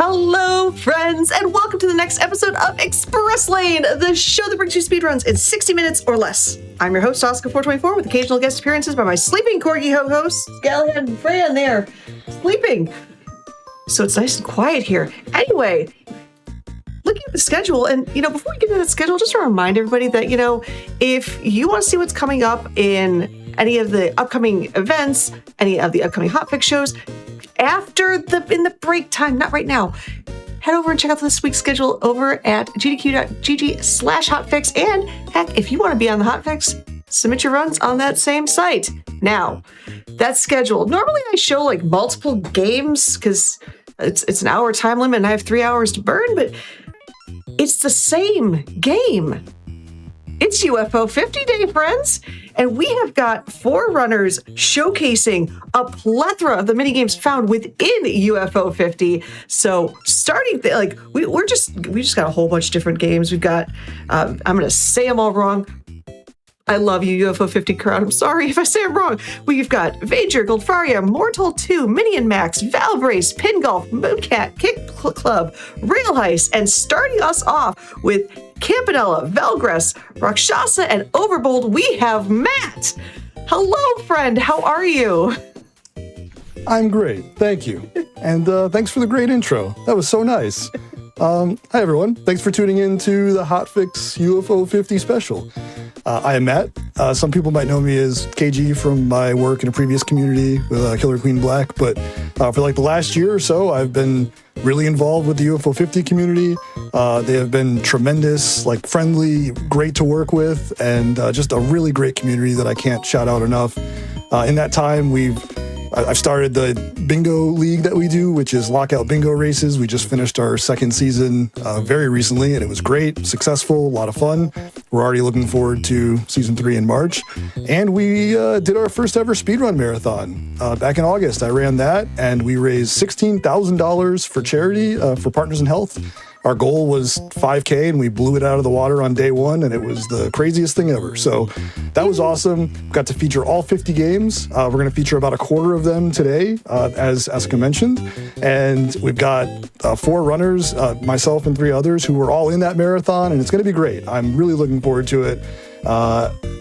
Hello, friends, and welcome to the next episode of Express Lane, the show that brings you speedruns in 60 minutes or less. I'm your host, Oscar424, with occasional guest appearances by my sleeping corgi ho-hosts, Galahad and Freya, and they're sleeping. So it's nice and quiet here. Anyway, looking at the schedule, and, before we get into the schedule, just to remind everybody that, if you want to see what's coming up in any of the upcoming events, any of the upcoming Hotfix shows, in the break time, not right now, head over and check out this week's schedule over at gdq.gg/hotfix. And heck, if you want to be on the Hotfix, submit your runs on that same site. Now, that schedule, normally I show like multiple games because it's an hour time limit and I have 3 hours to burn, but it's the same game. It's UFO 50 Day, friends, and we have got 4 runners showcasing a plethora of the minigames found within UFO 50. So starting, we just got a whole bunch of different games. We've got, I'm going to say them all wrong. I love you, UFO 50 crowd. I'm sorry if I say it wrong. We've got Vainger, Golfaria, Mortol 2, Mini and Max, Valbrace, Pingolf, Mooncat, Kick Club, Rail Heist, and starting us off with Campanella, Velgress, Rakshasa, and Overbold, we have Matt. Hello, friend. How are you? I'm great. Thank you. And thanks for the great intro. That was so nice. Hi, everyone. Thanks for tuning in to the Hotfix UFO 50 special. I am Matt. Some people might know me as KG from my work in a previous community with Killer Queen Black, but for the last year or so, I've been really involved with the UFO 50 community. They have been tremendous, friendly, great to work with, and just a really great community that I can't shout out enough. In that time, I've started the bingo league that we do, which is lockout bingo races. We just finished our second season very recently, and it was great, successful, a lot of fun. We're already looking forward to season 3 in March. And we did our first ever speedrun marathon back in August. I ran that, and we raised $16,000 for charity for Partners in Health. Our goal was 5K, and we blew it out of the water on day 1, and it was the craziest thing ever. So that was awesome. Got to feature all 50 games. We're going to feature about a quarter of them today, as Asuka mentioned. And we've got 4 runners, myself and 3 others, who were all in that marathon, and it's going to be great. I'm really looking forward to it.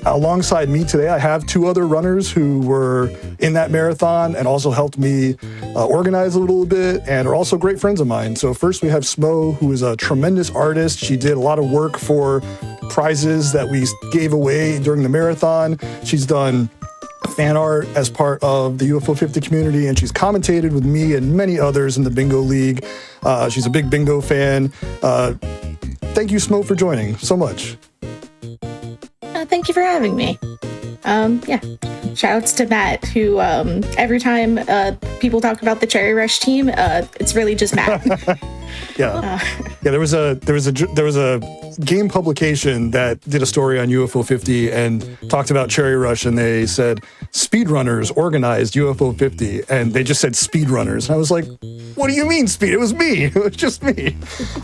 Alongside me today, I have 2 other runners who were in that marathon and also helped me organize a little bit and are also great friends of mine. So first we have Smo, who is a tremendous artist. She did a lot of work for prizes that we gave away during the marathon. She's done fan art as part of the UFO 50 community, and she's commentated with me and many others in the bingo league. She's a big bingo fan. Thank you, Smo, for joining so much. Thank you for having me. Shoutouts to Matt, who every time people talk about the Cherry Rush team, it's really just Matt. There was a game publication that did a story on UFO 50 and talked about Cherry Rush, and they said speedrunners organized UFO 50, and they just said speedrunners, and I was like, what do you mean speed? It was me. It was just me.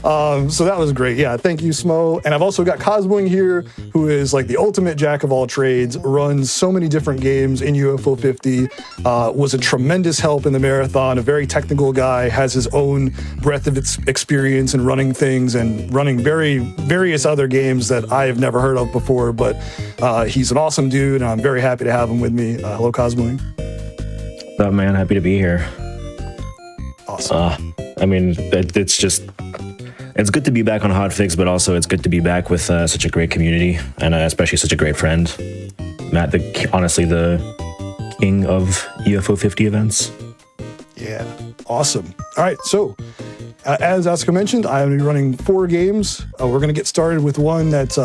So that was great. Yeah, thank you, Smo. And I've also got Cosmoing here, who is the ultimate jack of all trades, runs so many different games in UFO 50, was a tremendous help in the marathon, a very technical guy, has his own breadth of experience in running things and running various other games that I have never heard of before, but he's an awesome dude, and I'm very happy to have him with me. Hello, Cosmoing. What's up, man? Happy to be here. Awesome. It's good to be back on Hotfix, but also it's good to be back with such a great community, and especially such a great friend. Matt, honestly the king of UFO 50 events. Yeah, awesome. All right, so as Asuka mentioned, I'm going to be running 4 games. We're going to get started with one that's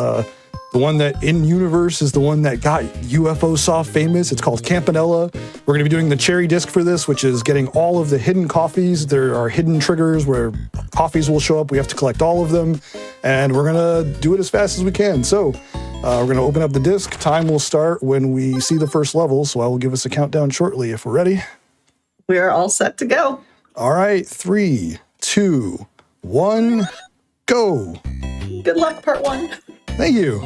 the one that in universe is the one that got UFO Soft famous. It's called Campanella. We're going to be doing the cherry disc for this, which is getting all of the hidden coffees. There are hidden triggers where coffees will show up. We have to collect all of them, and we're going to do it as fast as we can. So we're going to open up the disc. Time will start when we see the first level, so I will give us a countdown shortly if we're ready. We are all set to go. All right, 3, 2, 1, go. Good luck, part 1. Thank you.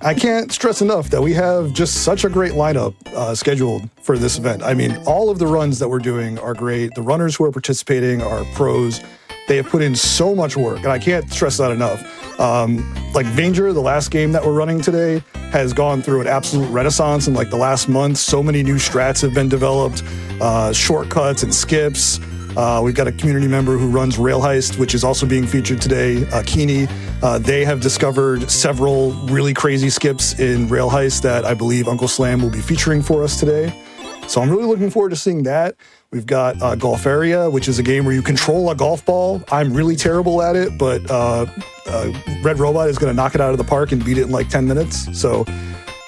I can't stress enough that we have just such a great lineup scheduled for this event. I mean, all of the runs that we're doing are great. The runners who are participating are pros. They have put in so much work, and I can't stress that enough. Like Vainger, the last game that we're running today, has gone through an absolute renaissance in like the last month. So many new strats have been developed, shortcuts and skips. We've got a community member who runs Rail Heist, which is also being featured today, Keeney. They have discovered several really crazy skips in Rail Heist that I believe Uncle Slam will be featuring for us today. So I'm really looking forward to seeing that. We've got Golfaria, which is a game where you control a golf ball. I'm really terrible at it, but Red Robot is going to knock it out of the park and beat it in like 10 minutes. So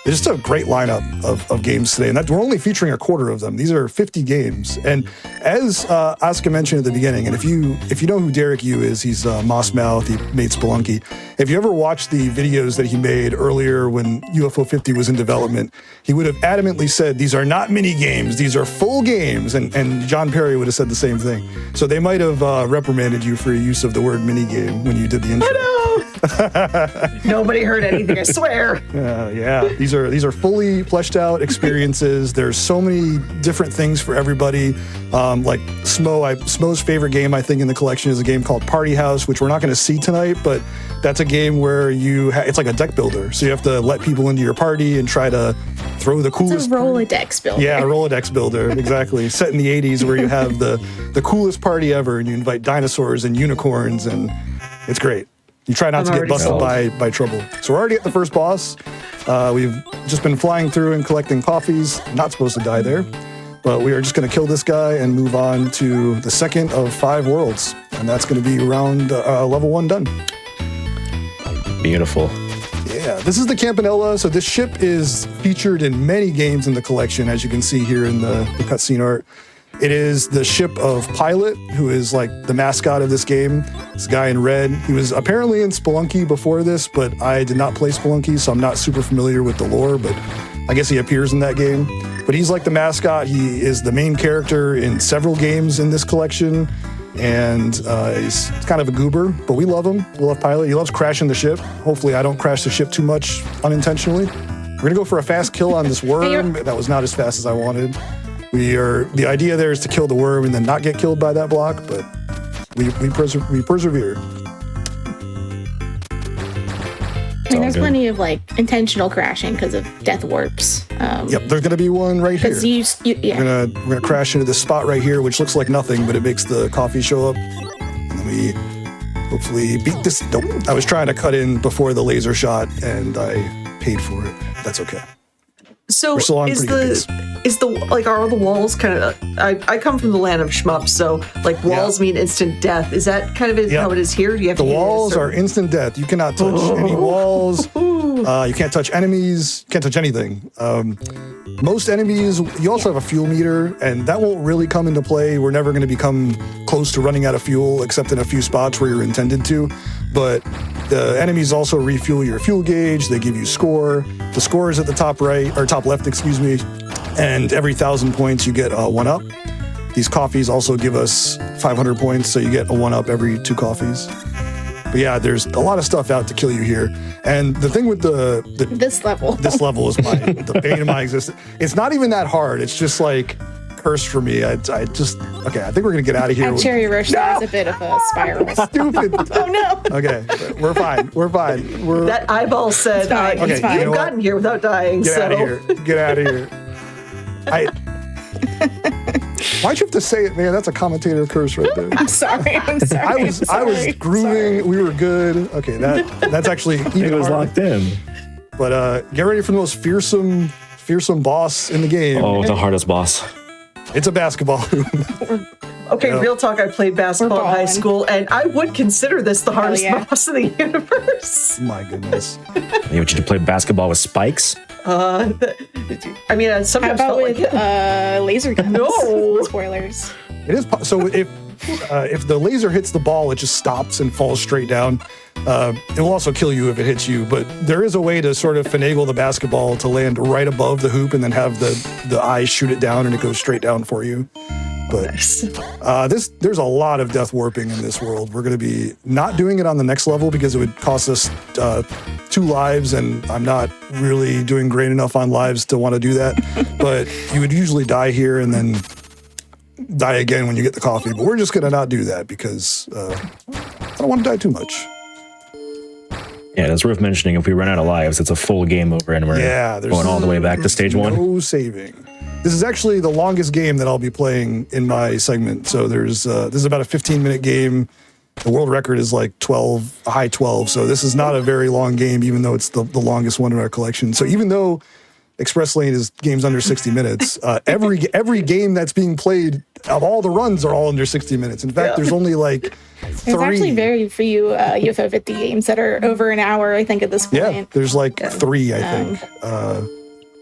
it's just a great lineup of games today. And we're only featuring a quarter of them. These are 50 games. And as Asuka mentioned at the beginning, and if you know who Derek Yu is, he's Mossmouth, he made Spelunky. If you ever watched the videos that he made earlier when UFO 50 was in development, he would have adamantly said, these are not mini games, these are full games. And John Perry would have said the same thing. So they might have reprimanded you for your use of the word mini game when you did the intro. Oh, no. Nobody heard anything, I swear. Yeah, these are fully fleshed out experiences. There's so many different things for everybody. Like Smo's favorite game, I think, in the collection is a game called Party House, which we're not going to see tonight, but that's a game where it's like a deck builder. So you have to let people into your party and try to throw the coolest. It's a Rolodex builder. Yeah, a Rolodex builder, exactly. Set in the 80s where you have the coolest party ever and you invite dinosaurs and unicorns and it's great. You try not to get busted by trouble. So we're already at the first boss. We've just been flying through and collecting coffees. Not supposed to die there. But we are just going to kill this guy and move on to the second of 5 worlds. And that's going to be around level 1 done. Beautiful. Yeah, this is the Campanella. So this ship is featured in many games in the collection, as you can see here in the cutscene art. It is the ship of Pilot, who is like the mascot of this game. This guy in red. He was apparently in Spelunky before this, but I did not play Spelunky, so I'm not super familiar with the lore, but I guess he appears in that game. But he's like the mascot. He is the main character in several games in this collection, and he's kind of a goober, but we love him. We love Pilot. He loves crashing the ship. Hopefully I don't crash the ship too much unintentionally. We're going to go for a fast kill on this worm. That was not as fast as I wanted. The idea there is to kill the worm and then not get killed by that block, but we persevere. I mean, there's plenty of like intentional crashing because of death warps. Yep, there's going to be one right here. Yeah. We're gonna crash into this spot right here, which looks like nothing, but it makes the coffee show up. Let me hopefully beat this. Nope, I was trying to cut in before the laser shot, and I paid for it. That's okay. So are the walls kind of? I come from the land of shmups, so like walls mean instant death. Is that kind of how it is here? You have the walls are instant death. You cannot touch any walls. You can't touch enemies. Can't touch anything. Most enemies. You also have a fuel meter, and that won't really come into play. We're never going to become close to running out of fuel, except in a few spots where you're intended to. But the enemies also refuel your fuel gauge. They give you score. The score is at the top right, or top left, excuse me. And every 1,000 points, you get a 1-up. These coffees also give us 500 points, so you get a 1-up every 2 coffees. But yeah, there's a lot of stuff out to kill you here. And the thing with this level is the bane of my existence. It's not even that hard. It's just like cursed for me. I think we're gonna get out of here. Cherry Rush is a bit of a spiral. Stupid. Oh no. Okay, we're fine. That eyeball said, it's fine. You've gotten here without dying. Get out of here. Get out of here. Why'd you have to say it, man? That's a commentator curse right there. I'm sorry. I was grooving. We were good. Okay, that's actually even it was harder. locked in. But get ready for the most fearsome boss in the game. Oh, the hardest boss. It's a basketball hoop. Okay, real talk. I played basketball in high school, and I would consider this the hardest boss in the universe. My goodness. You want you to play basketball with spikes? I mean, I sometimes How about felt with like laser guns? No. Spoilers. It is so if the laser hits the ball, it just stops and falls straight down. It will also kill you if it hits you, but there is a way to sort of finagle the basketball to land right above the hoop and then have the eyes shoot it down and it goes straight down for you. But there's a lot of death warping in this world. We're going to be not doing it on the next level because it would cost us 2 lives, and I'm not really doing great enough on lives to want to do that. But you would usually die here and then die again when you get the coffee. But we're just going to not do that because I don't want to die too much. Yeah, it's worth mentioning, if we run out of lives, it's a full game over and we're going all the way back to stage 1. No saving. This is actually the longest game that I'll be playing in my segment. So this is about a 15-minute game. The world record is like 12, a high 12. So this is not a very long game, even though it's the longest one in our collection. So even though Express Lane is games under 60 minutes, every game that's being played of all the runs are all under 60 minutes. In fact, there's only like 3. There's actually very few UFO 50 games that are over an hour, I think, at this point. Yeah, there's like 3, I think.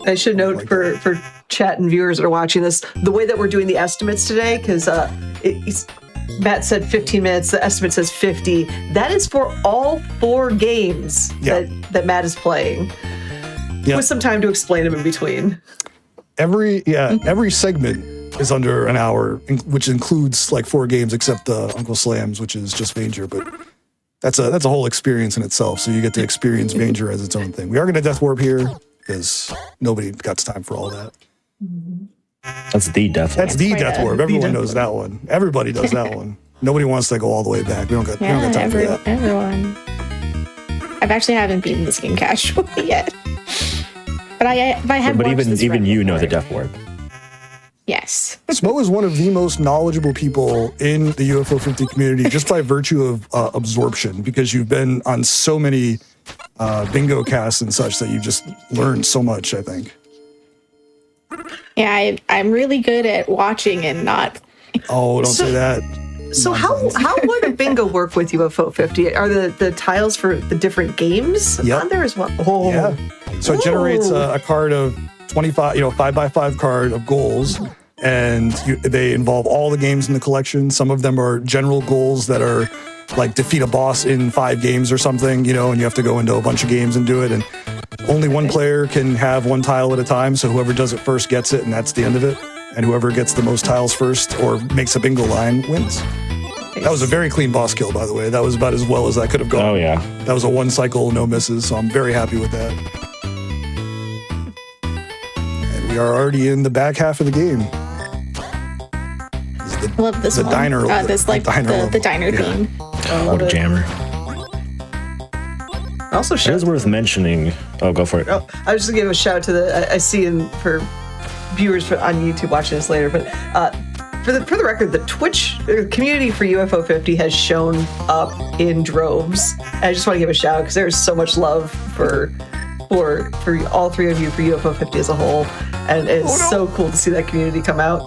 I should note for chat and viewers that are watching this, the way that we're doing the estimates today, because Matt said 15 minutes, the estimate says 50. That is for all 4 games that Matt is playing. With some time to explain them in between. Every segment is under an hour, which includes like 4 games except Uncle Slam's, which is just Vainger. But that's a whole experience in itself. So you get to experience Vainger as its own thing. We are going to death warp here because nobody got time for all that. That's the death warp. That's the death warp. Everyone knows that one. Everybody does that one. Nobody wants to go all the way back. We don't got time for that. Everyone. I've actually haven't beaten this game casually yet. But I have. But even you know the death warp. Yes. Smo is one of the most knowledgeable people in the UFO 50 community just by virtue of absorption, because you've been on so many bingo casts and such that you've just learned so much, I think. Yeah, I'm really good at watching and not. Oh, don't say that. So how would a bingo work with UFO 50? Are the tiles for the different games on there as well? Oh. Yeah. So it generates a card of 25, 5x5 card of goals, and they involve all the games in the collection. Some of them are general goals that are like defeat a boss in 5 games or something, and you have to go into a bunch of games and do it. And only one player can have 1 tile at a time. So whoever does it first gets it, and that's the end of it. And whoever gets the most tiles first or makes a bingo line wins. That was a very clean boss kill, by the way. That was about as well as that could have gone. Oh, yeah. That was a 1 cycle, no misses, so I'm very happy with that. And we are already in the back half of the game. I love this one. Diner the diner theme. What a jammer. Also, it is worth mentioning. Oh, go for it. Oh, I was just going to give a shout to I see for viewers on YouTube watching this later, but for the record, the Twitch community for UFO 50 has shown up in droves. And I just want to give a shout because there's so much love for all 3 of you for UFO 50 as a whole, and it's so cool to see that community come out.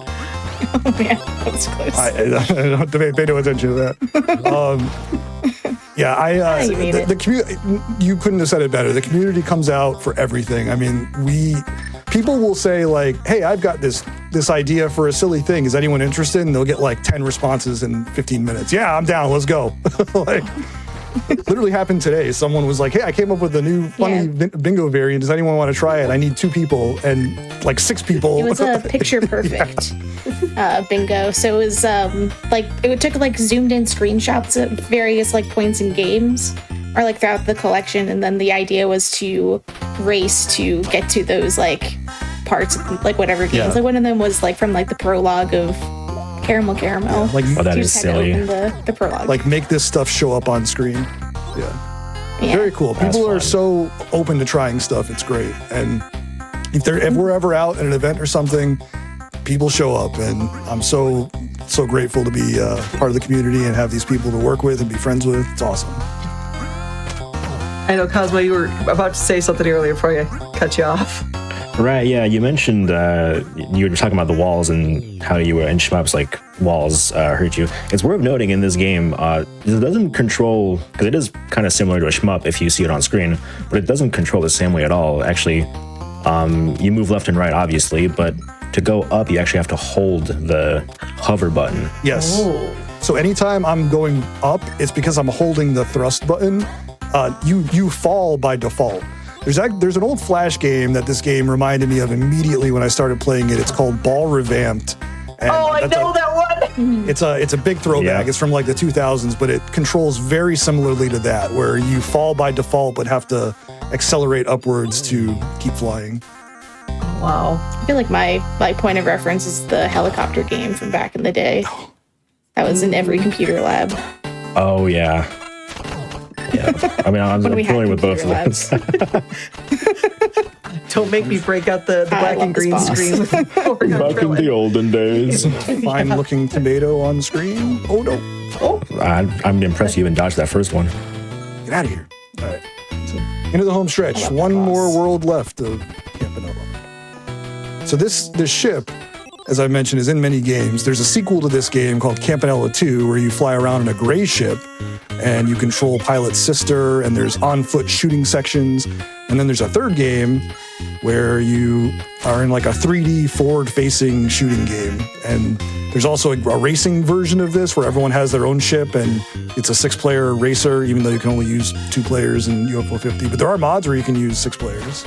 Oh man, that was close. I don't pay no attention to that. The community. You couldn't have said it better. The community comes out for everything. I mean, people will say like, "Hey, I've got this idea for a silly thing. Is anyone interested?" And they'll get like 10 responses in 15 minutes. Yeah, I'm down. Let's go. Like, literally happened today. Someone was like, "Hey, I came up with a new funny bingo variant. Does anyone want to try it? I need 2 people," and like 6 people. It was a picture perfect bingo. So it was it took like zoomed in screenshots at various like points in games or like throughout the collection, and then the idea was to race to get to those like parts of like whatever games. Yeah. Like one of them was like from like the prologue of Caramel. Yeah, like, that is silly. The prologue. Like make this stuff show up on screen. Yeah. Very cool. People are so open to trying stuff. It's great. And if we're ever out at an event or something, people show up, and I'm so grateful to be part of the community and have these people to work with and be friends with. It's awesome. I know, Cosmo, you were about to say something earlier before I cut you off. Right, yeah, you mentioned you were talking about the walls and how you were in shmups, like walls hurt you. It's worth noting in this game, it doesn't control, because it is kind of similar to a shmup if you see it on screen, but it doesn't control the same way at all. Actually, you move left and right, obviously, but to go up, you actually have to hold the hover button. Yes. Oh. So anytime I'm going up, it's because I'm holding the thrust button. You fall by default. There's an old Flash game that this game reminded me of immediately when I started playing it. It's called Ball Revamped, And I know that one. It's a big throwback. Yeah. It's from like the 2000s, but it controls very similarly to that, where you fall by default but have to accelerate upwards to keep flying. Wow. I feel like my point of reference is the helicopter game from back in the day. That was in every computer lab. Oh yeah. Yeah. I mean, I'm When we had familiar with both of computer those. Don't make me break out the black love and this green boss. screen. Back in the olden days. Fine looking tomato on screen. Oh no. Oh, I'm impressed you even dodged that first one. get out of here. All right. So, into the home stretch. love One that boss. more world left of Campanella. So this ship, as I mentioned, is in many games. There's a sequel to this game called Campanella 2, where you fly around in a gray ship and you control Pilot's sister, and there's on-foot shooting sections. And then there's a third game where you are in like a 3D forward-facing shooting game. And there's also a racing version of this where everyone has their own ship, and it's a 6-player racer, even though you can only use 2 players in UFO 50. But there are mods where you can use 6 players.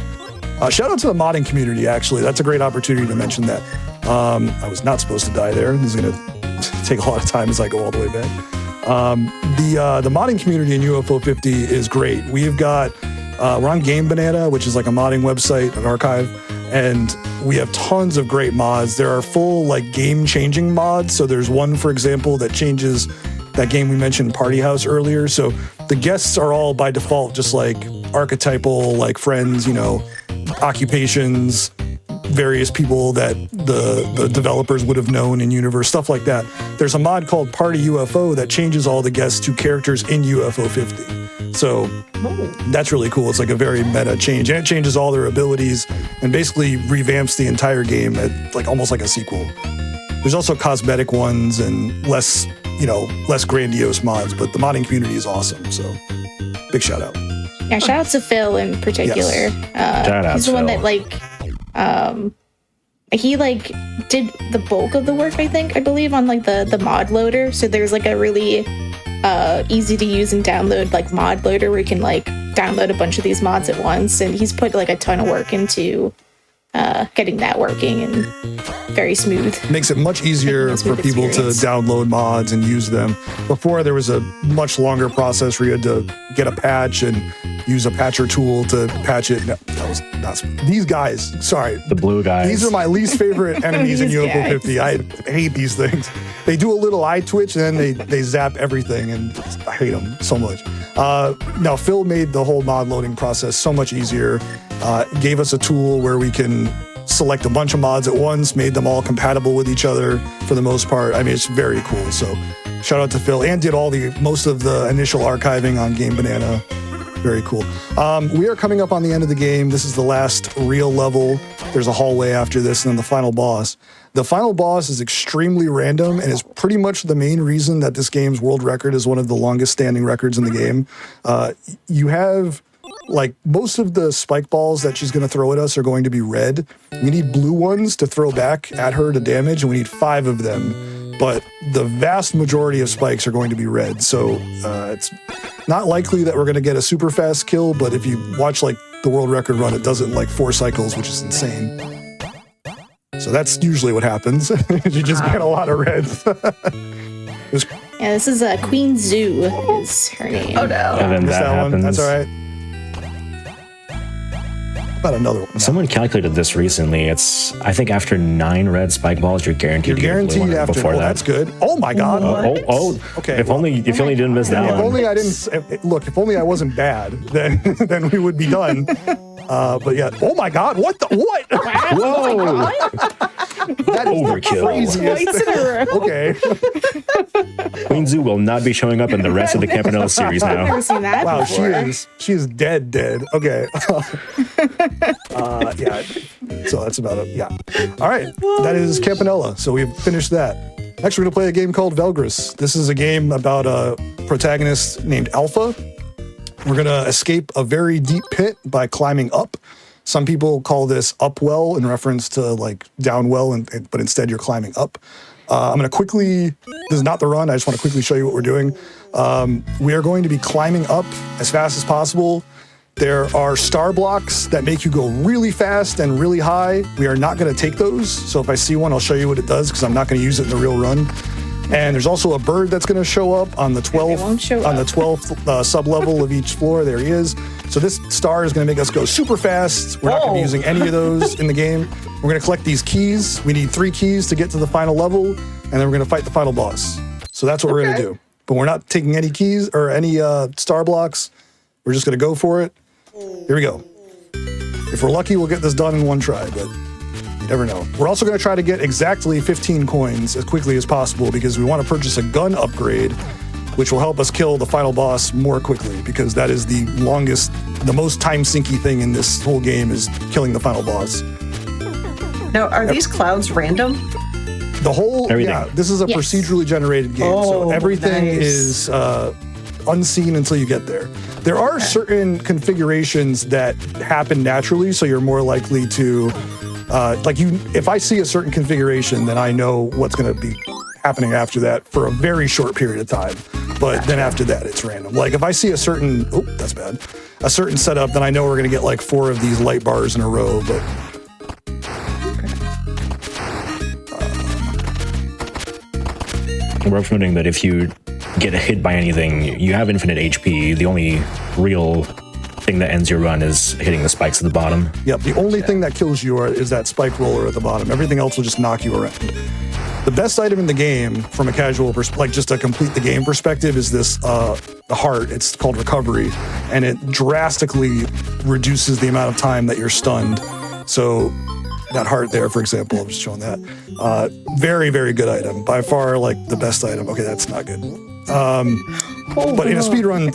Shout out to the modding community, actually. That's a great opportunity to mention that. I was not supposed to die there. This is going to take a lot of time as I go all the way back. The modding community in UFO 50 is great. We've got, we're on Campanella, which is like a modding website, an archive, and we have tons of great mods. There are full like game-changing mods. So there's one, for example, that changes that game we mentioned, Party House, earlier. So the guests are all by default just like archetypal, like friends, occupations, various people that the developers would have known in universe, stuff like that. There's a mod called Party UFO that changes all the guests to characters in UFO 50. So that's really cool. It's like a very meta change, and it changes all their abilities and basically revamps the entire game at like almost like a sequel. There's also cosmetic ones and less grandiose mods, but the modding community is awesome. So big shout out. Yeah, shout out to Phil in particular. Yes. Shout out He's the one Phil. that he did the bulk of the work, I believe, on like the mod loader. So there's like a really easy to use and download like mod loader where you can like download a bunch of these mods at once, and he's put like a ton of work into getting that working and very smooth. Makes it much easier Making a for smooth people experience. to download mods and use them. Before, there was a much longer process where you had to get a patch and use a patcher tool to patch it. No, that was not. These guys, sorry. The blue guys. These are my least favorite enemies in These UFO guys. 50. I hate these things. They do a little eye twitch and then they zap everything, and I hate them so much. Now, Phil made the whole mod loading process so much easier. Gave us a tool where we can select a bunch of mods at once, made them all compatible with each other for the most part. I mean, it's very cool. So shout out to Phil, and did most of the initial archiving on Campanella. Very cool. We are coming up on the end of the game. This is the last real level. There's a hallway after this, and then the final boss. The final boss is extremely random and is pretty much the main reason that this game's world record is one of the longest standing records in the game. You have, like, most of the spike balls that she's going to throw at us are going to be red. We need blue ones to throw back at her to damage, and we need 5 of them. But the vast majority of spikes are going to be red. So it's not likely that we're going to get a super fast kill, but if you watch like the world record run, it does it in like 4 cycles, which is insane. So that's usually what happens. You just get a lot of reds. Yeah, this is Queen Zoo is her name. Oh no. And then Missed that one. happens. That's all right. About another one. Someone calculated this recently. It's, I think, after 9 red spike balls, you're guaranteed You're to get a blue guaranteed one after. before Oh, that. that's good. Oh my God. Okay, If well, only you didn't miss that If one. only I didn't look. If only I wasn't bad, then we would be done. But yeah. Oh my God! What the what? Whoa! That is the Overkill. craziest Twice in a row. Okay. Queen Zoo will not be showing up in the rest of the Campanella series I've now. never seen that Wow, before. she is dead. Okay. Yeah. So that's about it. Yeah. All right. That is Campanella. So we've finished that. Next, we're gonna play a game called Velgress. This is a game about a protagonist named Alpha. We're gonna escape a very deep pit by climbing up. Some people call this upwell in reference to like downwell, but instead you're climbing up. I'm gonna quickly, this is not the run, I just wanna quickly show you what we're doing. We are going to be climbing up as fast as possible. There are star blocks that make you go really fast and really high. We are not going to take those. So if I see one, I'll show you what it does because I'm not going to use it in the real run. And there's also a bird that's going to show up on the 12th sub-level of each floor. There he is. So this star is going to make us go super fast. We're not going to be using any of those in the game. We're going to collect these keys. We need 3 keys to get to the final level, and then we're going to fight the final boss. So that's what we're going to do. But we're not taking any keys or any star blocks. We're just going to go for it. Here we go. If we're lucky, we'll get this done in one try, but you never know. We're also going to try to get exactly 15 coins as quickly as possible because we want to purchase a gun upgrade, which will help us kill the final boss more quickly because that is the longest, the most time-sinky thing in this whole game is killing the final boss. Now, are these clouds random? The whole, this is a procedurally generated game, so everything is unseen until you get there. There are certain configurations that happen naturally, so you're more likely to, if I see a certain configuration, then I know what's going to be happening after that for a very short period of time. But then after that, it's random. Like if I see a certain, that's bad, a certain setup, then I know we're going to get like 4 of these light bars in a row, but. Worth noting that if you get hit by anything, you have infinite HP. The only real thing that ends your run is hitting the spikes at the bottom. Yep, the only thing that kills you is that spike roller at the bottom. Everything else will just knock you around. The best item in the game, from a casual perspective, like just to complete the game perspective, is this the heart. It's called Recovery, and it drastically reduces the amount of time that you're stunned. So that heart there, for example, I'm just showing that. Very, very good item. By far, like the best item. Okay, that's not good. But in a speedrun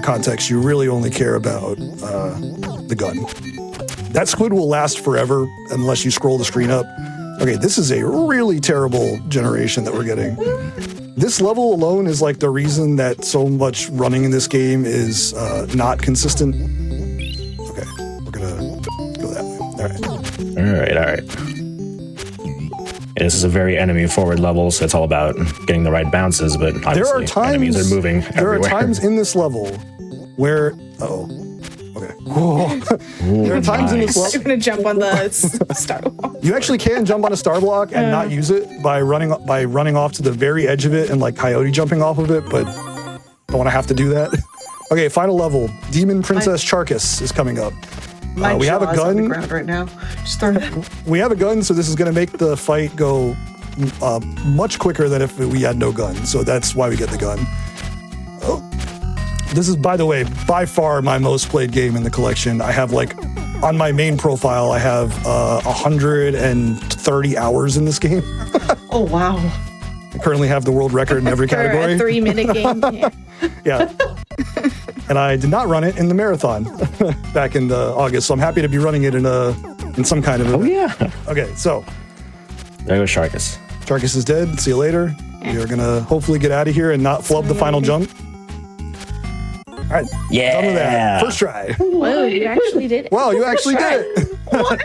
context, you really only care about the gun. That squid will last forever unless you scroll the screen up. Okay, this is a really terrible generation that we're getting. This level alone is like the reason that so much running in this game is not consistent. Okay, we're gonna go that way. All right. This is a very enemy-forward level, so it's all about getting the right bounces, but obviously enemies are moving everywhere. There are times in this level where... Okay. There are times in this level... I'm going to jump on the star block. You actually can jump on a star block and not use it by running off to the very edge of it and like coyote jumping off of it, but don't want to have to do that. Okay, final level. Demon Princess Charkis is coming up. We have a gun on the ground right now. Just throwing it. We have a gun, so this is going to make the fight go much quicker than if we had no gun. So that's why we get the gun. Oh. This is, by the way, by far my most played game in the collection. I have like, on my main profile, I have 130 hours in this game. Oh, wow. I currently have the world record in every category. A 3-minute game. Yeah. And I did not run it in the marathon back in August, so I'm happy to be running it in some kind of event. Oh, yeah. Okay, so. There goes Charkis. Charkis is dead. See you later. We are going to hopefully get out of here and not flub the final jump. All right. Yeah. Done with that. First try. Whoa, you actually did it. Wow, you actually did it. What?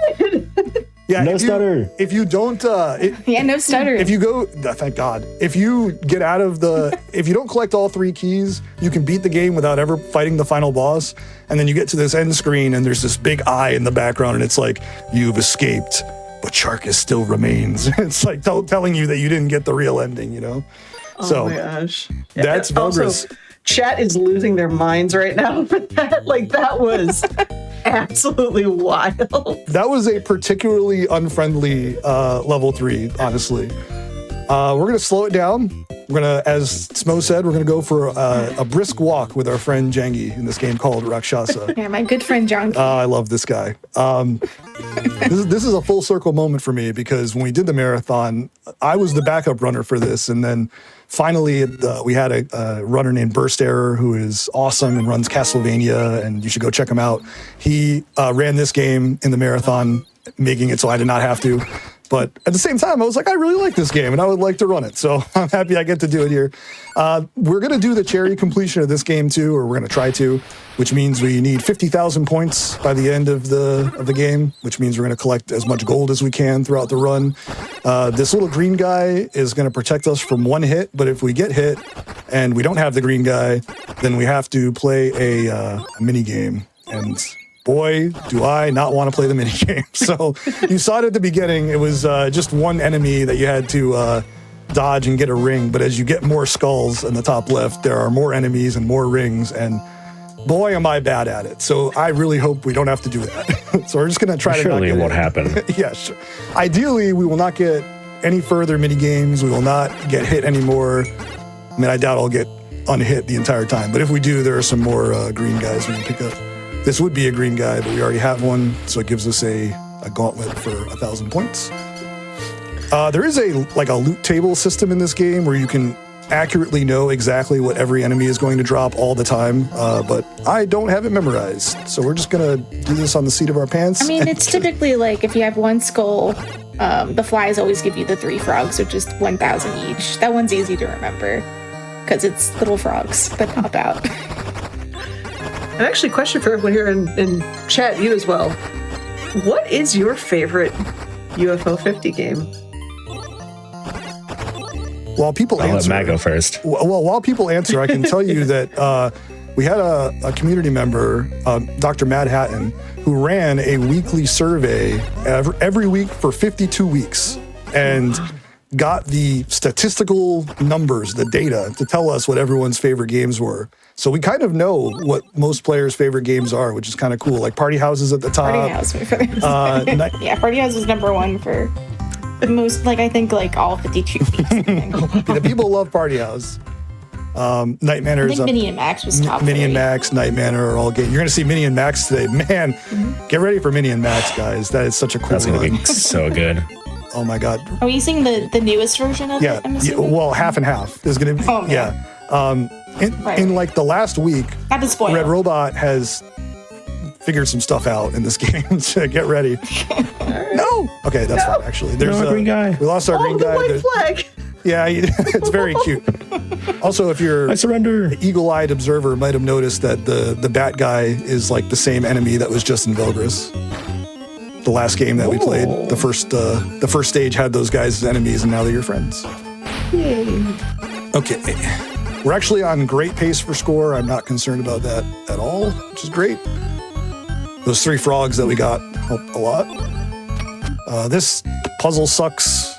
Yeah, no stutter. If you don't, no stutter. If you go, thank God. If you get out of if you don't collect all 3 keys, you can beat the game without ever fighting the final boss. And then you get to this end screen, and there's this big eye in the background, and it's like, you've escaped, but Charkis still remains. It's like telling you that you didn't get the real ending, you know? Oh my gosh. That's Velgress. Also, chat is losing their minds right now for that. Like, that was absolutely wild. That was a particularly unfriendly level 3, honestly. We're going to slow it down. We're going to, as Smo said, we're going to go for a brisk walk with our friend Jangi in this game called Rakshasa. Yeah, my good friend Jangi. I love this guy. This is a full circle moment for me because when we did the marathon, I was the backup runner for this, and then finally, we had a runner named Burst Error who is awesome and runs Castlevania, and you should go check him out. He ran this game in the marathon, making it so I did not have to. But at the same time, I was like, I really like this game, and I would like to run it. So I'm happy I get to do it here. We're going to do the cherry completion of this game, too, or we're going to try to, which means we need 50,000 points by the end of the game, which means we're going to collect as much gold as we can throughout the run. This little green guy is going to protect us from one hit, but if we get hit, and we don't have the green guy, then we have to play a mini game. And boy, do I not want to play the mini game. So you saw it at the beginning. It was just one enemy that you had to dodge and get a ring. But as you get more skulls in the top left, there are more enemies and more rings. And boy, am I bad at it. So I really hope we don't have to do that. So we're just going to try to not get it won't happen. Yeah, sure. Ideally, we will not get any further mini games. We will not get hit anymore. I mean, I doubt I'll get unhit the entire time. But if we do, there are some more green guys we can pick up. This would be a green guy, but we already have one. So it gives us a gauntlet for 1,000 points. There is a loot table system in this game where you can accurately know exactly what every enemy is going to drop all the time, but I don't have it memorized, so we're just gonna do this on the seat of our pants. I mean, it's typically like if you have one skull, the flies always give you the 3 frogs, which is 1,000 each. That one's easy to remember because it's little frogs that pop out. And actually, question for everyone here in chat, you as well. What is your favorite UFO 50 game? While people I'll answer, let Matt go first. Well, while people answer, I can tell you that we had a community member, Dr. Mad Hatton, who ran a weekly survey every week for 52 weeks and got the statistical numbers, the data, to tell us what everyone's favorite games were. So we kind of know what most players' favorite games are, which is kind of cool. Like Party House is at the top. Party House. Yeah, Party House was number 1 for most, I think all 52 weeks. The people love Party House. Night Manor is up. Minnie and Max was top. Minnie and Max, Night Manor are all games. You're going to see Minnie and Max today. Man, get ready for Minnie and Max, guys. That is such a cool That's going to be so good. Oh my God. Are we using the newest version of it? Yeah, well, half and half. There's going to be, in the last week, not to spoil. Red Robot has figured some stuff out in this game, so get ready. No! Okay, that's fine, actually. There's a green guy. We lost our green guy. The white flag! Yeah, it's very cute. Also, if you're I surrender. eagle-eyed observer, might have noticed that the bat guy is the same enemy that was just in Velgress. The last game that we played, the first stage had those guys as enemies, and now they're your friends. Yay. Okay. We're actually on great pace for score. I'm not concerned about that at all, which is great. Those 3 frogs that we got help a lot. This puzzle sucks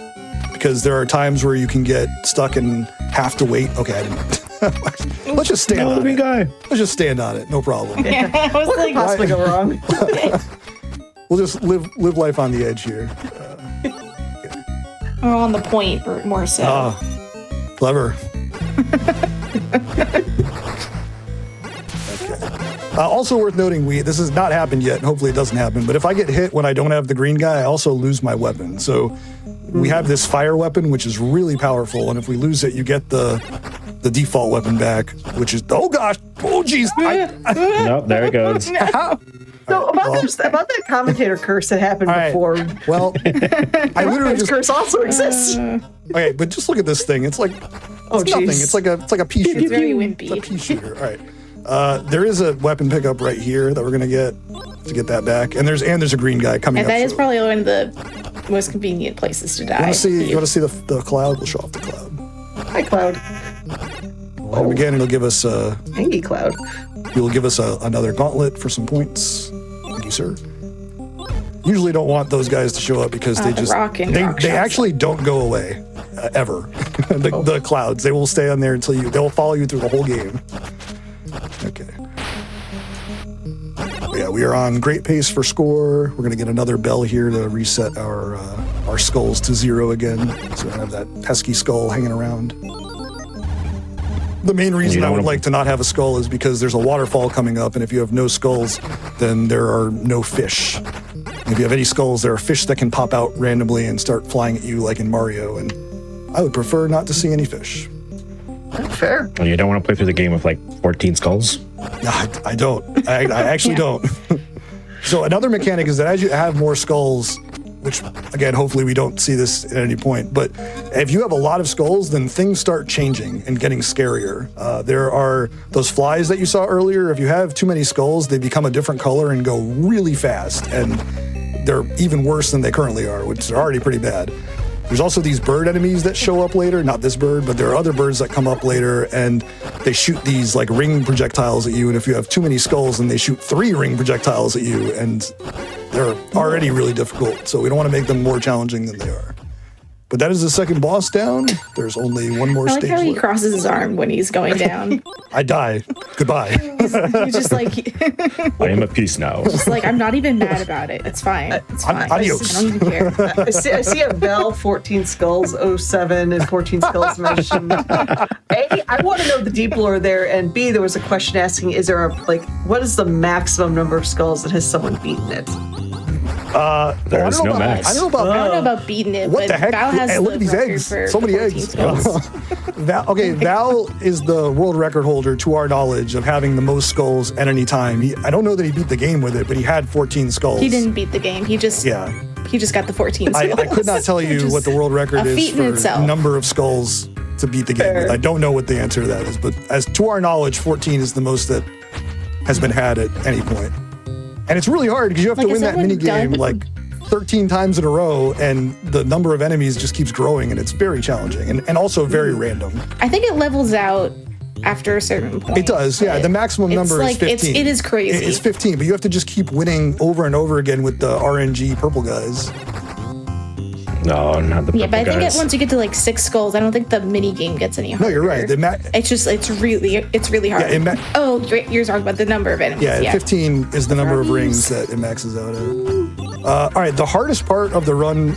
because there are times where you can get stuck and have to wait. Okay, I didn't. Let's just stand on it. Guy. Let's just stand on it. No problem. Yeah, I was What could possibly go wrong? We'll just live life on the edge here. or on the point, or more so. Clever. Also worth noting, this has not happened yet, and hopefully it doesn't happen, but if I get hit when I don't have the green guy, I also lose my weapon. So we have this fire weapon, which is really powerful, and if we lose it, you get the default weapon back, which is, oh gosh, oh geez. Nope, there it goes. So about that commentator curse that happened before. Well, I literally just curse also exists. Okay, but just look at this thing. It's like nothing. It's like a pea shooter. It's very wimpy. It's a pea shooter. All right. There is a weapon pickup right here that we're gonna get to get that back, and there's a green guy coming. And up. that is probably one of the most convenient places to die. You want to see the cloud? We'll show off the cloud. Hi, Cloud. And again, it'll give us Hangy Cloud. You'll give us another gauntlet for some points. Thank you, sir. Usually don't want those guys to show up because they actually don't go away ever. The clouds, they will stay on there until they'll follow you through the whole game. Okay. Yeah, we are on great pace for score. We're gonna get another bell here to reset our skulls to 0 again, so we don't have that pesky skull hanging around. The main reason I would like to not have a skull is because there's a waterfall coming up, and if you have no skulls, then there are no fish. If you have any skulls, there are fish that can pop out randomly and start flying at you like in Mario, and I would prefer not to see any fish. Fair. Well, you don't want to play through the game with 14 skulls? No, I don't. I actually don't. So another mechanic is that as you have more skulls, which again, hopefully we don't see this at any point, but if you have a lot of skulls, then things start changing and getting scarier. There are those flies that you saw earlier. If you have too many skulls, they become a different color and go really fast, and they're even worse than they currently are, which are already pretty bad. There's also these bird enemies that show up later. Not this bird, but there are other birds that come up later, and they shoot these like ring projectiles at you. And if you have too many skulls, then they shoot 3 ring projectiles at you, and they're already really difficult. So we don't want to make them more challenging than they are. But that is the second boss down. There's only one more stage I like how he left. crosses his arm when he's going down. I die. Goodbye. He's just like, I am at peace now. just like, I'm not even mad about it. It's fine. It's fine. Adios. I don't even care. I see a Val 14 Skulls 07 and 14 Skulls mentioned. A, I want to know the deep lore there, and B, there was a question asking, is there what is the maximum number of skulls that has someone beaten it? There is no max. I don't know I don't know about beating it, What but the heck? Val has Hey, look the at these record eggs. for So many 14 eggs. skulls. Val is the world record holder, to our knowledge, of having the most skulls at any time. I don't know that he beat the game with it, but he had 14 skulls. He didn't beat the game. He just got the 14 skulls. I could not tell you what the world record a is feat in for itself. number of skulls to beat the game with. I don't know what the answer to that is, but as to our knowledge, 14 is the most that has been had at any point. And it's really hard because you have to win that mini game 13 times in a row, and the number of enemies just keeps growing, and it's very challenging and also very random. I think it levels out after a certain point. It does, yeah. The maximum number is 15. It is crazy. It's 15, but you have to just keep winning over and over again with the RNG purple guys. No, not the purple but I think guys. once you get to 6 skulls, I don't think the mini game gets any harder. No, you're right. It's really hard. Yeah, you're talking about the number of enemies. Yeah, 15 is the number of rings that it maxes out at. All right, the hardest part of the run.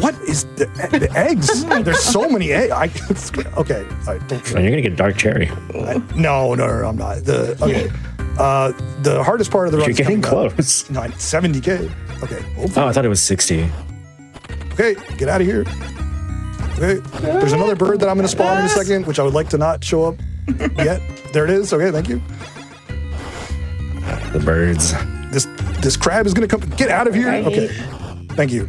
What is the eggs? There's so many eggs. Okay, all right. Don't You're gonna get dark cherry. No, I'm not. The hardest part of the run. You're getting close. No, 70K. Okay. Oh, I thought it was 60. Okay, get out of here. Okay, there's another bird that I'm going to spawn in a second, which I would like to not show up yet. There it is. Okay, thank you. The birds. This crab is going to come. Get out of here. Right. Okay, thank you.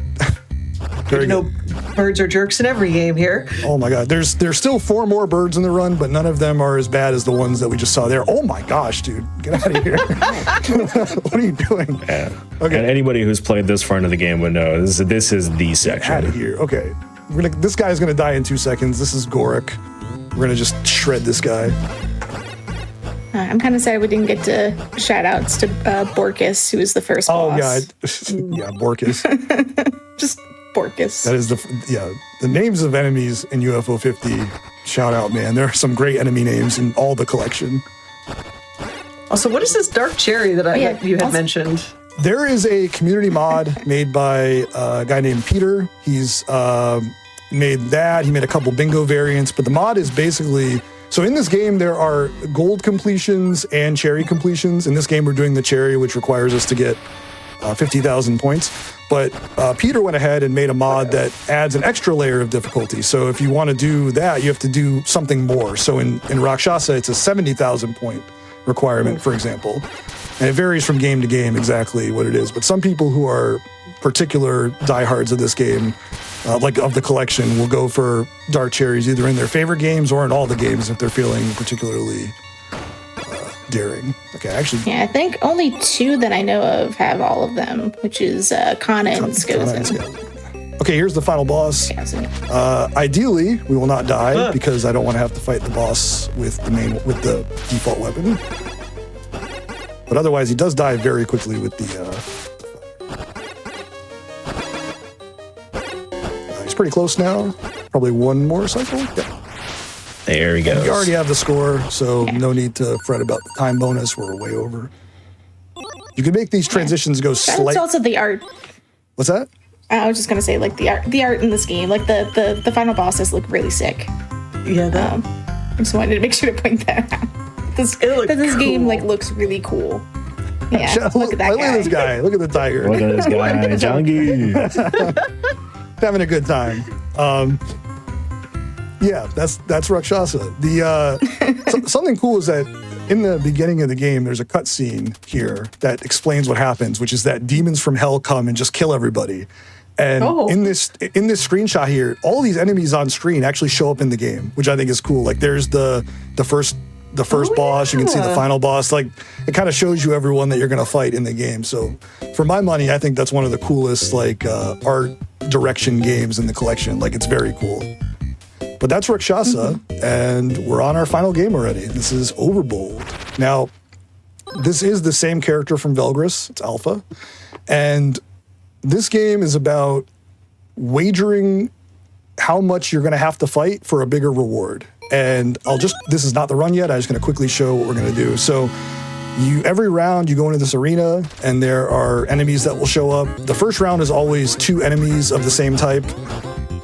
Very good. Birds are jerks in every game here. Oh my God, there's still 4 more birds in the run, but none of them are as bad as the ones that we just saw there. Oh my gosh, dude, get out of here. What are you doing? Yeah. Okay. And anybody who's played this far into the game would know this is the section. Out of here. Okay, this guy's gonna die in 2 seconds. This is Gorik. We're gonna just shred this guy. I'm kind of sad we didn't get to shout outs to Borkus, who was the first boss. Oh yeah, Borkus. Just Borkus. That is the names of enemies in UFO 50. Shout out, man. There are some great enemy names in all the collection. Also, what is this dark cherry that you had mentioned? There is a community mod made by a guy named Peter. He's made that. He made a couple bingo variants, but the mod is basically. So in this game, there are gold completions and cherry completions. In this game, we're doing the cherry, which requires us to get 50,000 points. But Peter went ahead and made a mod that adds an extra layer of difficulty. So if you want to do that, you have to do something more. So in Rakshasa, it's a 70,000 point requirement, for example. And it varies from game to game exactly what it is. But some people who are particular diehards of this game, like of the collection, will go for dark cherries either in their favorite games or in all the games if they're feeling particularly daring. Okay, actually. Yeah, I think only 2 that I know of have all of them, which is Kana and Skozen. Okay, here's the final boss. Ideally, we will not die because I don't want to have to fight the boss with the default weapon. But otherwise, he does die very quickly with the. He's pretty close now. Probably 1 more cycle. Yeah. There we go. We already have the score, so no need to fret about the time bonus. We're way over. You can make these transitions go slightly. It's also the art. What's that? I was just gonna say, like, the art in this game, like the final bosses look really sick. Yeah, I just wanted to make sure to point that out. This game looks really cool. Yeah, look at that guy. Look at this guy. Look at the tiger. Look at this guy, Jangi. Having a good time. Yeah, that's Rakshasa. Something cool is that in the beginning of the game, there's a cutscene here that explains what happens, which is that demons from hell come and just kill everybody. And in this screenshot here, all these enemies on screen actually show up in the game, which I think is cool. Like there's the first the first boss, you can see the final boss. Like, it kind of shows you everyone that you're going to fight in the game. So for my money, I think that's one of the coolest, like, art direction games in the collection. Like, it's very cool. But that's Rakshasa, and we're on our final game already. This is Overbold. Now, this is the same character from Velgress. It's Alpha. And this game is about wagering how much you're going to have to fight for a bigger reward. And this is not the run yet. I'm just going to quickly show what we're going to do. So every round you go into this arena and there are enemies that will show up. The first round is always 2 enemies of the same type,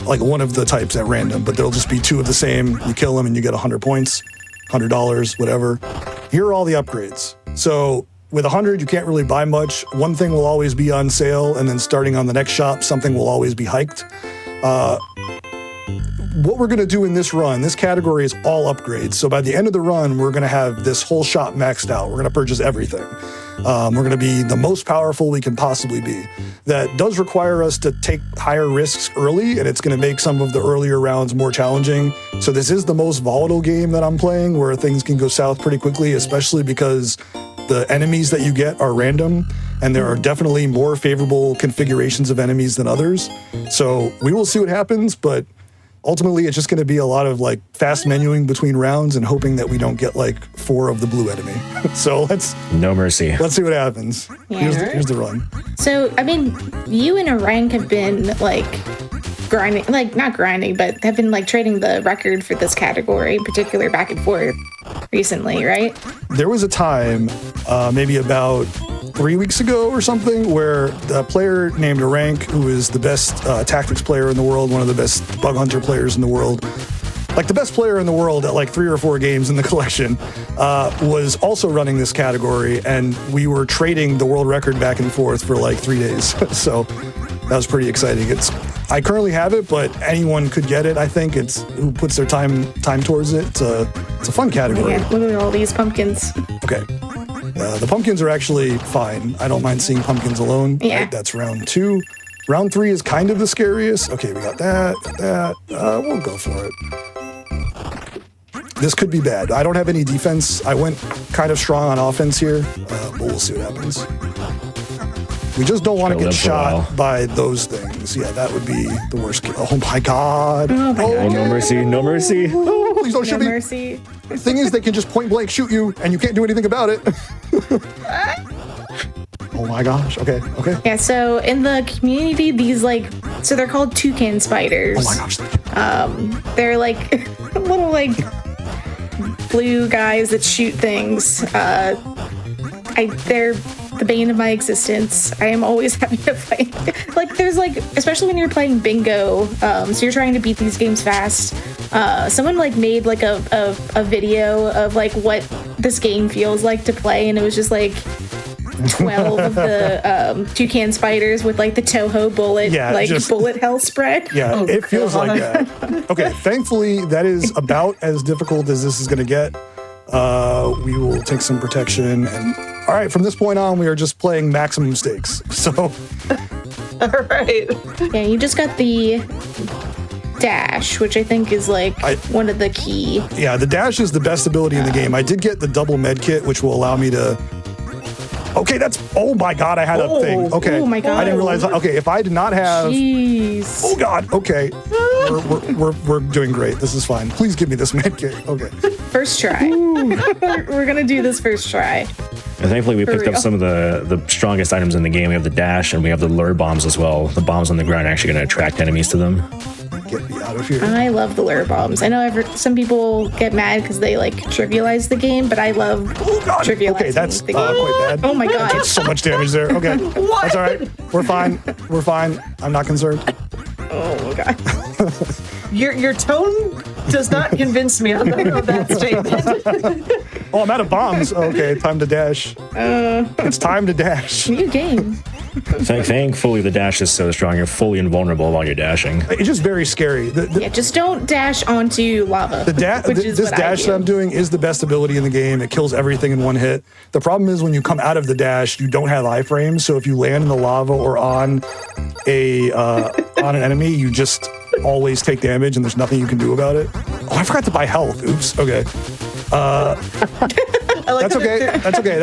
like one of the types at random, but there'll just be 2 of the same. You kill them and you get 100 points, $100, whatever. Here are all the upgrades. So with 100, you can't really buy much. One thing will always be on sale, and then starting on the next shop, something will always be hiked. What we're going to do in this run, this category is all upgrades. So by the end of the run, we're going to have this whole shop maxed out. We're going to purchase everything. We're going to be the most powerful we can possibly be. That does require us to take higher risks early, and it's going to make some of the earlier rounds more challenging. So this is the most volatile game that I'm playing, where things can go south pretty quickly, especially because the enemies that you get are random, and there are definitely more favorable configurations of enemies than others. So we will see what happens, but ultimately it's just going to be a lot of like fast menuing between rounds and hoping that we don't get like 4 of the blue enemy. So no mercy. Let's see what happens. Yeah. Here's the run. So, I mean, you and a rank have been like grinding, like not grinding, but have been like trading the record for this category, in particular back and forth recently, right? There was a time, maybe about 3 weeks ago or something, where a player named Rank, who is the best tactics player in the world, one of the best bug hunter players in the world, like the best player in the world at like 3 or 4 games in the collection, was also running this category, and we were trading the world record back and forth for like 3 days. So that was pretty exciting. I currently have it, but anyone could get it. I think it's who puts their time towards it. It's a fun category. Yeah, look at all these pumpkins. Okay. The pumpkins are actually fine. I don't mind seeing pumpkins alone. Yeah. Right, that's round 2. Round 3 is kind of the scariest. Okay, we got that. We'll go for it. This could be bad. I don't have any defense. I went kind of strong on offense here, but we'll see what happens. We just don't want to get shot by those things. Yeah, that would be the worst. Oh my God. Oh my God. No mercy, no mercy. Oh, please don't shoot me. No mercy. The thing is, they can just point blank shoot you, and you can't do anything about it. Oh my gosh. Okay. Yeah, so in the community, these so they're called toucan spiders. Oh my gosh. They're like little blue guys that shoot things. They're the bane of my existence. I am always having to fight. There's especially when you're playing bingo, so you're trying to beat these games fast. Someone made a video of what this game feels like to play, and it was just 12 of the toucan spiders with the Toho bullet, bullet hell spread. Yeah, it feels like that. Okay, thankfully that is about as difficult as this is going to get. We will take some protection, and all right, from this point on, we are just playing maximum stakes. So, all right. Yeah, you just got the dash, which I think is one of the key. Yeah, the dash is the best ability in the game. I did get the double med kit, which will allow me to. Okay, oh my God, I had a thing. Okay, oh my God. I didn't realize. Okay, if I did not have. Jeez. Oh God. Okay, we're doing great. This is fine. Please give me this med kit. Okay. First try. We're gonna do this first try. And thankfully, we picked up some of the strongest items in the game. We have the dash, and we have the lure bombs as well. The bombs on the ground are actually going to attract enemies to them. Get me out of here. I love the lure bombs. I know some people get mad because they trivialize the game, but I love trivializing okay, that's the game. Quite bad. Oh my God. That's so much damage there. Okay. What? That's all right. We're fine. I'm not concerned. Oh my God. Your tone does not convince me on that statement. Oh, I'm out of bombs. Okay, time to dash. It's time to dash. New game. Thankfully, the dash is so strong, you're fully invulnerable while you're dashing. It's just very scary. Just don't dash onto lava. This dash that I'm doing is the best ability in the game. It kills everything in one hit. The problem is when you come out of the dash, you don't have iframes. So if you land in the lava or on an enemy, you just always take damage, and there's nothing you can do about it. Oh, I forgot to buy health. Oops. Okay. That's okay. That's okay.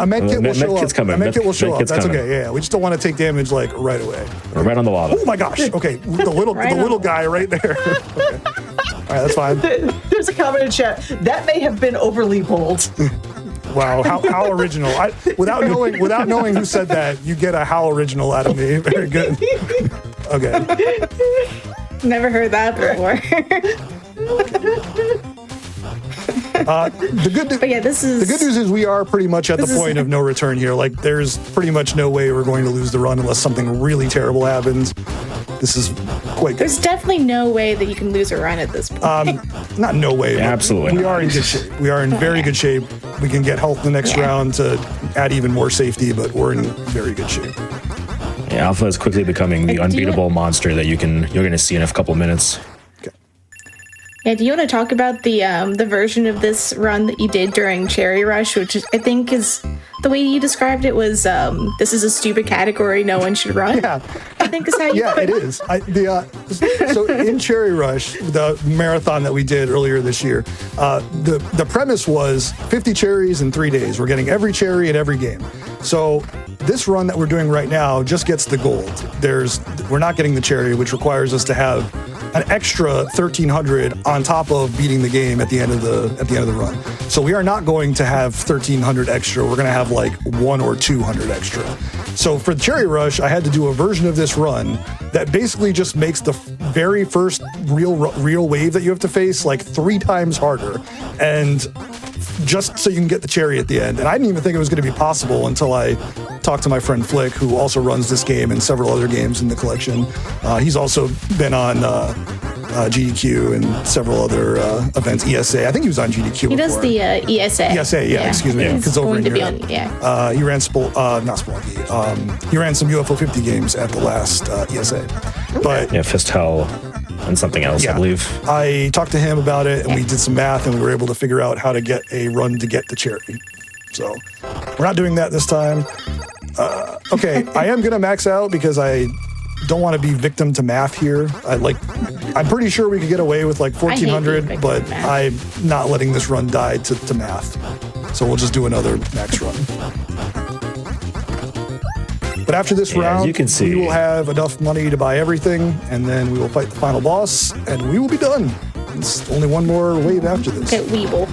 A med kit will show up. A med kit will show up. That's okay. Yeah, we just don't want to take damage like right away. We're right on the lava. Oh my gosh. Okay, the little guy right there. Okay. All right, that's fine. There's a comment in chat. That may have been overly bold. Wow, how original! Without knowing who said that, you get a how original out of me. Very good. Okay. Never heard that before. The good news is we are pretty much at the point of no return here. Like, there's pretty much no way we're going to lose the run unless something really terrible happens. This is quite good. There's definitely no way that you can lose a run at this point. Not no way. Yeah, absolutely. We are in good shape. We are in very good shape. We can get health the next round to add even more safety, but we're in very good shape. Yeah, Alpha is quickly becoming the unbeatable monster that you're going to see in a couple minutes. Yeah, do you want to talk about the version of this run that you did during Cherry Rush, which I think is the way you described it was this is a stupid category no one should run. Yeah, I think is how you. Yeah, it is. So in Cherry Rush, the marathon that we did earlier this year, the premise was 50 cherries in 3 days. We're getting every cherry in every game. So this run that we're doing right now just gets the gold. We're not getting the cherry, which requires us to have an extra 1,300 on top of beating the game at the end of the run. So we are not going to have 1,300 extra. We're going to have like 100 or 200 extra. So for the Cherry Rush, I had to do a version of this run that basically just makes the very first real wave that you have to face like 3 times harder, and just so you can get the cherry at the end. And I didn't even think it was going to be possible until I talked to my friend Flick, who also runs this game and several other games in the collection. He's also been on GDQ and several other events, ESA. I think he was on GDQ before. He does the ESA. ESA, yeah, excuse me. He's over going in to be Europe. on, yeah. He ran not Spelunky. He ran some UFO 50 games at the last ESA. But yeah, Fist Hell and something else, I believe. I talked to him about it, and we did some math, and we were able to figure out how to get a run to get the cherry. So we're not doing that this time. Okay, I am going to max out because I don't want to be victim to math here. I'm pretty sure we could get away with like 1,400, but I'm not letting this run die to math. So we'll just do another max run. But after this round, you can see, we will have enough money to buy everything, and then we will fight the final boss, and we will be done. It's only one more wave after this. Okay, Weeble.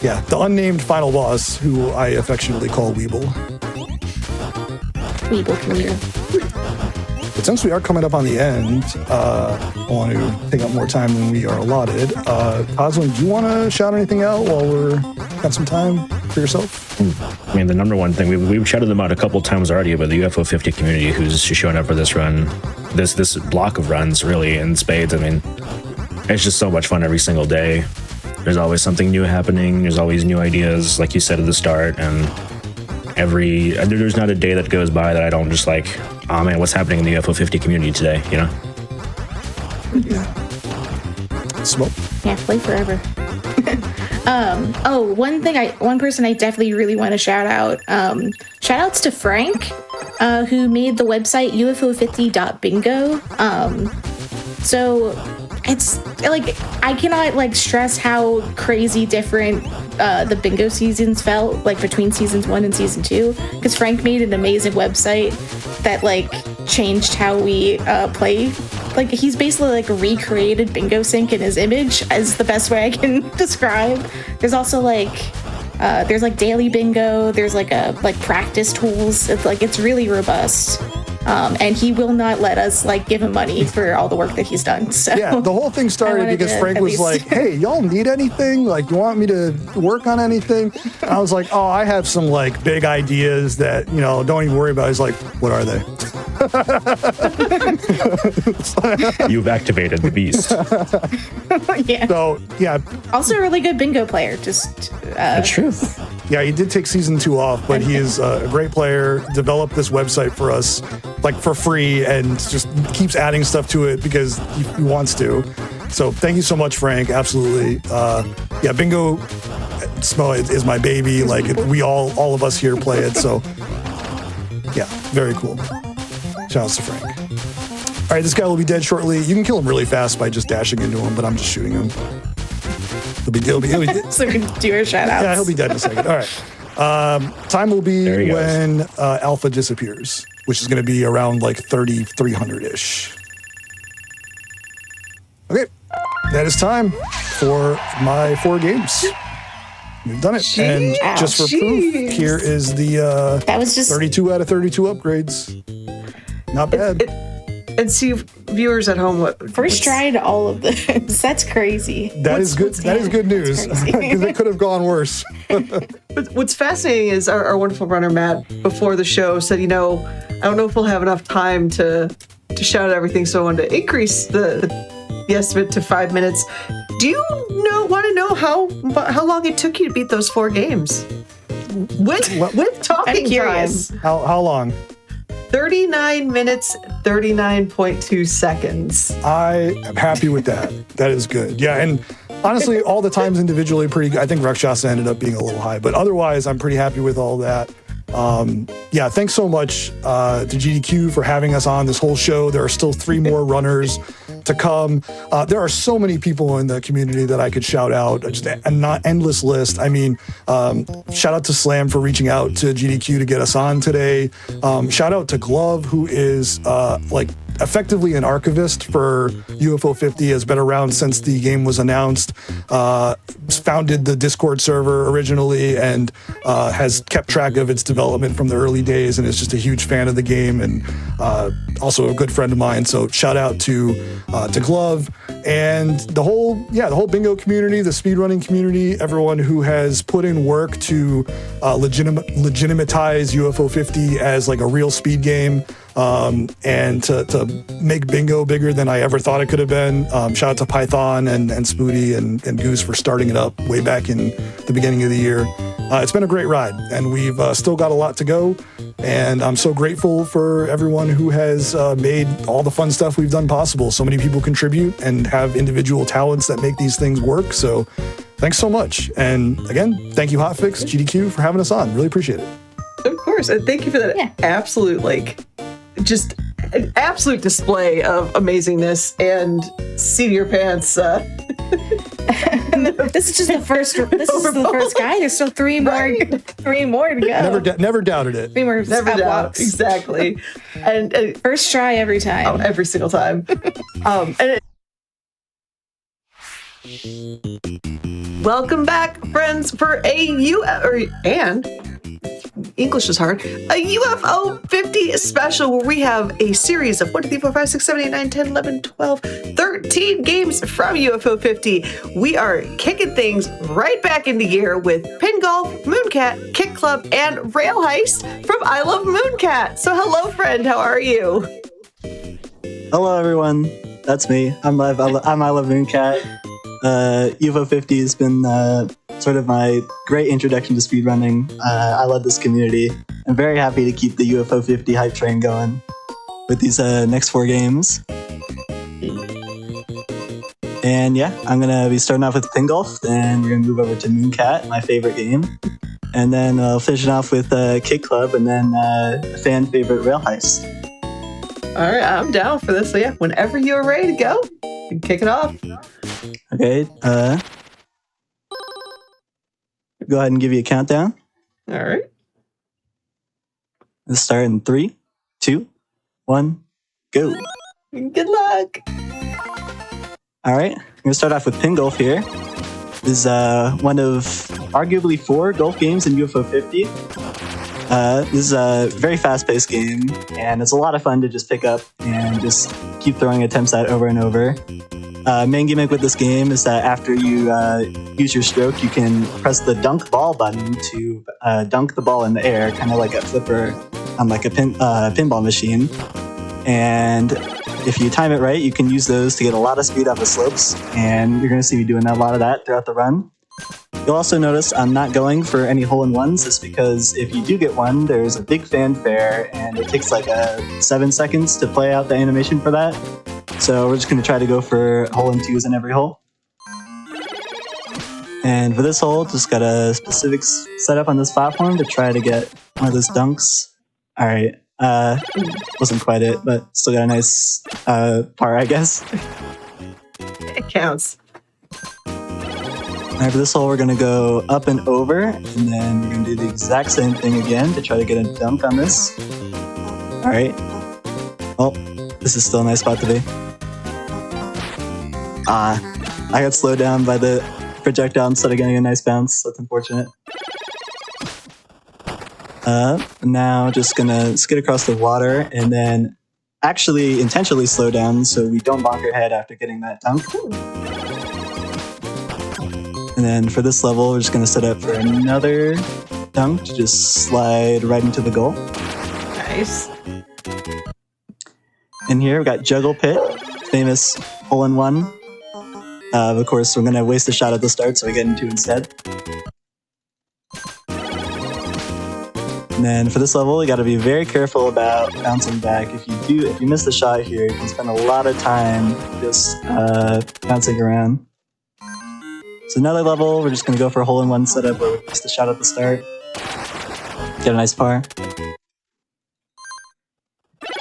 Yeah, the unnamed final boss, who I affectionately call Weeble. But since we are coming up on the end, I want to take up more time than we are allotted. Coswin, do you want to shout anything out while we're got some time for yourself? I mean, the number one thing, we've shouted them out a couple times already, but the UFO 50 community who's showing up for this run, this block of runs, really, in spades. I mean, it's just so much fun every single day. There's always something new happening. There's always new ideas, like you said at the start, and there's not a day that goes by that I don't just like, oh man, what's happening in the UFO 50 community today, you know? Yeah. Smoke. Yeah, play forever. One person I definitely really want to shout out. Shout outs to Frank, who made the website UFO50.bingo. So it's like, I cannot stress how crazy different the bingo seasons felt between seasons 1 and season 2, because Frank made an amazing website that changed how we play. He's basically recreated Bingo Sync in his image, as the best way I can describe. There's also there's daily bingo, there's practice tools. It's really robust. And he will not let us give him money for all the work that he's done. So yeah, the whole thing started because Frank was like, "Hey, y'all need anything? You want me to work on anything?" And I was like, "Oh, I have some big ideas that don't even worry about." He's like, "What are they?" You've activated the beast. Yeah. So yeah. Also a really good bingo player. Just that's true. Yeah, he did take season 2 off, but he is a great player. Developed this website for us, for free, and just keeps adding stuff to it because he wants to. So thank you so much, Frank. Absolutely. Yeah, Bingo is my baby. We all of us here play it. So yeah, very cool. Shout outs to Frank. All right, this guy will be dead shortly. You can kill him really fast by just dashing into him, but I'm just shooting him. He'll be So we can do our shout outs. yeah, he'll be dead in a second. All right. Time will be There he goes. when Alpha disappears, which is going to be around like 3,300-ish. Okay, that is time for my 4 games. We've done it. And just for proof, here is the That was just 32 out of 32 upgrades. Not bad. And see, viewers at home, first try to all of this. That's crazy. That is good. That is good news because it could have gone worse. What's fascinating is our wonderful runner Matt before the show said, I don't know if we'll have enough time to shout out everything, so I wanted to increase the estimate to 5 minutes. Do you want to know how long it took you to beat those 4 games with talking I'm curious. time? How long? 39 minutes, 39.2 seconds. I am happy with that. That is good. Yeah, and honestly, all the times individually pretty good. I think Rakshasa ended up being a little high, but otherwise, I'm pretty happy with all that. Yeah, thanks so much to GDQ for having us on this whole show. There are still 3 more runners to come. There are so many people in the community that I could shout out, just a not endless list. I mean, shout out to Slam for reaching out to GDQ to get us on today. Shout out to Glove, who is effectively an archivist for UFO 50, has been around since the game was announced, founded the Discord server originally, and has kept track of its development from the early days, and is just a huge fan of the game, and also a good friend of mine. So shout out to Glove and the whole bingo community, the speedrunning community, everyone who has put in work to legitimatize UFO 50 as like a real speed game. And to make bingo bigger than I ever thought it could have been. Shout out to Python and Spoody and Goose for starting it up way back in the beginning of the year. It's been a great ride, and we've still got a lot to go. And I'm so grateful for everyone who has made all the fun stuff we've done possible. So many people contribute and have individual talents that make these things work. So thanks so much. And again, thank you, Hotfix, GDQ, for having us on. Really appreciate it. Of course. And thank you for that absolute, just an absolute display of amazingness and seat your pants. This is just the first. This is the first guy. There's still 3 more. Right. 3 more to go. Never doubted it. 3 more. Never doubt. Exactly. and first try every time. Oh, every single time. Welcome back, friends, for English is hard. A UFO 50 special where we have a series of 1, 2, 3, 4, 5, 6, 7, 8, 9, 10, 11, 12, 13 games from UFO 50. We are kicking things right back into gear with Pingolf, Mooncat, Kick Club, and Rail Heist from I Love Mooncat. So hello, friend. How are you? Hello, everyone. That's me. I'm I Love Mooncat. UFO 50 has been sort of my great introduction to speedrunning. I love this community. I'm very happy to keep the UFO 50 hype train going with these next 4 games. And yeah, I'm going to be starting off with Pingolf, then we're going to move over to Mooncat, my favorite game. And then I'll finish it off with Kick Club, and then a fan favorite, Rail Heist. All right, I'm down for this. So yeah, whenever you're ready to go, you can kick it off. Okay, go ahead and give you a countdown. All right. Let's start in 3, 2, 1, go. Good luck. All right, I'm going to start off with Pingolf here. This is one of arguably 4 golf games in UFO 50. This is a very fast-paced game, and it's a lot of fun to just pick up and just keep throwing attempts at over and over. Main gimmick with this game is that after you use your stroke, you can press the dunk ball button to dunk the ball in the air, kind of like a flipper on like a pinball machine. And if you time it right, you can use those to get a lot of speed off the slopes, and you're going to see me doing a lot of that throughout the run. You'll also notice I'm not going for any hole-in-ones, just because if you do get one, there's a big fanfare, and it takes like 7 seconds to play out the animation for that. So we're just going to try to go for hole-in-twos in every hole. And for this hole, just got a specific setup on this platform to try to get one of those dunks. All right, wasn't quite it, but still got a nice par, I guess. It counts. All right, for this hole, we're going to go up and over, and then we're going to do the exact same thing again to try to get a dunk on this. All right. Oh, this is still a nice spot to be. I got slowed down by the projectile instead of getting a nice bounce. That's unfortunate. Now just gonna skid across the water and then actually intentionally slow down so we don't bonk our head after getting that dunk. And then for this level, we're just gonna set up for another dunk to just slide right into the goal. Nice. In here, we've got Juggle Pit, famous hole-in-one. Of course, we're gonna waste a shot at the start, so we get into instead. And then for this level, you got to be very careful about bouncing back. If you miss the shot here, you can spend a lot of time just bouncing around. So another level, we're just gonna go for a hole-in-one setup where we miss the shot at the start. Get a nice par.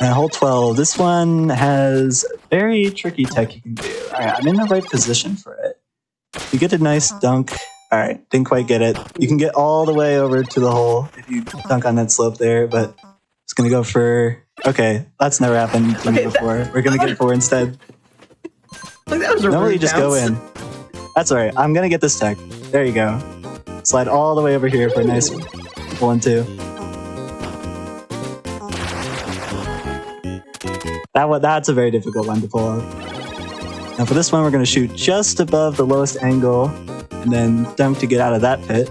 And hole 12, this one has very tricky tech you can do. Alright, I'm in the right position for it. You get a nice dunk. Alright, didn't quite get it. You can get all the way over to the hole if you dunk on that slope there, but it's gonna go for... Okay, that's never happened to me before. We're gonna get 4 instead. Like, that was a Normally you rude just bounce. go in. That's alright, I'm gonna get this tech. There you go. Slide all the way over here for a nice 1-2. That's a very difficult one to pull off. Now for this one, we're going to shoot just above the lowest angle and then dunk to get out of that pit.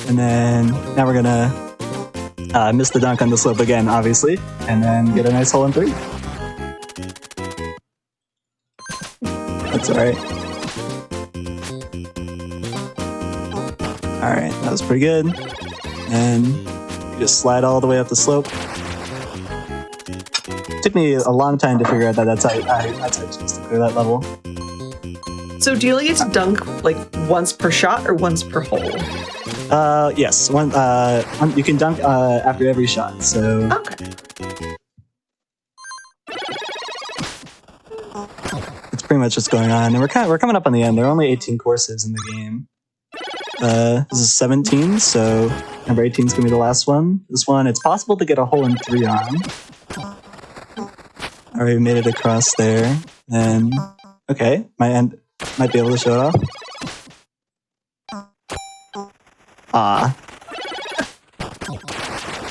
And then now we're going to miss the dunk on the slope again, obviously, and then get a nice hole in 3. That's alright. Alright, that was pretty good. And you just slide all the way up the slope. Took me a long time to figure out that that's how you're supposed to clear that level. So do you only get to dunk like once per shot or once per hole? Yes. You can dunk after every shot. So Okay. it's pretty much what's going on. And we're coming up on the end. There are only 18 courses in the game. This is 17, so number 18 is gonna be the last one. This one, it's possible to get a hole in 3 on. Already made it across there. And okay, might be able to show it off.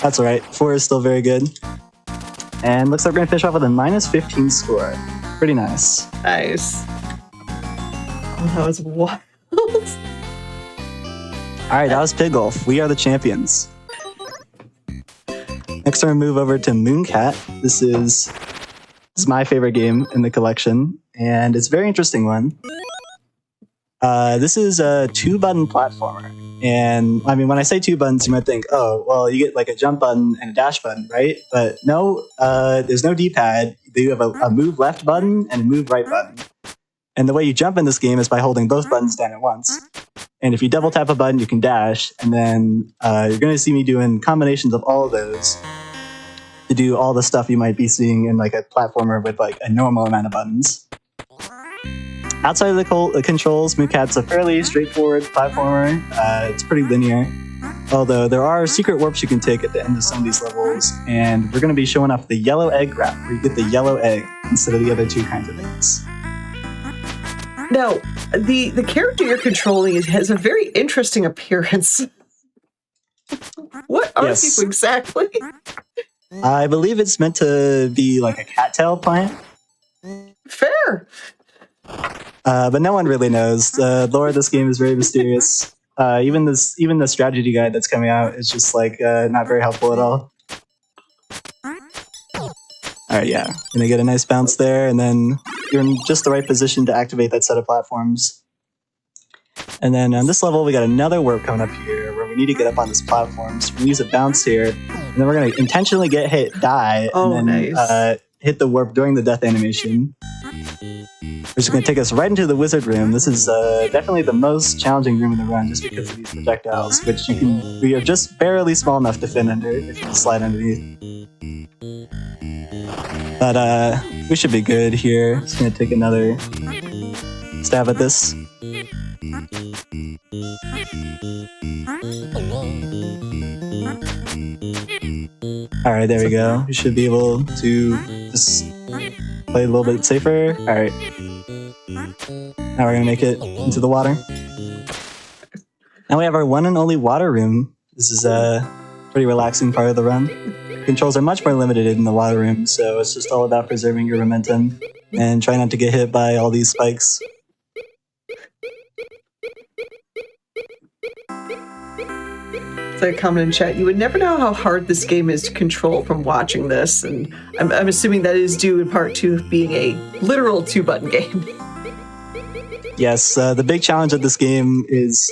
That's alright. 4 is still very good. And looks like we're gonna finish off with a -15 score. Pretty nice. Nice. Oh, that was wild. Alright, that was Pingolf. We are the champions. Next, we're gonna move over to Mooncat. This is my favorite game in the collection, and it's a very interesting one. This is a 2-button platformer. And I mean, when I say 2 buttons, you might think, oh, well, you get like a jump button and a dash button, right? But no, there's no D-pad. You have a move left button and a move right button. And the way you jump in this game is by holding both buttons down at once. And if you double tap a button, you can dash. And then you're going to see me doing combinations of all of those to do all the stuff you might be seeing in like a platformer with like a normal amount of buttons. Outside of the controls, Mooncat's a fairly straightforward platformer. It's pretty linear. Although there are secret warps you can take at the end of some of these levels, and we're going to be showing off the yellow egg grab, where you get the yellow egg instead of the other 2 kinds of eggs. Now, the character you're controlling has a very interesting appearance. What are Yes. you exactly? I believe it's meant to be like a cattail plant. Fair. But no one really knows. The lore of this game is very mysterious. Even the strategy guide that's coming out is just like not very helpful at all. Alright, yeah. Gonna get a nice bounce there, and then you're in just the right position to activate that set of platforms. And then on this level, we got another warp coming up here where we need to get up on this platform. So we use a bounce here, and then we're gonna intentionally get hit, die, Oh, and then nice. hit the warp during the death animation. Which is going to take us right into the wizard room. This is definitely the most challenging room in the run, just because of these projectiles, which we are just barely small enough to fit under if you slide underneath. But we should be good here. Just going to take another stab at this. All right, there we go. We should be able to just play a little bit safer. All right. Now we're gonna make it into the water. Now we have our one and only water room. This is a pretty relaxing part of the run. Controls are much more limited in the water room, so it's just all about preserving your momentum and try not to get hit by all these spikes. It's like a comment in chat. You would never know how hard this game is to control from watching this, and I'm assuming that is due in part to being a literal 2-button game. Yes, the big challenge of this game is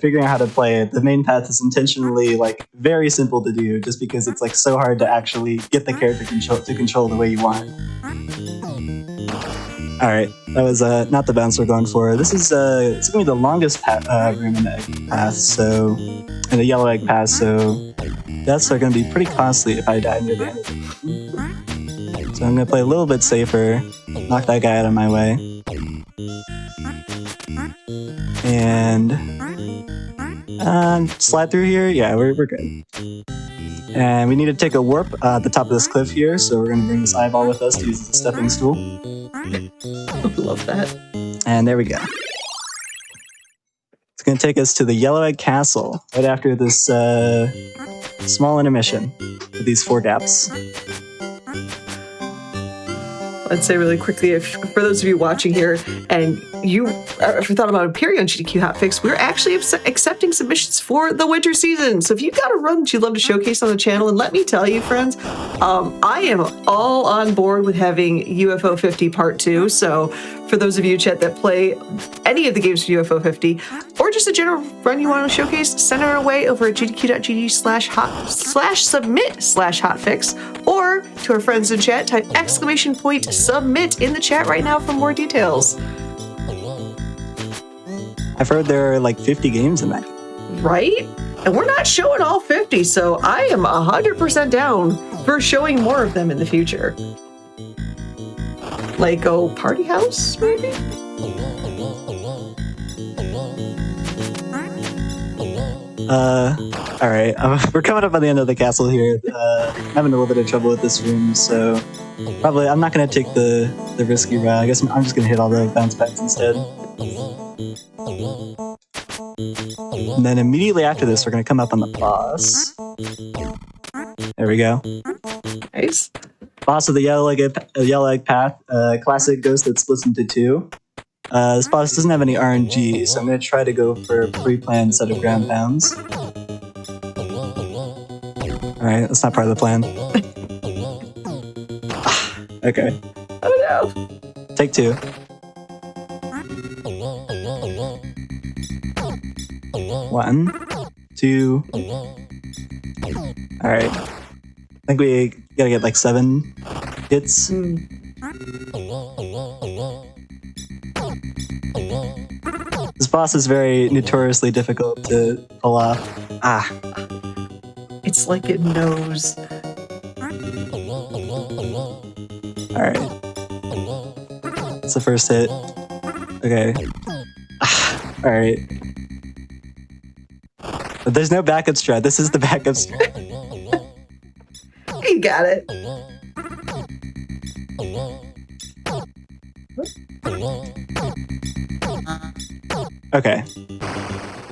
figuring out how to play it. The main path is intentionally very simple to do, just because it's so hard to actually get the character to control the way you want. All right, that was not the bounce we're going for. This is it's gonna be the longest room in the egg path, in the yellow egg path. So deaths are gonna be pretty costly if I die near the end of it. So I'm gonna play a little bit safer, knock that guy out of my way. And slide through here. Yeah, we're good. And we need to take a warp at the top of this cliff here, so we're going to bring this eyeball with us to use as a stepping stool. Love that. And there we go. It's going to take us to the Yellow Egg Castle, right after this small intermission with these 4 gaps. I'd say really quickly, for those of you watching here, and you ever thought about appearing on GDQ Hotfix, we're actually accepting submissions for the winter season. So if you've got a run that you'd love to showcase on the channel, and let me tell you, friends, I am all on board with having UFO 50 Part 2. So for those of you, chat, that play any of the games for UFO 50, or just a general run you want to showcase, send it away over at gdq.gd/submit/hotfix, or to our friends in chat, type !submit in the chat right now for more details. I've heard there are 50 games in that. Right? And we're not showing all 50, so I am 100% down for showing more of them in the future. Like, Party House, maybe? All right, we're coming up on the end of the castle here. I'm having a little bit of trouble with this room, so probably I'm not going to take the risky route. I guess I'm just going to hit all the bounce pads instead. And then immediately after this, we're going to come up on the boss. There we go. Nice. Boss of the Yellow Egg Path, classic ghost that splits into 2. This boss doesn't have any RNG, so I'm going to try to go for a pre-planned set of ground pounds. Alright, that's not part of the plan. Okay. Oh no. Take 2. One, 2. Alright. I think we gotta get 7 hits. This boss is very notoriously difficult to pull off. It's like it knows. Alright. That's the first hit. Okay. Alright. But there's no backup strat. This is the backup strat. You got it. Okay.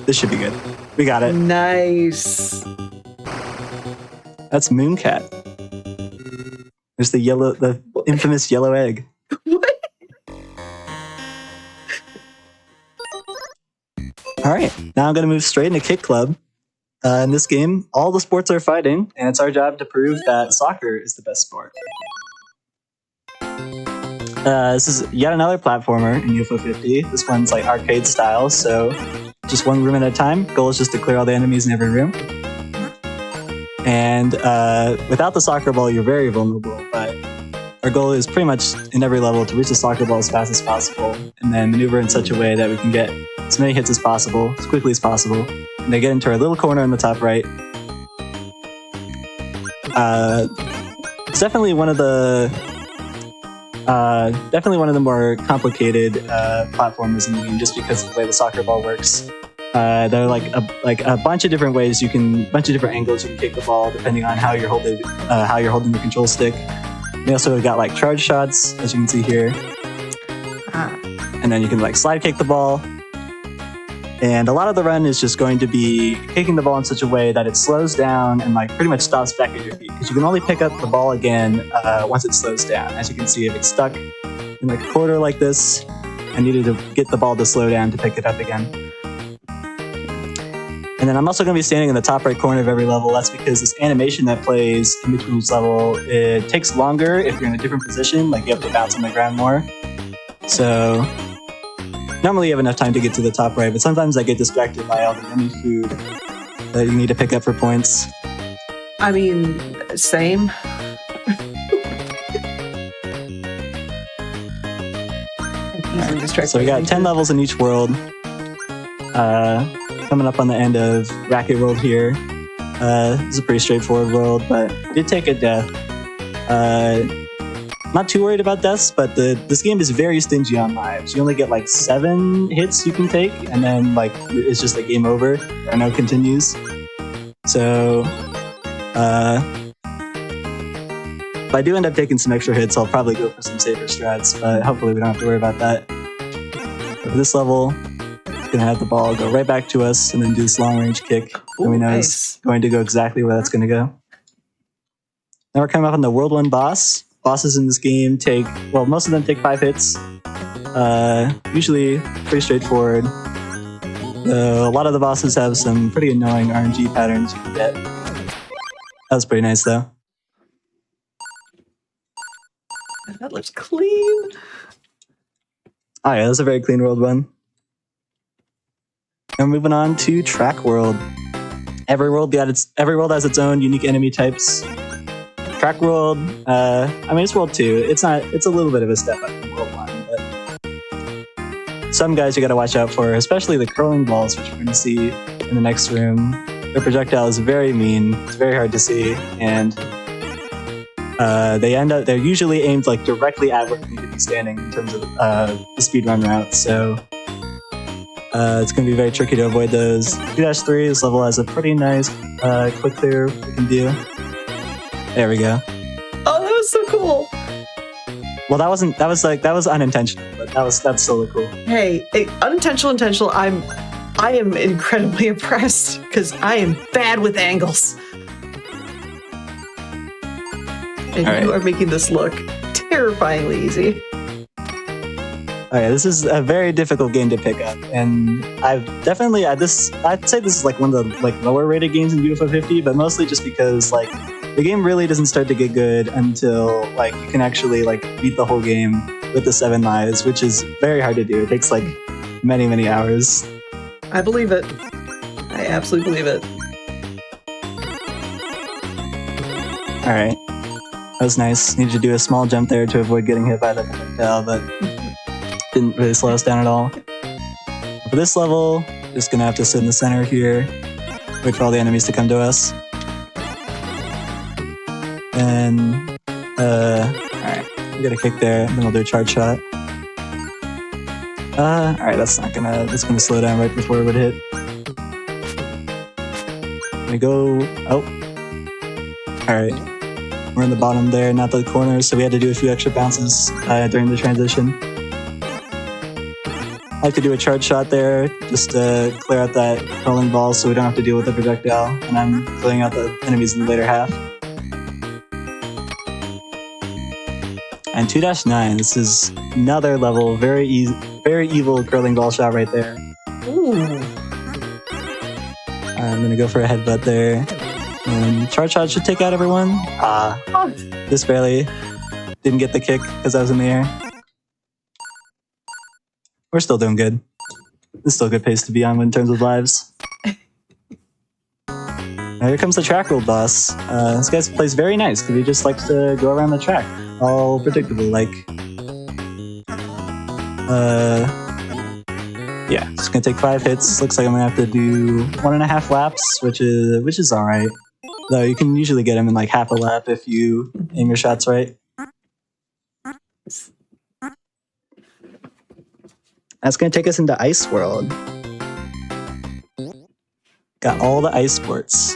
This should be good. We got it. Nice. That's Mooncat. There's the infamous yellow egg. What? Alright, now I'm going to move straight into Kick Club. In this game, all the sports are fighting, and it's our job to prove that soccer is the best sport. This is yet another platformer in UFO 50. This one's arcade style, so just one room at a time. Goal is just to clear all the enemies in every room. And without the soccer ball, you're very vulnerable, but our goal is pretty much in every level to reach the soccer ball as fast as possible, and then maneuver in such a way that we can get as many hits as possible, as quickly as possible. And they get into our little corner in the top right. It's definitely one of the definitely one of the more complicated platformers in the game, just because of the way the soccer ball works. There are like a bunch of different ways bunch of different angles you can kick the ball depending on how you're holding the control stick. We also got like charge shots, as you can see here, and then you can like slide kick the ball. And a lot of the run is just going to be kicking the ball in such a way that it slows down and like pretty much stops back at your feet, because you can only pick up the ball again once it slows down. As you can see, if it's stuck in like a corner like this, I needed to get the ball to slow down to pick it up again. And then I'm also going to be standing in the top right corner of every level. That's because this animation that plays in between each level, it takes longer if you're in a different position, like you have to bounce on the ground more. So normally you have enough time to get to the top right, but sometimes I get distracted by all the yummy food that you need to pick up for points. I mean, same. Easily distracted. So we got 10 levels in each world. Coming up on the end of Racket World here. It's a pretty straightforward world, but did take a death. Not too worried about deaths, but this game is very stingy on lives. You only get like 7 hits you can take, and then like it's just a game over. There are no continues. So if I do end up taking some extra hits, I'll probably go for some safer strats, but hopefully we don't have to worry about that. For this level, gonna have the ball go right back to us and then do this long range kick. Ooh, we know nice. it's going to go exactly where that's going to go. Now we're coming up on the World 1 boss. Bosses in this game most of them take 5 hits. Usually pretty straightforward. A lot of the bosses have some pretty annoying RNG patterns you can get. That was pretty nice though. That looks clean. Oh yeah, that's a very clean World 1. And moving on to Track World. Every world has its own unique enemy types. Track World, it's World 2. It's a little bit of a step up from World 1, but some guys you gotta watch out for, especially the curling balls, which we're gonna see in the next room. Their projectile is very mean, it's very hard to see, and they're usually aimed like directly at where you need to be standing in terms of the speedrun route, so it's going to be very tricky to avoid those. 2-3, this level has a pretty nice quick clear we can do. There we go. Oh, that was so cool. Well, that was unintentional, but that's still cool. Hey, unintentional, intentional. I am incredibly impressed because I am bad with angles. And you are making this look terrifyingly easy. Okay, this is a very difficult game to pick up, and I'd say this is like one of the like lower rated games in UFO 50, but mostly just because like the game really doesn't start to get good until like you can actually like beat the whole game with the 7 lives, which is very hard to do. It takes like many hours. I believe it. I absolutely believe it. All right, that was nice. Needed to do a small jump there to avoid getting hit by the projectile, but didn't really slow us down at all. For this level, just gonna have to sit in the center here, wait for all the enemies to come to us. And alright, we got a kick there, and then we'll do a charge shot. Alright, that's gonna slow down right before it would hit. We go, alright. We're in the bottom there, not the corner, so we had to do a few extra bounces during the transition. I like to do a charge shot there, just to clear out that rolling ball so we don't have to deal with the projectile, and I'm clearing out the enemies in the later half. And 2-9, this is another level, very evil curling ball shot right there. Ooh. I'm gonna go for a headbutt there. And charge shot should take out everyone. Just barely. Didn't get the kick because I was in the air. We're still doing good. It's still a good pace to be on in terms of lives. Now here comes the track world boss. This guy plays very nice because he just likes to go around the track. All predictable, like... yeah, it's gonna take 5 hits. Looks like I'm gonna have to do 1.5 laps, which is alright. Though you can usually get him in like half a lap if you aim your shots right. That's going to take us into Ice World. Got all the ice sports.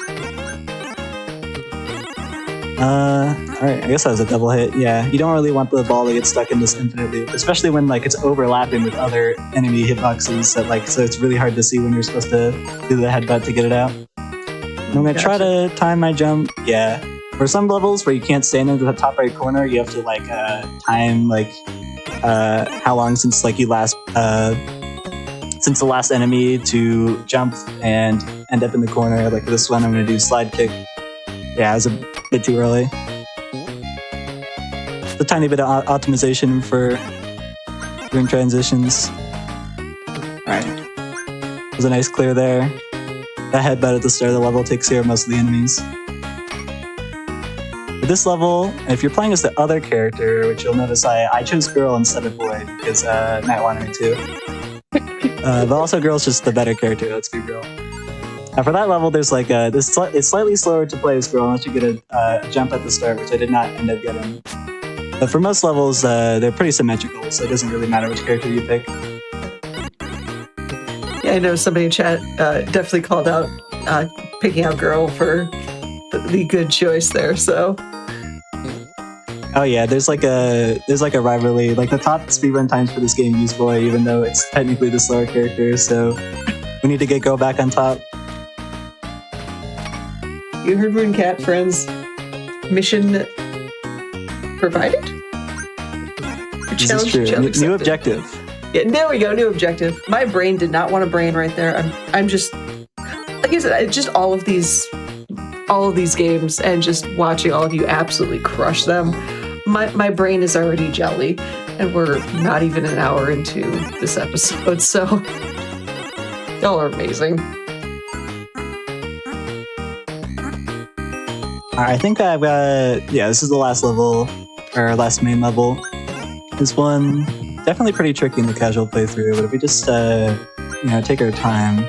Alright, I guess that was a double hit. Yeah, you don't really want the ball to get stuck in this infinite loop, especially when like it's overlapping with other enemy hitboxes that like, so it's really hard to see when you're supposed to do the headbutt to get it out. And I'm gonna try to time my jump. Yeah. For some levels where you can't stand into the top right corner, you have to like time like how long since like you last since the last enemy to jump and end up in the corner. Like this one, I'm gonna do slide kick. Yeah, it was a bit too early. Just a tiny bit of optimization for doing transitions. Alright. There's a nice clear there. That headbutt at the start of the level takes care of most of the enemies. For this level, if you're playing as the other character, which you'll notice I chose girl instead of boy because Matt wanted me to. But also girl's just the better character, let's do girl. For that level, there's like it's slightly slower to play as girl unless you get a jump at the start, which I did not end up getting. But for most levels, they're pretty symmetrical, so it doesn't really matter which character you pick. Yeah, I know somebody in chat definitely called out picking out girl for the good choice there. So. Oh yeah, there's like a rivalry. Like the top speedrun times for this game use boy, even though it's technically the slower character. So we need to get girl back on top. You heard Mooncat, friends. Mission provided? This is true. New objective. Yeah, there we go. New objective. My brain did not want a brain right there. I'm just, like I said, just all of these games and just watching all of you absolutely crush them. My brain is already jelly, and we're not even an hour into this episode, so y'all are amazing. I think I've got, yeah, this is the last level, or last main level. This one, definitely pretty tricky in the casual playthrough, but if we just, take our time,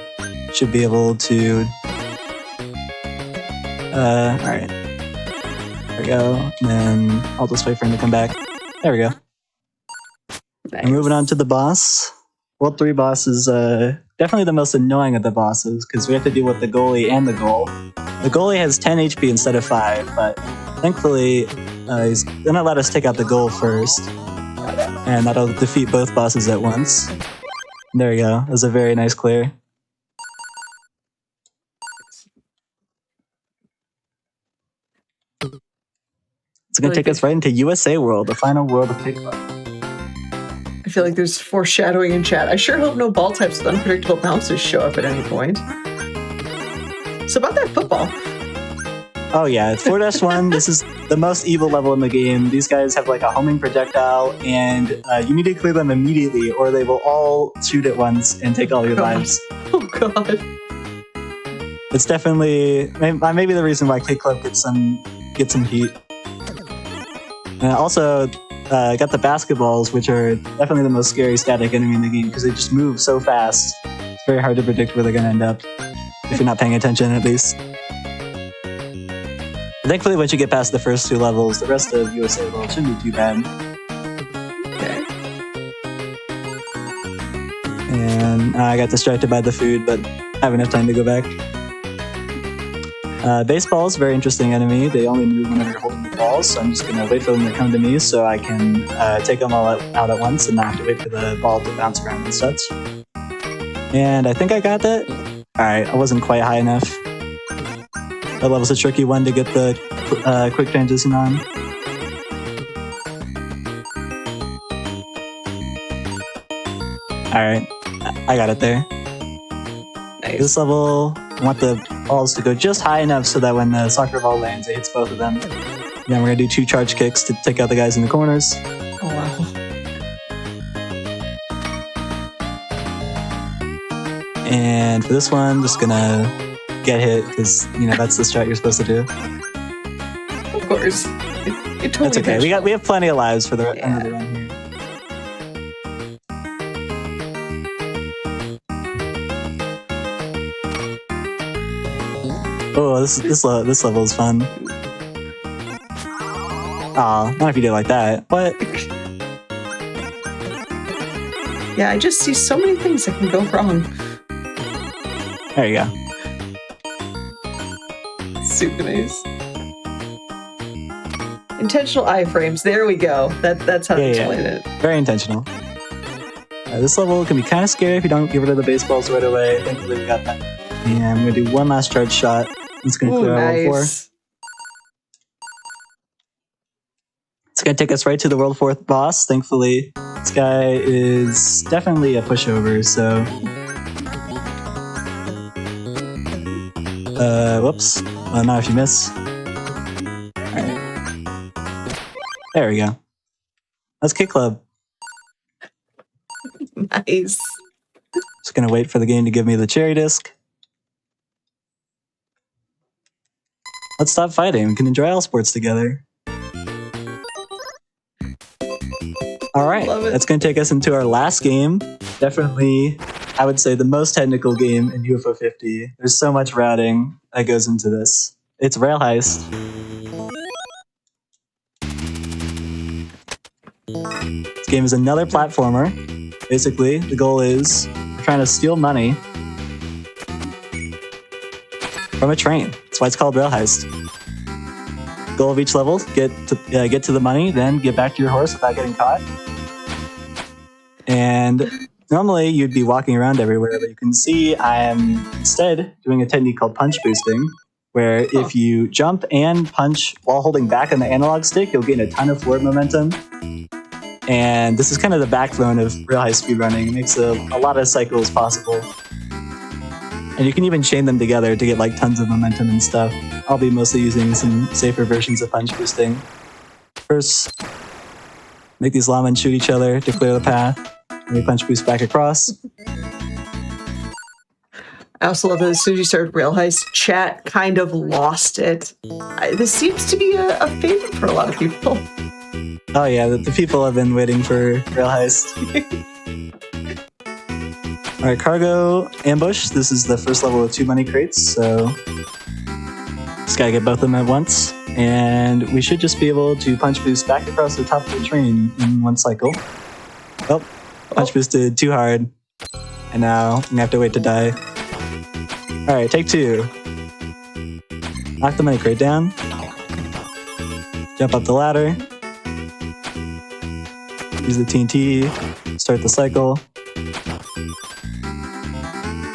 should be able to, alright. There we go, and then I'll just wait for him to come back. There we go. Nice. And moving on to the boss. World 3 boss is definitely the most annoying of the bosses, because we have to deal with the goalie and the goal. The goalie has 10 HP instead of 5, but thankfully he's gonna let us take out the goal first, and that'll defeat both bosses at once. There we go. That was a very nice clear. It's gonna take us right into USA World, the final world of Pingolf. I feel like there's foreshadowing in chat. I sure hope no ball types with unpredictable bounces show up at any point. So about that football. Oh yeah, it's 4-1. This is the most evil level in the game. These guys have like a homing projectile, and you need to clear them immediately, or they will all shoot at once and take all your lives. Oh god. It's definitely maybe the reason why K Club gets some heat. And also got the basketballs, which are definitely the most scary static enemy in the game because they just move so fast. It's very hard to predict where they're going to end up if you're not paying attention, at least. Thankfully, once you get past the first 2 levels, the rest of USA World shouldn't be too bad. Okay. And I got distracted by the food, but I have enough time to go back. Baseball is a very interesting enemy. They only move whenever you're holding the balls, so I'm just going to wait for them to come to me so I can take them all out at once and not have to wait for the ball to bounce around and such. And I think I got that. Alright, I wasn't quite high enough. That level's a tricky one to get the quick transition on. Alright, I got it there. Nice. This level, I want the balls to go just high enough so that when the soccer ball lands, it hits both of them. Then we're going to do 2 charge kicks to take out the guys in the corners. Oh wow. And for this one, just gonna get hit because that's the strat you're supposed to do. Of course. It totally That's okay. We have plenty of lives for the end of the run here. Oh, this level is fun. Aw, not if you do it like that. What? Yeah, I just see so many things that can go wrong. There you go. Super nice. Intentional iframes. There we go. That's how to explain it. Very intentional. This level can be kind of scary if you don't get rid of the baseballs right away. Thankfully, we got that. And I'm going to do one last charge shot. It's going to clear out World 4. It's going to take us right to the World 4 boss. Thankfully, this guy is definitely a pushover, so... whoops. Not if you miss. Alright. There we go. That's Kick Club. Nice. Just gonna wait for the game to give me the cherry disc. Let's stop fighting. We can enjoy all sports together. Alright, that's gonna take us into our last game. Definitely, I would say, the most technical game in UFO 50. There's so much routing that goes into this. It's Rail Heist. This game is another platformer. Basically, the goal is we're trying to steal money from a train. That's why it's called Rail Heist. Goal of each level: get to the money, then get back to your horse without getting caught. And normally you'd be walking around everywhere, but you can see I am instead doing a technique called punch boosting, where if you jump and punch while holding back on the analog stick, you'll gain a ton of forward momentum. And this is kind of the backbone of Rail Heist speedrunning. It makes a lot of cycles possible. And you can even chain them together to get like tons of momentum and stuff. I'll be mostly using some safer versions of punch boosting. First, make these lawmen shoot each other to clear the path. And we punch boost back across. I also love that as soon as you started Rail Heist, chat kind of lost it. This seems to be a favorite for a lot of people. Oh yeah, the people have been waiting for Rail Heist. Alright, cargo ambush. This is the first level of 2 money crates, so just gotta get both of them at once. And we should just be able to punch boost back across the top of the train in one cycle. Oh, punch boosted too hard. And now I'm gonna have to wait to die. Alright, take 2. Knock the money crate down. Jump up the ladder. Use the TNT, start the cycle.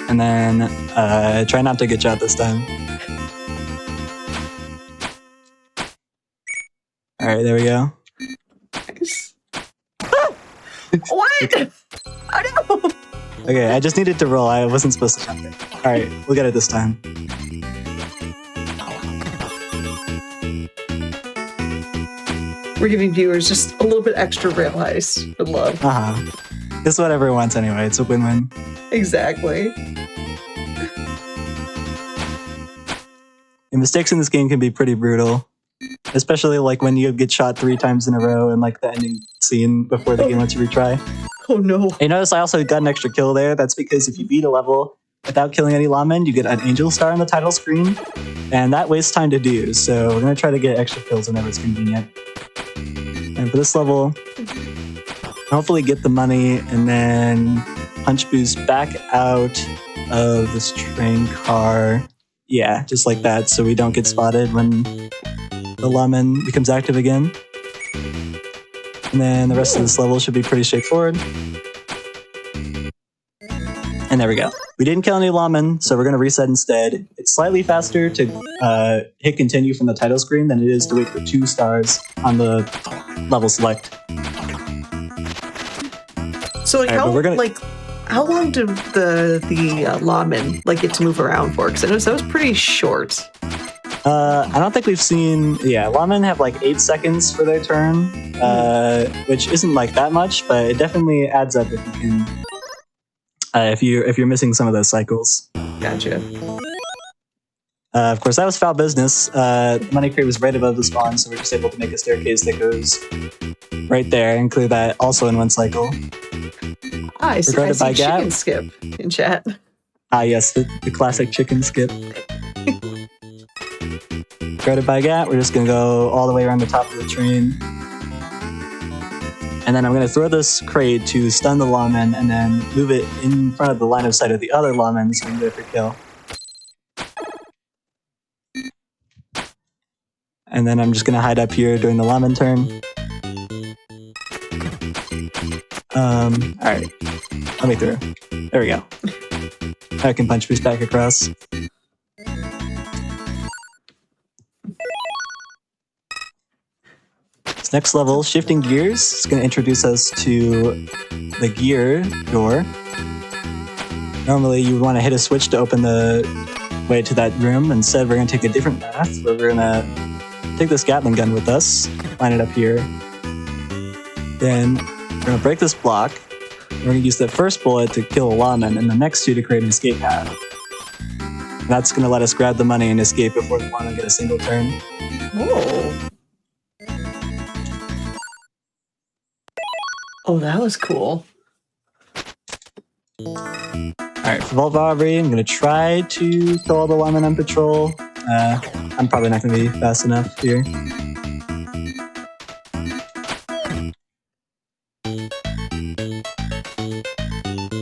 And then try not to get shot this time. Alright, there we go. Nice. What? Oh no! Okay, I just needed to roll. I wasn't supposed to jump it. Alright, we'll get it this time. We're giving viewers just a little bit extra Rail Heist. Good love. It's what everyone wants anyway. It's a win-win. Exactly. And mistakes in this game can be pretty brutal. Especially like when you get shot 3 times in a row and like the ending scene before the game lets you retry. Oh no. You notice I also got an extra kill there. That's because if you beat a level without killing any lawmen, you get an angel star on the title screen. And that wastes time to do. So we're going to try to get extra kills whenever it's convenient. And for this level, hopefully get the money and then punch boost back out of this train car. Yeah, just like that, so we don't get spotted when the lawman becomes active again. And then the rest of this level should be pretty straightforward. And there we go. We didn't kill any lawmen, so we're going to reset instead. It's slightly faster to hit continue from the title screen than it is to wait for 2 stars on the level select. So like, how long did the lawmen like get to move around for? Because I noticed that was pretty short. I don't think we've seen. Yeah, lawmen have like 8 seconds for their turn, which isn't like that much, but it definitely adds up if you can. If you're missing some of those cycles. Gotcha. Of course, that was foul business. The money crate was right above the spawn, so we're just able to make a staircase that goes right there and clear that also in 1 cycle. I see chicken skip in chat. Yes, the classic chicken skip. Guarded by Gat, we're just going to go all the way around the top of the train. And then I'm going to throw this crate to stun the lawman and then move it in front of the line of sight of the other lawman so we can get a free kill. And then I'm just going to hide up here during the lawman turn. Alright. Let me through. There we go. I can punch boost back across. This next level, Shifting Gears, is going to introduce us to the gear door. Normally you would want to hit a switch to open the way to that room. Instead, we're going to take a different path where we're going to take this Gatling gun with us, line it up here. Then we're going to break this block. We're going to use the first bullet to kill a lawman and the next two to create an escape path. That's going to let us grab the money and escape before the lawman get a single turn. Oh. Oh, that was cool. Alright, for vault robbery, I'm going to try to kill all the lawmen on patrol. I'm probably not going to be fast enough here.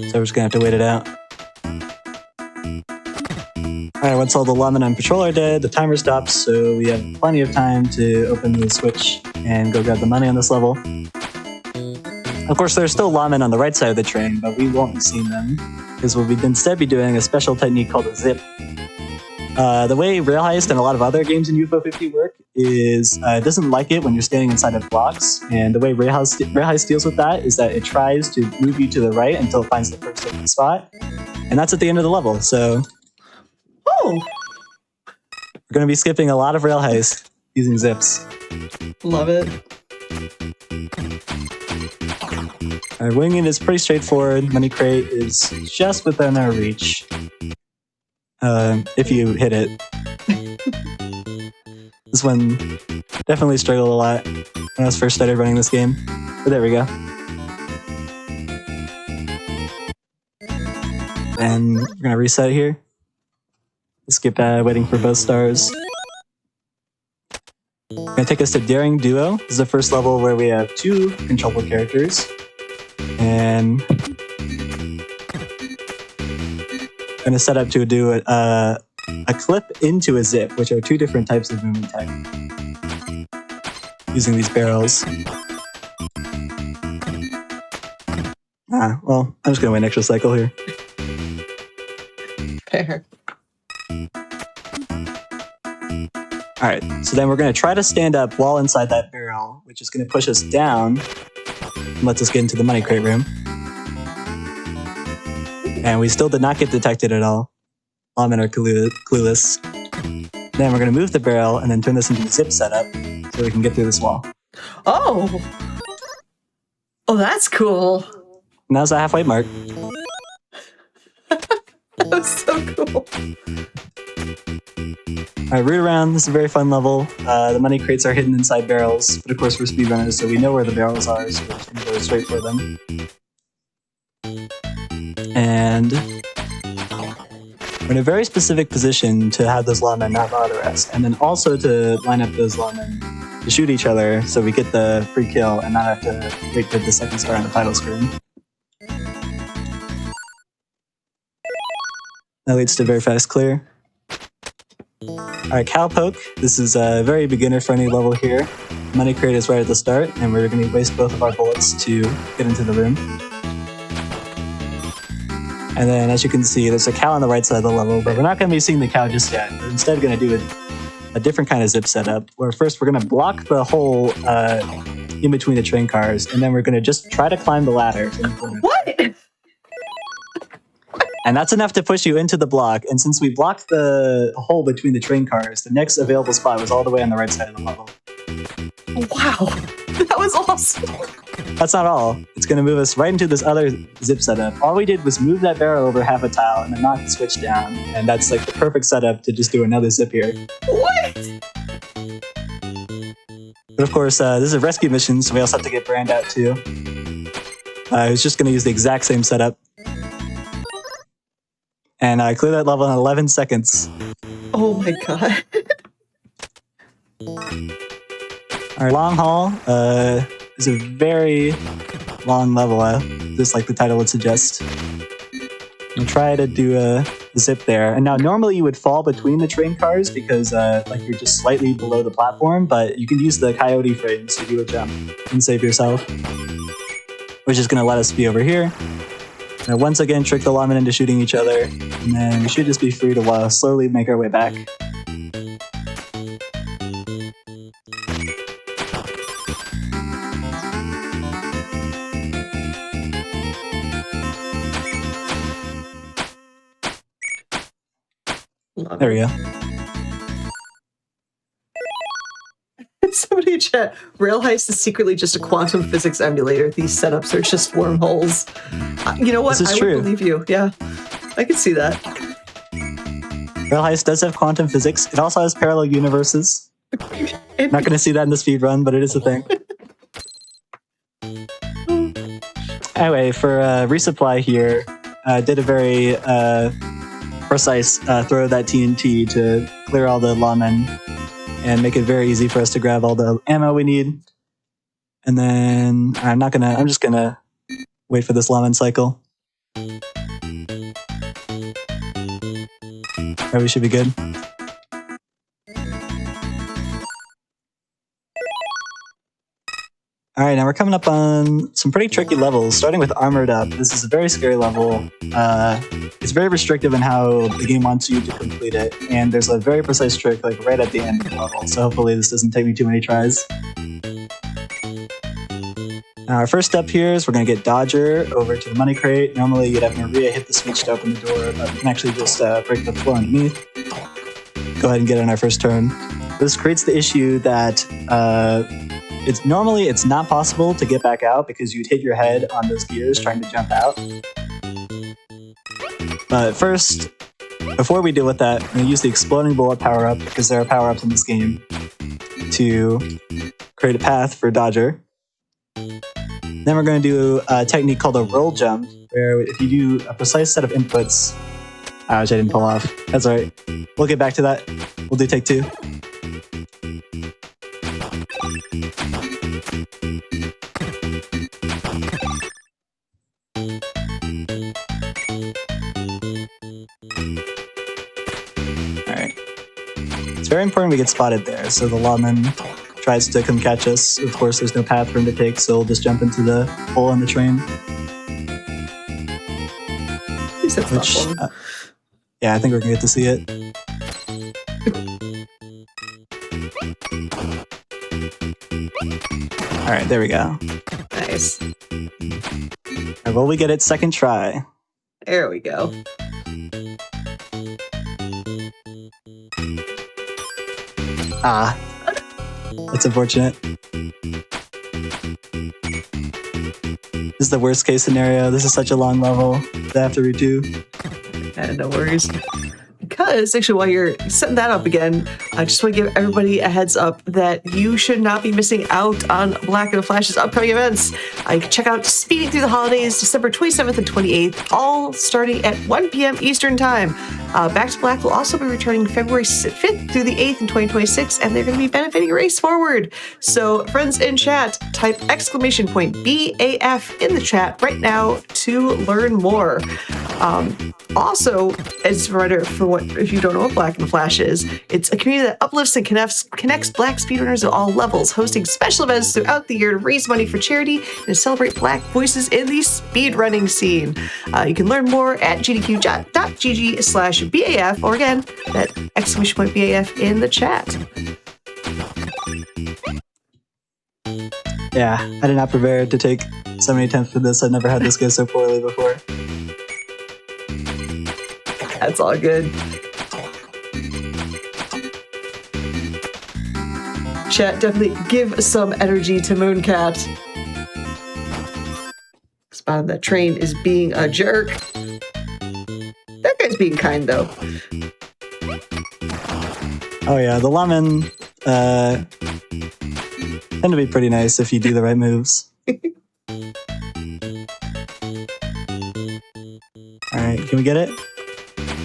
So we're just going to have to wait it out. Alright, once all the lawmen on patrol are dead, the timer stops, so we have plenty of time to open the switch and go grab the money on this level. Of course, there are still lawmen on the right side of the train, but we won't be seeing them, because we'll instead be doing a special technique called a zip. The way Rail Heist and a lot of other games in UFO 50 work is it doesn't like it when you're standing inside of blocks, and the way Rail Heist deals with that is that it tries to move you to the right until it finds the first open spot, and that's at the end of the level, so... Oh! We're going to be skipping a lot of Rail Heist using zips. Love it. Our winging is pretty straightforward. Money crate is just within our reach. If you hit it. This one definitely struggled a lot when I first started running this game. But there we go. And we're going to reset here. Skip waiting for both stars. Going to take us to Daring Duo. This is the first level where we have two controllable characters. And going to set up to do a clip into a zip, which are two different types of movement tech. Using these barrels. Well, I'm just going to wait an extra cycle here. Fair. Alright, so then we're going to try to stand up while inside that barrel, which is going to push us down and lets us get into the money crate room. And we still did not get detected at all. Lawmen are clueless. Then we're going to move the barrel and then turn this into a zip setup so we can get through this wall. Oh! Oh, that's cool. And that was the halfway mark. That was so cool. Alright, root around. This is a very fun level. The money crates are hidden inside barrels, but of course we're speedrunners, so we know where the barrels are, so we're just going to go straight for them. And we're in a very specific position to have those lawmen not bother us, and then also to line up those lawmen to shoot each other so we get the free kill and not have to wait for the second star on the title screen. That leads to a very fast clear. Alright, Cowpoke. This is a very beginner-friendly level here. Money crate is right at the start, and we're going to waste both of our bullets to get into the room. And then, as you can see, there's a cow on the right side of the level, but we're not going to be seeing the cow just yet. We're instead going to do a different kind of zip setup, where first we're going to block the hole in between the train cars, and then we're going to just try to climb the ladder. What? And that's enough to push you into the block, and since we blocked the hole between the train cars, the next available spot was all the way on the right side of the level. Wow. That was awesome. That's not all. It's going to move us right into this other zip setup. All we did was move that barrel over half a tile and then knock the switch down, and that's like the perfect setup to just do another zip here. What? But of course, this is a rescue mission, so we also have to get Brand out too. I was just going to use the exact same setup. And I cleared that level in 11 seconds. Oh my god. Our long haul, is a very long level, just like the title would suggest. And try to do a zip there. And now normally you would fall between the train cars because like you're just slightly below the platform, but you can use the coyote frames to do a jump and save yourself. Which is going to let us be over here. And once again, trick the lawmen into shooting each other. And then we should just be free to slowly make our way back. There we go. Somebody in chat, Rail Heist is secretly just a quantum physics emulator. These setups are just wormholes. You know what? This is I true. would believe you. Yeah, I can see that. Rail Heist does have quantum physics. It also has parallel universes. Not going to see that in the speedrun, but it is a thing. Anyway, for resupply here, did a very precise throw of that TNT to clear all the lawmen and make it very easy for us to grab all the ammo we need. And then I'm just gonna wait for this lawman cycle. Right, we should be good. All right, now we're coming up on some pretty tricky levels, starting with Armored Up. This is a very scary level. It's very restrictive in how the game wants you to complete it, and there's a very precise trick like right at the end of the level, so hopefully this doesn't take me too many tries. Now our first step here is we're going to get Dodger over to the money crate. Normally you'd have Maria hit the switch to open the door, but we can actually just break the floor underneath. Go ahead and get it on our first turn. This creates the issue that it's not possible to get back out because you'd hit your head on those gears trying to jump out. But first, before we deal with that, I'm going to use the Exploding Bullet power-up because there are power-ups in this game to create a path for Dodger. Then we're going to do a technique called a roll jump, where if you do a precise set of inputs, which I didn't pull off. That's all right. We'll get back to that. We'll do take two. It's very important we get spotted there, so the lawman tries to come catch us. Of course, there's no path for him to take, so we'll just jump into the hole in the train. Yeah, I think we're gonna get to see it. All right, there we go. Nice. All right, well, we get it second try. There we go. Ah, that's unfortunate. This is the worst case scenario. This is such a long level that I have to redo. No worries. Because actually, while you're setting that up again, I just want to give everybody a heads up that you should not be missing out on Black and the Flash's upcoming events. You can check out Speeding Through the Holidays, December 27th and 28th, all starting at 1 p.m. Eastern Time. Back to Black will also be returning February 5th through the 8th in 2026, and they're going to be benefiting Race Forward. So, friends in chat, type exclamation point BAF in the chat right now to learn more. Also, as a reminder for what, if you don't know what Black and the Flash is, it's a community that uplifts and connects Black speedrunners at all levels, hosting special events throughout the year to raise money for charity and to celebrate Black voices in the speedrunning scene. You can learn more at gdq.gg/BAF, or again, that exclamation point BAF in the chat. Yeah, I did not prepare to take so many attempts for this. I've never had this go so poorly before. That's all good. Chat, definitely give some energy to Mooncat. Spot on that train is being a jerk. That guy's being kind, though. Oh yeah, the lawmen tend to be pretty nice if you do the right moves. All right, can we get it?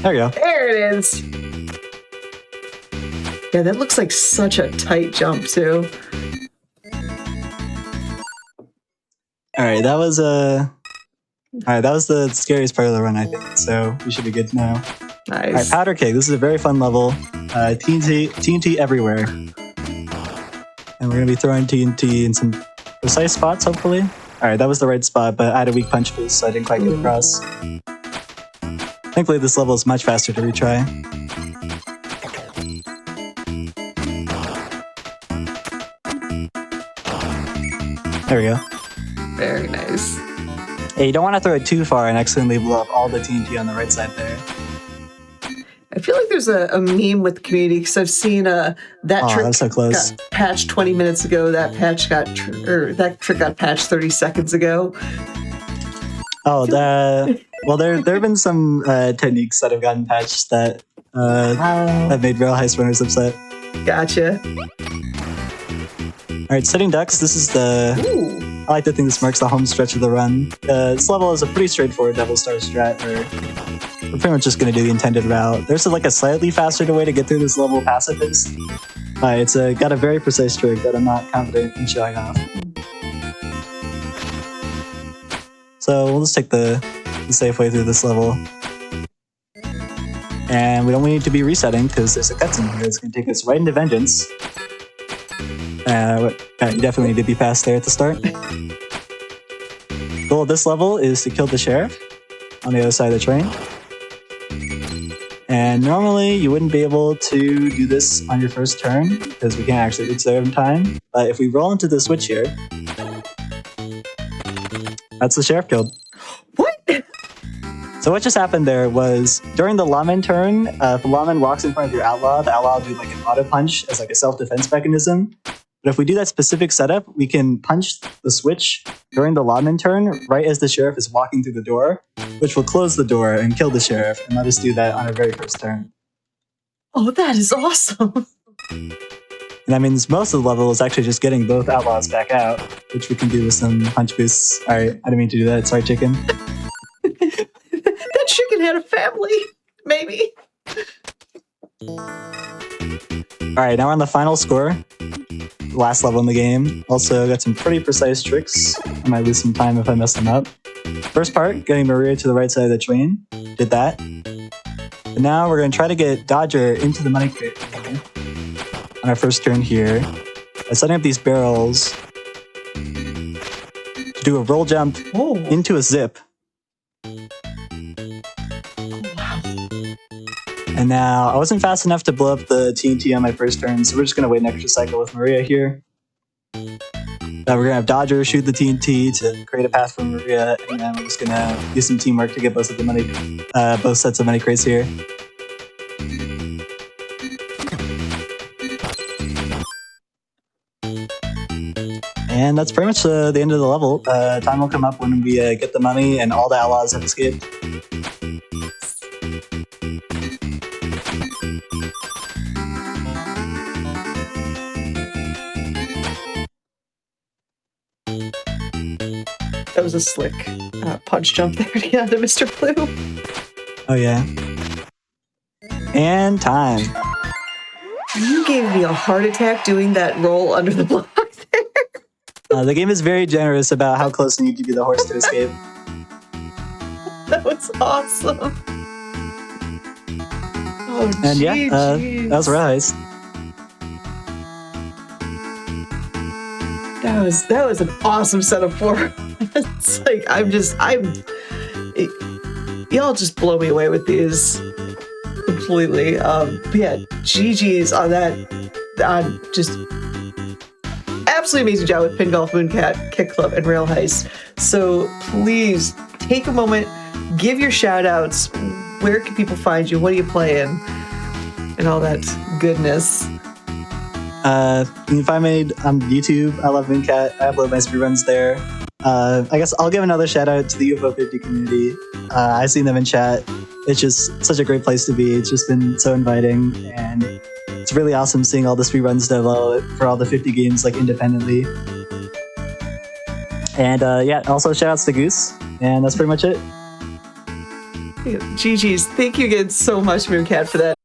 There we go. There it is. Yeah, that looks like such a tight jump, too. Alright, that was the scariest part of the run, I think. So we should be good now. Nice. Alright, Powder Keg. This is a very fun level. TNT everywhere. And we're gonna be throwing TNT in some precise spots, hopefully. Alright, that was the right spot, but I had a weak punch boost, so I didn't quite get across. Thankfully, this level is much faster to retry. There we go. Very nice. Hey, you don't want to throw it too far and accidentally blow up all the TNT on the right side there. I feel like there's a meme with the community because I've seen that trick that's so close. got patched 20 minutes ago. That trick got patched 30 seconds ago. Oh, well, there have been some techniques that have gotten patched that have made Rail Heist runners upset. Gotcha. All right, Setting Ducks. This is Ooh. I like to think this marks the home stretch of the run. This level is a pretty straightforward Devil Star strat where we're pretty much just going to do the intended route. There's like a slightly faster way to get through this level pacifist. It's got a very precise trick that I'm not confident in showing off. So we'll just take the safe way through this level. And we don't need to be resetting because there's a cutscene here that's going to take us right into Vengeance. You definitely need to be fast there at the start. The goal of this level is to kill the sheriff on the other side of the train. And normally you wouldn't be able to do this on your first turn because we can't actually reach there in time. But if we roll into the switch here, that's the sheriff killed. What? So what just happened there was during the lawman turn, if the lawman walks in front of your outlaw, the outlaw will do like an auto punch as like a self-defense mechanism. But if we do that specific setup, we can punch the switch during the lawman turn right as the sheriff is walking through the door, which will close the door and kill the sheriff and let us do that on our very first turn. Oh, that is awesome. And that means most of the level is actually just getting both outlaws back out, which we can do with some punch boosts. All right, I didn't mean to do that. Sorry, chicken. That chicken had a family, maybe. All right, now we're on the final score. Last level in the game. Also got some pretty precise tricks. I might lose some time if I mess them up. First part, getting Maria to the right side of the train. Did that. And now we're going to try to get Dodger into the money crate on our first turn here. By setting up these barrels to do a roll jump into a zip. And now I wasn't fast enough to blow up the TNT on my first turn, so we're just going to wait an extra cycle with Maria here. Now we're going to have Dodger shoot the TNT to create a path for Maria, and then we're just going to do some teamwork to get both sets of money crates here. And that's pretty much the end of the level. Time will come up when we get the money and all the outlaws have escaped. That was a slick punch jump there to get onto Mr. Blue. Oh, yeah. And time. You gave me a heart attack doing that roll under the block there. The game is very generous about how close you need to be the horse to escape. That was awesome. Oh, and yeah, that was Rail Heist. That was an awesome setup for it's like y'all just blow me away with these completely. But yeah, GG's on that. Just absolutely amazing job with Pingolf, Mooncat, Kick Club, and Rail Heist. So please take a moment, give your shout outs. Where can people find you? What are you playing? And all that goodness. You can find me on YouTube. I love Mooncat. I upload my speedruns there. I guess I'll give another shout out to the UFO 50 community. I've seen them in chat. It's just such a great place to be. It's just been so inviting, and it's really awesome seeing all the speedruns develop for all the 50 games like independently. And yeah, also shout outs to Goose. And that's pretty much it. GG's. Thank you again so much, Mooncat, for that.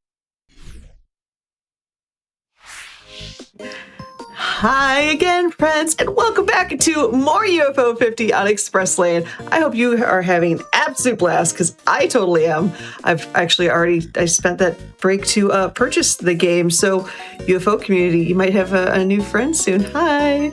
Hi again, friends, and welcome back to more UFO 50 on Express Lane. I hope you are having an absolute blast, because I totally am. I've actually I spent that break to purchase the game, so UFO community, you might have a new friend soon. Hi!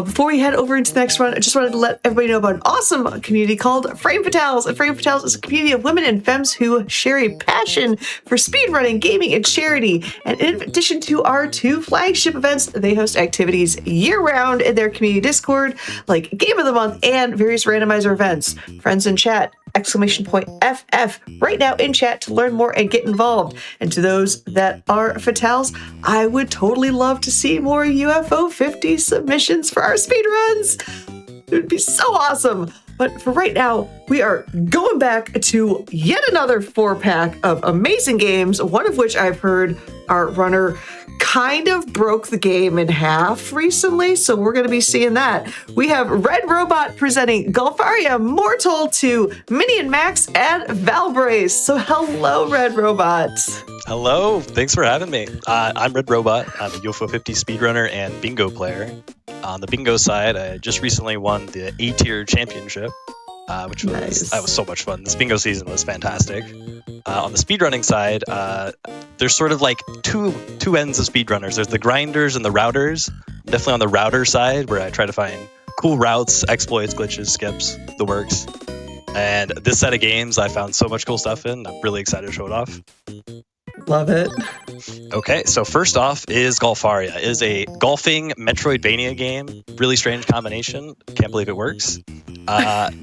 Before we head over into the next one, I just wanted to let everybody know about an awesome community called Frame Fatales. And Frame Fatales is a community of women and femmes who share a passion for speedrunning, gaming, and charity. And in addition to our 2 flagship events, they host activities year-round in their community Discord, like Game of the Month and various randomizer events. Friends in chat, !FF right now in chat to learn more and get involved. And to those that are fatales, I would totally love to see more UFO 50 submissions for our speedruns. It would be so awesome. But for right now, we are going back to yet another 4-pack of amazing games, one of which I've heard our runner kind of broke the game in half recently, so we're going to be seeing that. We have Red Robot presenting Golfaria, Mortol 2, Minnie and Max, and Valbrace. So hello, Red Robot. Hello, thanks for having me. I'm Red Robot. I'm a UFO 50 speedrunner and bingo player. On the bingo side, I just recently won the A-tier championship, which was Nice. That was so much fun. This bingo season was fantastic. On the speedrunning side, there's sort of like two ends of speedrunners. There's the grinders and the routers. Definitely on the router side, where I try to find cool routes, exploits, glitches, skips, the works. And this set of games, I found so much cool stuff in. I'm really excited to show it off. Love it. Okay, so first off is Golfaria. It is a golfing Metroidvania game. Really strange combination. Can't believe it works.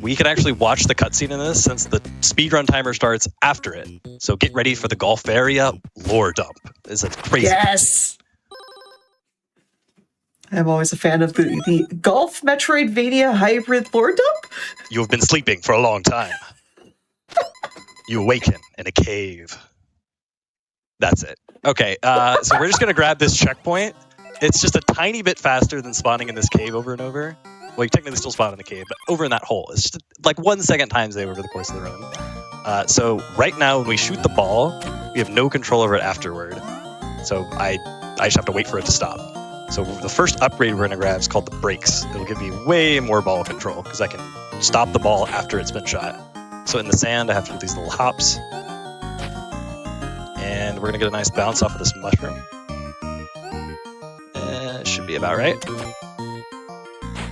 We can actually watch the cutscene in this since the speedrun timer starts after it. So get ready for the Golfaria lore dump. It's a crazy. Yes! I'm always a fan of the Golf Metroidvania hybrid lore dump. You have been sleeping for a long time. You awaken in a cave. That's it. Okay, so we're just going to grab this checkpoint. It's just a tiny bit faster than spawning in this cave over and over. Well, you technically still spawn in the cave, but over in that hole. It's just like 1 second times over the course of the run. So right now, when we shoot the ball, we have no control over it afterward. So I just have to wait for it to stop. So the first upgrade we're going to grab is called the brakes. It'll give me way more ball control because I can stop the ball after it's been shot. So in the sand, I have to do these little hops. And we're going to get a nice bounce off of this mushroom. It should be about right.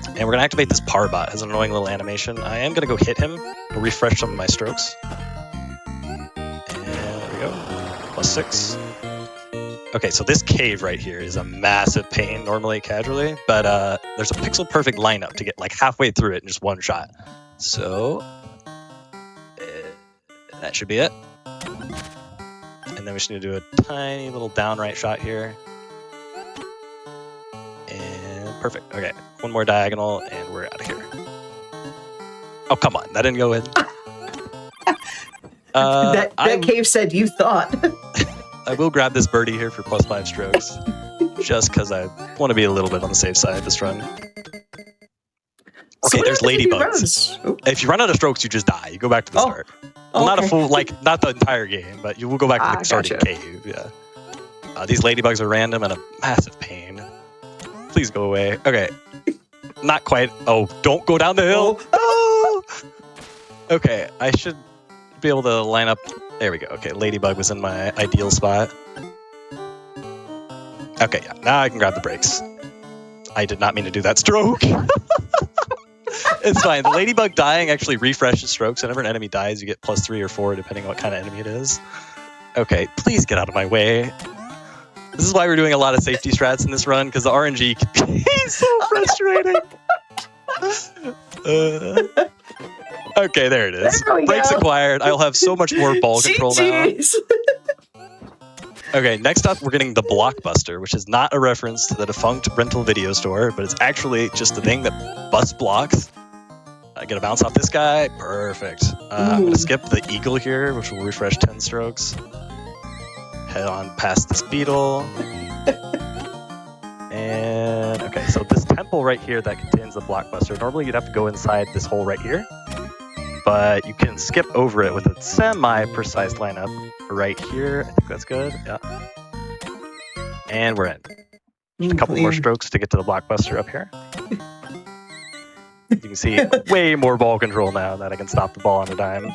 And we're going to activate this power bot. It has an annoying little animation. I am going to go hit him to refresh some of my strokes. And there we go. +6. Okay, so this cave right here is a massive pain, normally, casually. But there's a pixel-perfect lineup to get like halfway through it in just one shot. So that should be it. And then we just need to do a tiny little down right shot here. And perfect. Okay, one more diagonal and we're out of here. Oh, come on. That didn't go in. That cave said you thought. I will grab this birdie here for +5 strokes. Just because I want to be a little bit on the safe side this run. Okay, there's ladybugs. If you run out of strokes, you just die. You go back to the start. Well, not a full, not the entire game, but you will go back to the starting cave. Yeah. These ladybugs are random and a massive pain. Please go away. Okay. Not quite. Oh, don't go down the hill. Oh! Okay, I should be able to line up. There we go. Okay, ladybug was in my ideal spot. Okay, yeah. Now I can grab the brakes. I did not mean to do that stroke. It's fine. The ladybug dying actually refreshes strokes. Whenever an enemy dies, you get +3 or 4, depending on what kind of enemy it is. Okay, please get out of my way. This is why we're doing a lot of safety strats in this run, because the RNG can be so frustrating. Okay, there it is. There we Brakes go. acquired. I'll have so much more ball control now. GGs. Okay, next up, we're getting the Blockbuster, which is not a reference to the defunct rental video store, but it's actually just the thing that busts blocks. I get a bounce off this guy. Perfect. I'm going to skip the eagle here, which will refresh 10 strokes. Head on past this beetle. And, okay, so this temple right here that contains the Blockbuster, normally you'd have to go inside this hole right here. But you can skip over it with a semi-precise lineup right here. I think that's good. Yeah. And we're in. Just a couple more strokes to get to the blockbuster up here. You can see way more ball control now that I can stop the ball on a dime.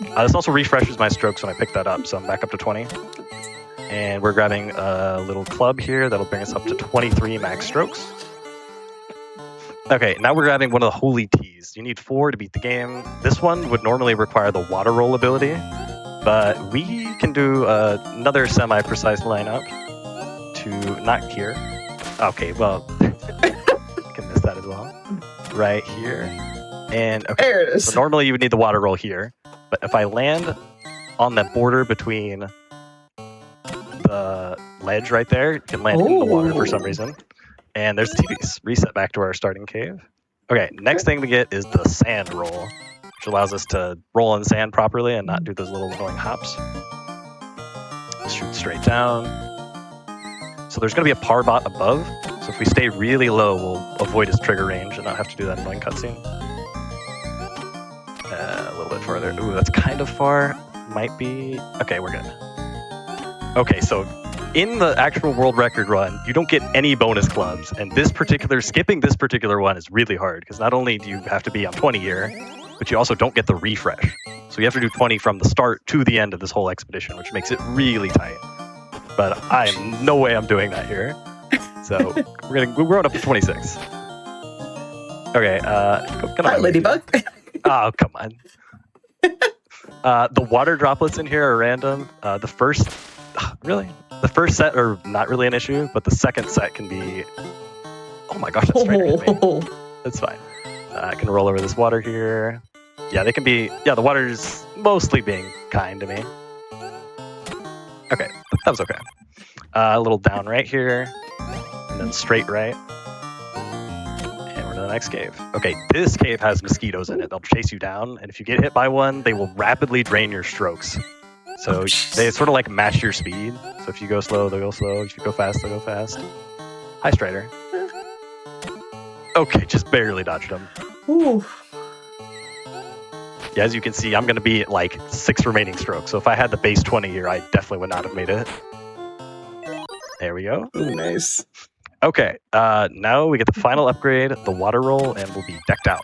This also refreshes my strokes when I pick that up, so I'm back up to 20. And we're grabbing a little club here that'll bring us up to 23 max strokes. Okay, now we're grabbing one of the holy teas. You need 4 to beat the game. This one would normally require the water roll ability, but we can do another semi-precise lineup to not here. Okay, well, you can miss that as well. Right here. And okay, There it is. so normally you would need the water roll here, but if I land on that border between the ledge right there, you can land in the water for some reason. And there's the TVs. Reset back to our starting cave. Okay, next thing we get is the sand roll, which allows us to roll in sand properly and not do those little annoying hops. Shoot straight down. So there's going to be a par bot above. So if we stay really low, we'll avoid his trigger range and not have to do that annoying cutscene. A little bit further. Ooh, that's kind of far. Might be... Okay, we're good. Okay, so in the actual world record run, you don't get any bonus clubs, and skipping this particular one is really hard, because not only do you have to be on 20 here, but you also don't get the refresh. So you have to do 20 from the start to the end of this whole expedition, which makes it really tight. But no way I'm doing that here. So we're going up to 26. Okay, Hi, Ladybug. Oh, come on. The water droplets in here are random. The first set are not really an issue, but the second set can be... Oh my gosh, that's straight at me. That's fine. I can roll over this water here. Yeah, they can be... Yeah, the water's mostly being kind to me. Okay, that was okay. A little down right here, and then straight right. And we're to the next cave. Okay, this cave has mosquitoes in it. They'll chase you down, and if you get hit by one, they will rapidly drain your strokes. So they sort of like match your speed. So if you go slow, they'll go slow. If you go fast, they'll go fast. Hi, Strider. Okay, just barely dodged him. Ooh. Yeah, as you can see, I'm going to be at like 6 remaining strokes. So if I had the base 20 here, I definitely would not have made it. There we go. Ooh, nice. Okay, now we get the final upgrade, the water roll, and we'll be decked out.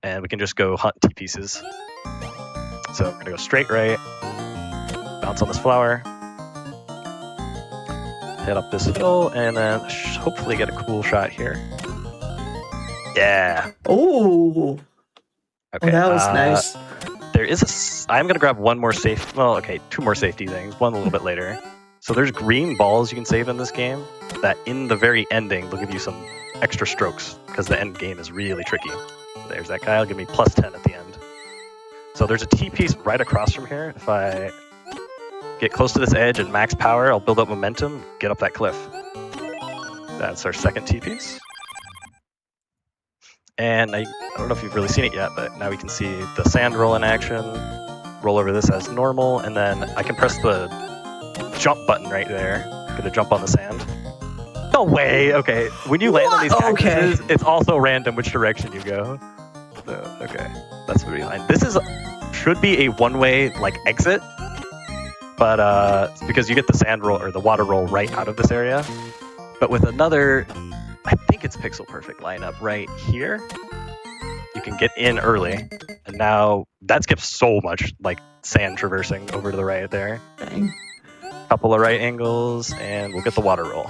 And we can just go hunt T-pieces. So we're going to go straight right. Bounce on this flower, head up this hill, and then hopefully get a cool shot here. Yeah. Oh. Okay. That was nice. I'm going to grab one more two more safety things, one a little bit later. So there's green balls you can save in this game that in the very ending, they'll give you some extra strokes because the end game is really tricky. There's that guy. It'll give me plus 10 at the end. So there's a T-piece right across from here. If I get close to this edge and max power, I'll build up momentum, get up that cliff. That's our second T-piece. And I don't know if you've really seen it yet, but now we can see the sand roll in action. Roll over this as normal, and then I can press the jump button right there. Gonna jump on the sand. No way! Okay, when you land on these cactuses, it's also random which direction you go. So, okay, that's what we find. This should be a one-way exit. But it's because you get the sand roll or the water roll right out of this area. But with another, I think it's pixel perfect lineup right here, you can get in early. And now that skips so much sand traversing over to the right there. Dang. Couple of right angles, and we'll get the water roll.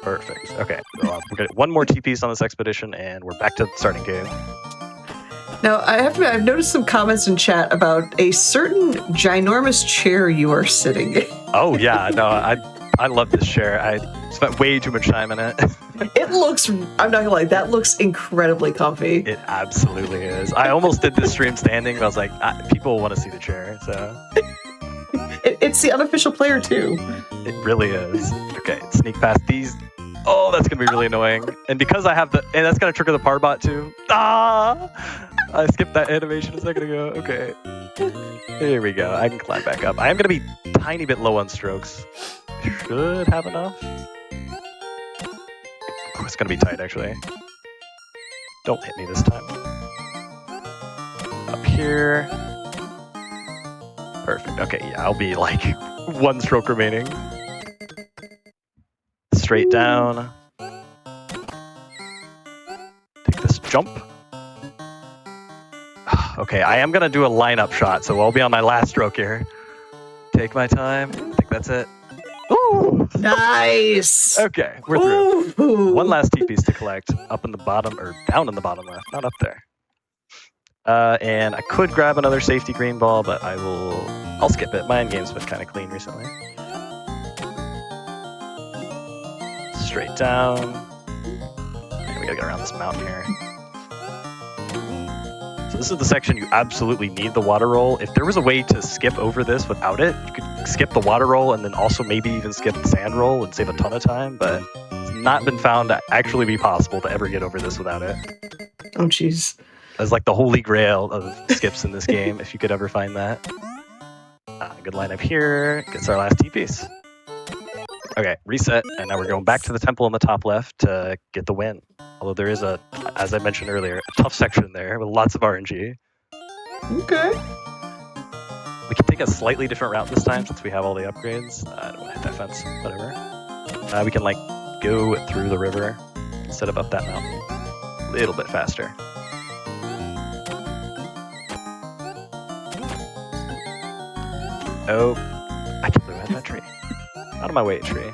Perfect. Okay, so we're gonna one more T-piece on this expedition, and we're back to the starting cave. Now, I've noticed some comments in chat about a certain ginormous chair you are sitting in. Oh, yeah. No, I love this chair. I spent way too much time in it. It looks, I'm not gonna lie, that looks incredibly comly. It absolutely is. I almost did this stream standing, but I was like, people want to see the chair, so. It's the unofficial player, too. It really is. Okay, sneak past these. Oh, that's going to be really annoying. And because I have and that's going to trigger the Parbot, too. Ah! I skipped that animation a second ago. Okay. Here we go. I can climb back up. I am going to be a tiny bit low on strokes. Should have enough. Oh, it's going to be tight, actually. Don't hit me this time. Up here. Perfect. Okay, yeah, I'll be 1 stroke remaining. Straight down. Take this jump. Okay, I am going to do a lineup shot, so I'll be on my last stroke here. Take my time. I think that's it. Ooh! Nice. Okay, we're through. Ooh. 1 last T-piece to collect up in the bottom, or down in the bottom left, not up there. And I could grab another safety green ball, but I'll skip it. My endgame's been kind of clean recently. Straight down. Okay, we gotta get around this mountain here. So this is the section you absolutely need the water roll. If there was a way to skip over this without it, you could skip the water roll and then also maybe even skip the sand roll and save a ton of time, but it's not been found to actually be possible to ever get over this without it. Oh, jeez. That's like the holy grail of skips in this game, if you could ever find that. Good lineup here. Gets our last T-piece. Okay, reset, and now we're going back to the temple on the top left to get the win. Although there is as I mentioned earlier, a tough section there with lots of RNG. Okay. We can take a slightly different route this time since we have all the upgrades. I don't want to hit that fence, whatever. We can like go through the river instead of up that mountain. A little bit faster. Oh, I can't believe I had that tree. Out of my way, tree.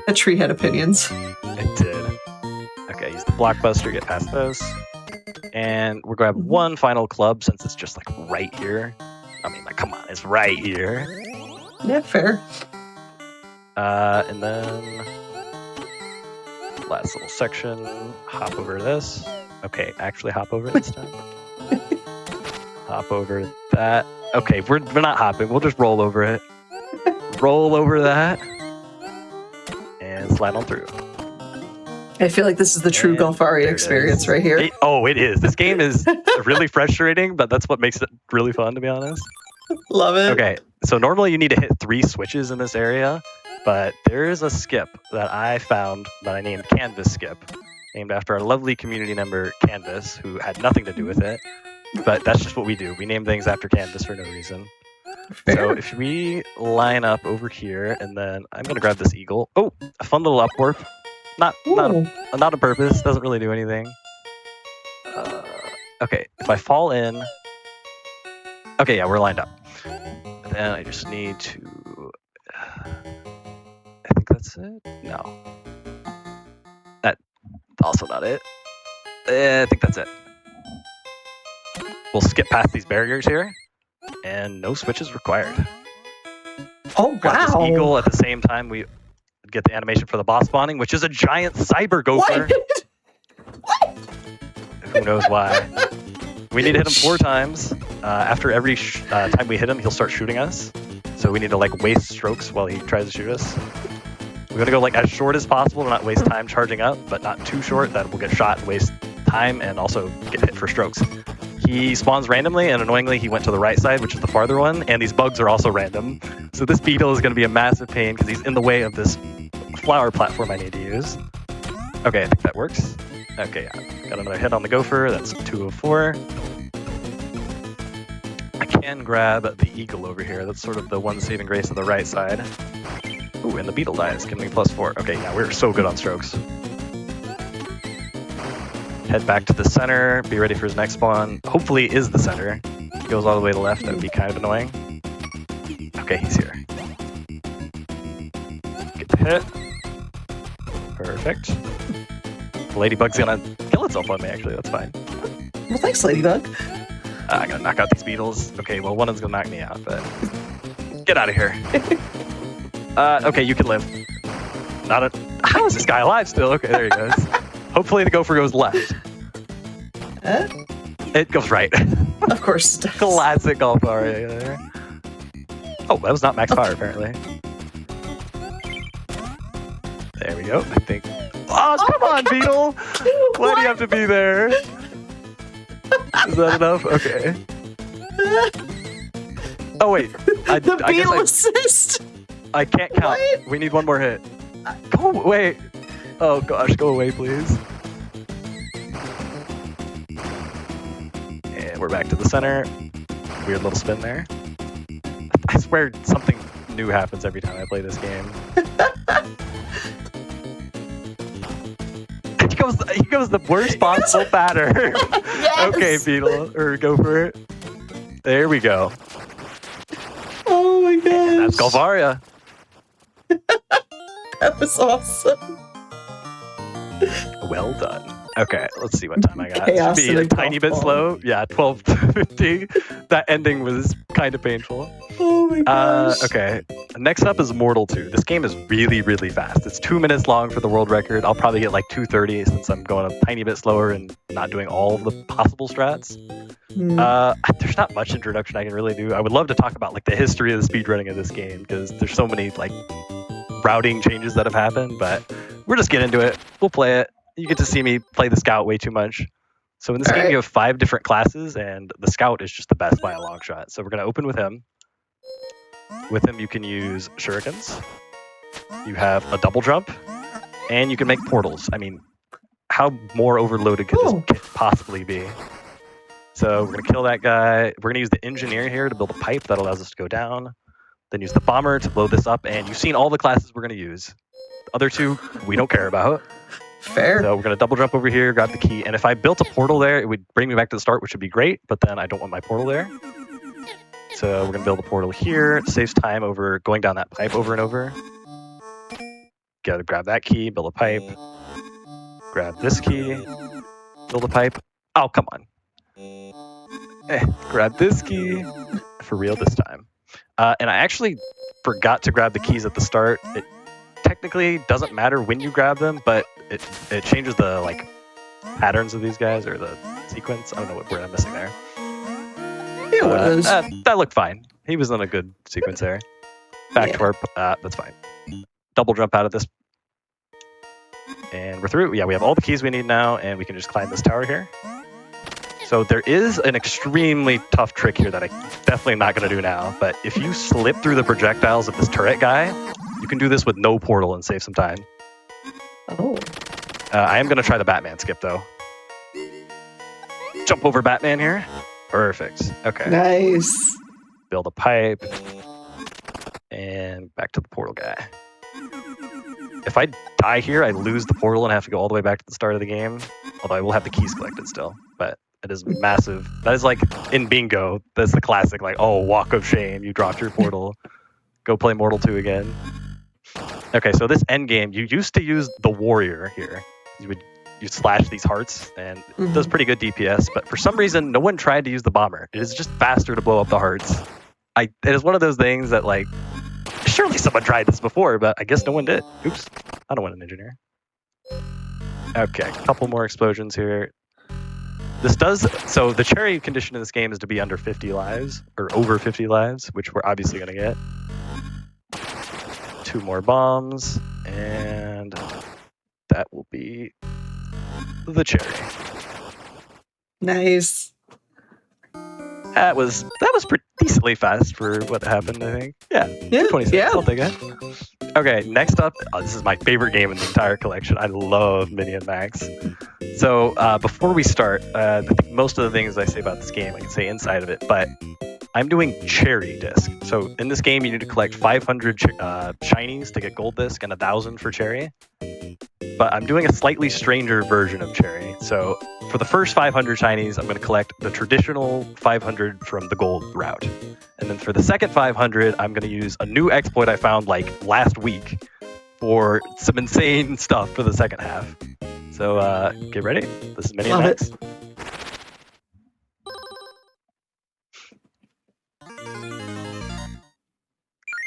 That tree had opinions. It did. Okay, use the blockbuster, get past those. And we're going to have 1 final club since it's just like right here. I mean, like, come on, it's right here. Yeah, fair. And then last little section, hop over this. Okay, actually hop over this time. Hop over that. Okay, we're not hopping, we'll just roll over it. Roll over that. And slide on through. I feel like this is the true And Golfaria there it experience is. right here. It is. This game is really frustrating, but that's what makes it really fun, to be honest. Love it. Okay, so normally you need to hit 3 switches in this area, but there is a skip that I found that I named Canvas Skip, named after our lovely community member Canvas, who had nothing to do with it. But that's just what we do. We name things after Canvas for no reason. Fair. So if we line up over here, and then I'm going to grab this eagle. Oh, a fun little up warp. Not on purpose. Doesn't really do anything. Okay, if I fall in... Okay, yeah, we're lined up. Then I just need to... I think that's it? No. That's also not it. I think that's it. We'll skip past these barriers here, and no switches required. Oh, Grab this wow. eagle at the same time we get the animation for the boss spawning, which is a giant cyber gopher. What? Who knows why? We need to hit him 4 times. After every time we hit him, he'll start shooting us. So we need to like waste strokes while he tries to shoot us. We're gonna go like as short as possible to not waste time charging up, but not too short that we'll get shot and waste time and also get hit for strokes. He spawns randomly, and annoyingly, he went to the right side, which is the farther one, and these bugs are also random. So this beetle is going to be a massive pain because he's in the way of this flower platform I need to use. Okay, I think that works. Okay, yeah. Got another hit on the gopher. That's 2 of 4. I can grab the eagle over here. That's sort of the one saving grace of the right side. Ooh, and the beetle dies, giving me +4. Okay, yeah, we're so good on strokes. Head back to the center, be ready for his next spawn. Hopefully it is the center. If he goes all the way to the left, that would be kind of annoying. Okay, he's here. Get the hit. Perfect. The ladybug's gonna kill itself on me, actually, that's fine. Well, thanks, Ladybug. I gotta knock out these beetles. Okay, well, one of them's gonna knock me out, but... Get out of here. Okay, you can live. How is this guy alive still? Okay, there he goes. Hopefully the gopher goes left. It goes right. Of course it does. Classic Golfaria there. Oh, that was not max fire, apparently. There we go, I think. Oh, come on, beetle! Why do you have to be there? Is that enough? Okay. Oh, wait. The beetle assist! I can't count. What? We need one more hit. Go away. Oh, gosh, go away, please. And we're back to the center. Weird little spin there. I swear something new happens every time I play this game. He goes the worst possible pattern. Yes! Okay, Beetle, or go for it. There we go. Oh my gosh. And that's Golfaria. That was awesome. Well done. Okay, let's see what time I got. Chaos It should in be a a tiny bit golf slow. Yeah, 12 to 50. That ending was kind of painful. Oh my gosh. Okay, next up is Mortol 2. This game is really, really fast. It's 2 minutes long for the world record. I'll probably get like 2:30 since I'm going a tiny bit slower and not doing all of the possible strats. There's not much introduction I can really do. I would love to talk about like the history of the speedrunning of this game because there's so many like routing changes that have happened, but we'll just get into it. We'll play it. You get to see me play the Scout way too much. So in this game, you have 5 different classes, and the Scout is just the best by a long shot. So we're going to open with him. With him, you can use shurikens. You have a double jump, and you can make portals. I mean, how more overloaded could this kit possibly be? So we're going to kill that guy. We're going to use the engineer here to build a pipe that allows us to go down. Then use the bomber to blow this up, and you've seen all the classes we're going to use. The other 2, we don't care about. Fair. So we're going to double jump over here, grab the key, and if I built a portal there, it would bring me back to the start, which would be great, but then I don't want my portal there. So we're going to build a portal here. It saves time over going down that pipe over and over. Gotta grab that key, build a pipe. Grab this key, build a pipe. Oh, come on. Grab this key. For real this time. And I actually forgot to grab the keys at the start. It technically doesn't matter when you grab them, but it changes the like patterns of these guys or the sequence. I don't know what word I'm missing there. Yeah, what is? That looked fine. He was in a good sequence there. Back to our that's fine. Double jump out of this. And we're through. Yeah, we have all the keys we need now, and we can just climb this tower here. So there is an extremely tough trick here that I'm definitely not going to do now. But if you slip through the projectiles of this turret guy, you can do this with no portal and save some time. Oh. I am going to try the Batman skip, though. Jump over Batman here. Perfect. Okay. Nice. Build a pipe. And back to the portal guy. If I die here, I lose the portal and have to go all the way back to the start of the game. Although I will have the keys collected still. But it is massive. That is like in bingo. That's the classic, like, oh, walk of shame. You dropped your portal. Go play Mortal 2 again. Okay, so this end game, you used to use the warrior here. You slash these hearts, and it does pretty good DPS, but for some reason, no one tried to use the bomber. It is just faster to blow up the hearts. It is one of those things that, like, surely someone tried this before, but I guess no one did. Oops, I don't want an engineer. Okay, a couple more explosions here. So the cherry condition in this game is to be under 50 lives, or over 50 lives, which we're obviously going to get. 2 more bombs, and that will be the cherry. Nice. That was pretty decently fast for what happened, I think. Yeah, 26. Yeah. I'll take it. Okay, next up, this is my favorite game in the entire collection. I love Minion Max. So before we start, I think most of the things I say about this game I can say inside of it, but I'm doing cherry disc. So in this game, you need to collect 500 shinies to get gold disc and 1,000 for cherry. But I'm doing a slightly stranger version of cherry. So for the first 500 shinies, I'm going to collect the traditional 500 from the gold route. And then for the second 500, I'm going to use a new exploit I found like last week for some insane stuff for the second half. So get ready. This is Minion Max.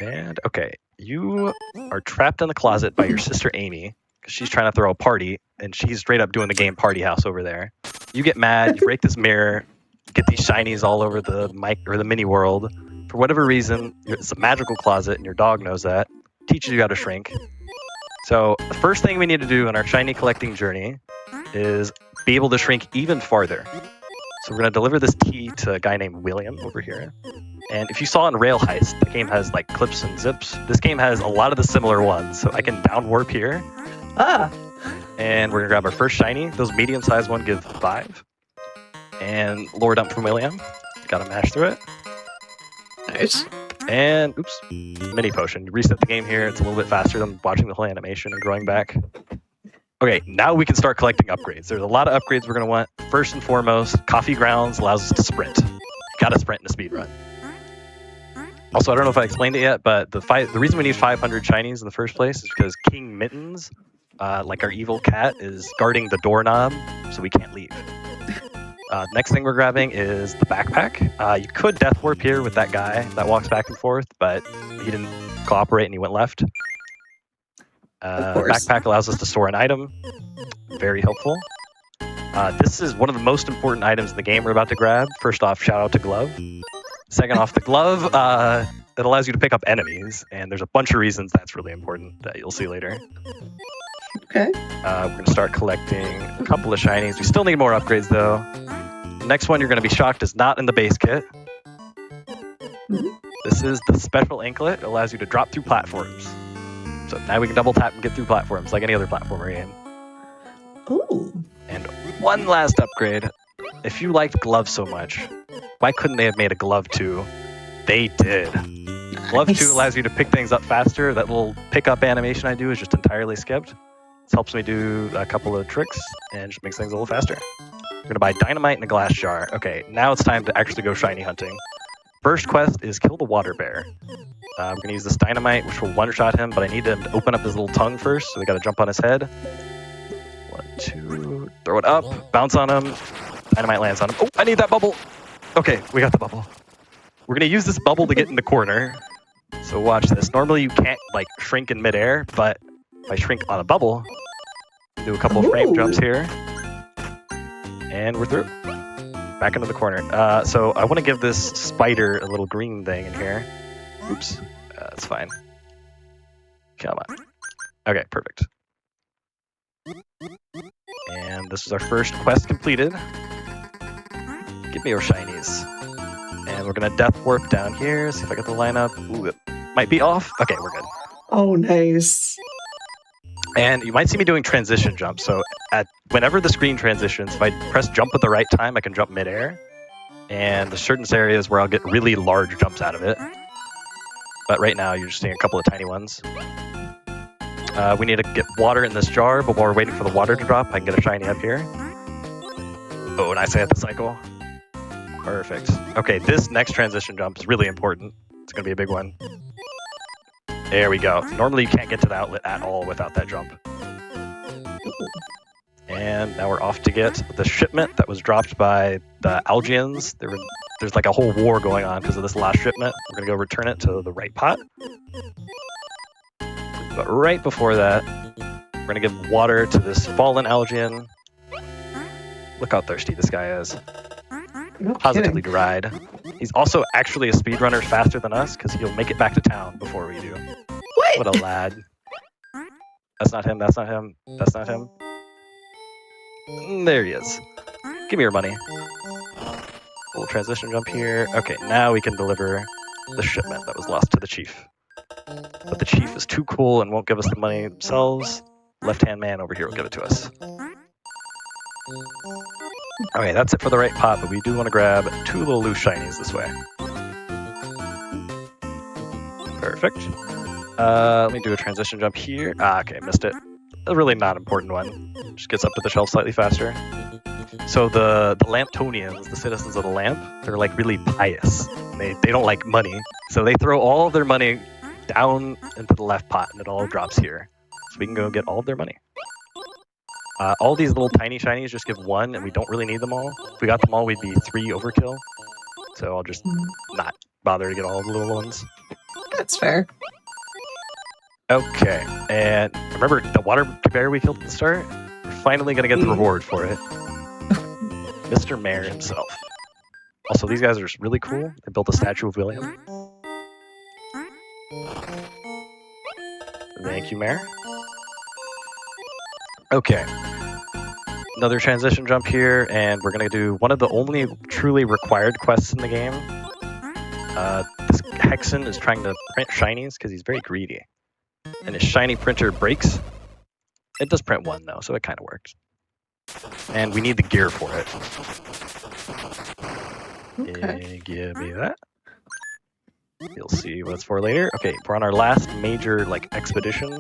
And okay, you are trapped in the closet by your sister Amy because she's trying to throw a party, and she's straight up doing the game Party House over there. You get mad, you break this mirror, get these shinies all over the mini world. For whatever reason, it's a magical closet, and your dog knows that. Teaches you how to shrink. So the first thing we need to do on our shiny collecting journey is be able to shrink even farther. So we're going to deliver this key to a guy named William over here. And if you saw in Rail Heist, the game has like clips and zips. This game has a lot of the similar ones. So I can down warp here. And we're going to grab our first shiny. Those medium-sized ones give 5. And lure dump from William. Got to mash through it. Nice. And, oops, mini potion. You reset the game here. It's a little bit faster than watching the whole animation and growing back. Okay, now we can start collecting upgrades. There's a lot of upgrades we're going to want. First and foremost, Coffee Grounds allows us to sprint. You got to sprint in a speed run. Also, I don't know if I explained it yet, but the reason we need 500 shinies in the first place is because King Mittens, like our evil cat, is guarding the doorknob, so we can't leave. Next thing we're grabbing is the backpack. You could death warp here with that guy that walks back and forth, but he didn't cooperate and he went left. Backpack allows us to store an item. Very helpful. This is one of the most important items in the game we're about to grab. First off, shout out to Glove. Second off, the Glove, it allows you to pick up enemies, and there's a bunch of reasons that's really important that you'll see later. Okay. We're going to start collecting a couple of shinies. We still need more upgrades, though. The next one you're going to be shocked is not in the base kit. This is the special anklet. It allows you to drop through platforms. So now we can double tap and get through platforms like any other platformer game. Ooh. And one last upgrade. If you liked Glove so much, why couldn't they have made a Glove 2? They did. Glove 2 allows you to pick things up faster. That little pick-up animation I do is just entirely skipped. This helps me do a couple of tricks and just makes things a little faster. I'm going to buy dynamite in a glass jar. Okay, now it's time to actually go shiny hunting. First quest is kill the water bear. I'm going to use this dynamite, which will one-shot him, but I need him to open up his little tongue first, so we got to jump on his head. 1, 2, throw it up, bounce on him. Dynamite lands on him. Oh, I need that bubble. Okay, we got the bubble. We're going to use this bubble to get in the corner. So watch this. Normally you can't like shrink in midair, but if I shrink on a bubble, do a couple of frame jumps here, and we're through. Back into the corner. So I want to give this spider a little green thing in here. Oops. That's fine. Come on. Okay, perfect. And this is our first quest completed. Give me your shinies. And we're going to death warp down here. See if I get the lineup. Ooh, it might be off. Okay, we're good. Oh, nice. And you might see me doing transition jumps. So whenever the screen transitions, if I press jump at the right time, I can jump midair. And there's certain areas where I'll get really large jumps out of it. But right now, you're just seeing a couple of tiny ones. We need to get water in this jar, but while we're waiting for the water to drop, I can get a shiny up here. Oh, and I say at the cycle. Perfect. Okay, this next transition jump is really important. It's going to be a big one. There we go. Normally you can't get to the outlet at all without that jump. And now we're off to get the shipment that was dropped by the Algians. There's like a whole war going on because of this last shipment. We're going to go return it to the right pot. But right before that, we're going to give water to this fallen Algian. Look how thirsty this guy is. No Positively kidding. dried. He's also actually a speedrunner faster than us because he'll make it back to town before we do. What? What a lad. That's not him, that's not him, that's not him. There he is. Give me your money. Little transition jump here. Okay, now we can deliver the shipment that was lost to the chief. But the chief is too cool and won't give us the money themselves. Left-hand man over here will give it to us. Okay, that's it for the right pot, but we do want to grab 2 little loose shinies this way. Perfect. Let me do a transition jump here. Okay, missed it. A really not important one. Just gets up to the shelf slightly faster. So the Lamptonians, the citizens of the lamp, they're like really pious. They don't like money, so they throw all of their money down into the left pot, and it all drops here. So we can go get all of their money. All these little tiny shinies just give 1, and we don't really need them all. If we got them all, we'd be 3 overkill. So I'll just not bother to get all the little ones. That's fair. Okay, and remember the water bear we killed at the start? We're finally going to get the reward for it. Mr. Mayor himself. Also, these guys are just really cool. They built a statue of William. Thank you, Mayor. Okay. Another transition jump here, and we're going to do one of the only truly required quests in the game. This Hexen is trying to print shinies because he's very greedy. And his shiny printer breaks. It does print 1, though, so it kind of works. And we need the gear for it. Okay. Give me that. You'll see what it's for later. Okay, we're on our last major like expedition.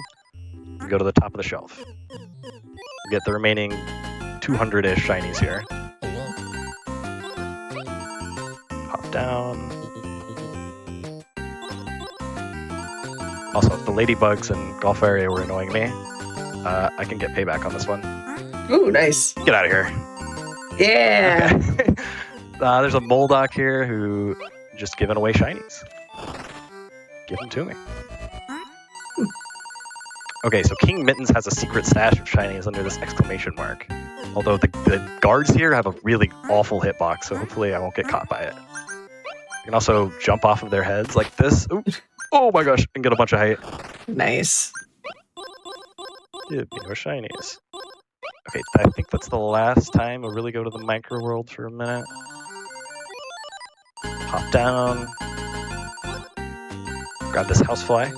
We go to the top of the shelf. We get the remaining 200-ish shinies here. Hop down. Also, if the ladybugs and Golfaria were annoying me, I can get payback on this one. Ooh, nice. Get out of here. Yeah. Okay. There's a Moldock here who just giving away shinies. Give them to me. Okay, so King Mittens has a secret stash of shinies under this exclamation mark. Although the guards here have a really awful hitbox, so hopefully I won't get caught by it. You can also jump off of their heads like this. Ooh. Oh my gosh, and get a bunch of height. Nice. Give me your shinies. Okay, I think that's the last time we'll really go to the micro world for a minute. Hop down. Grab this housefly.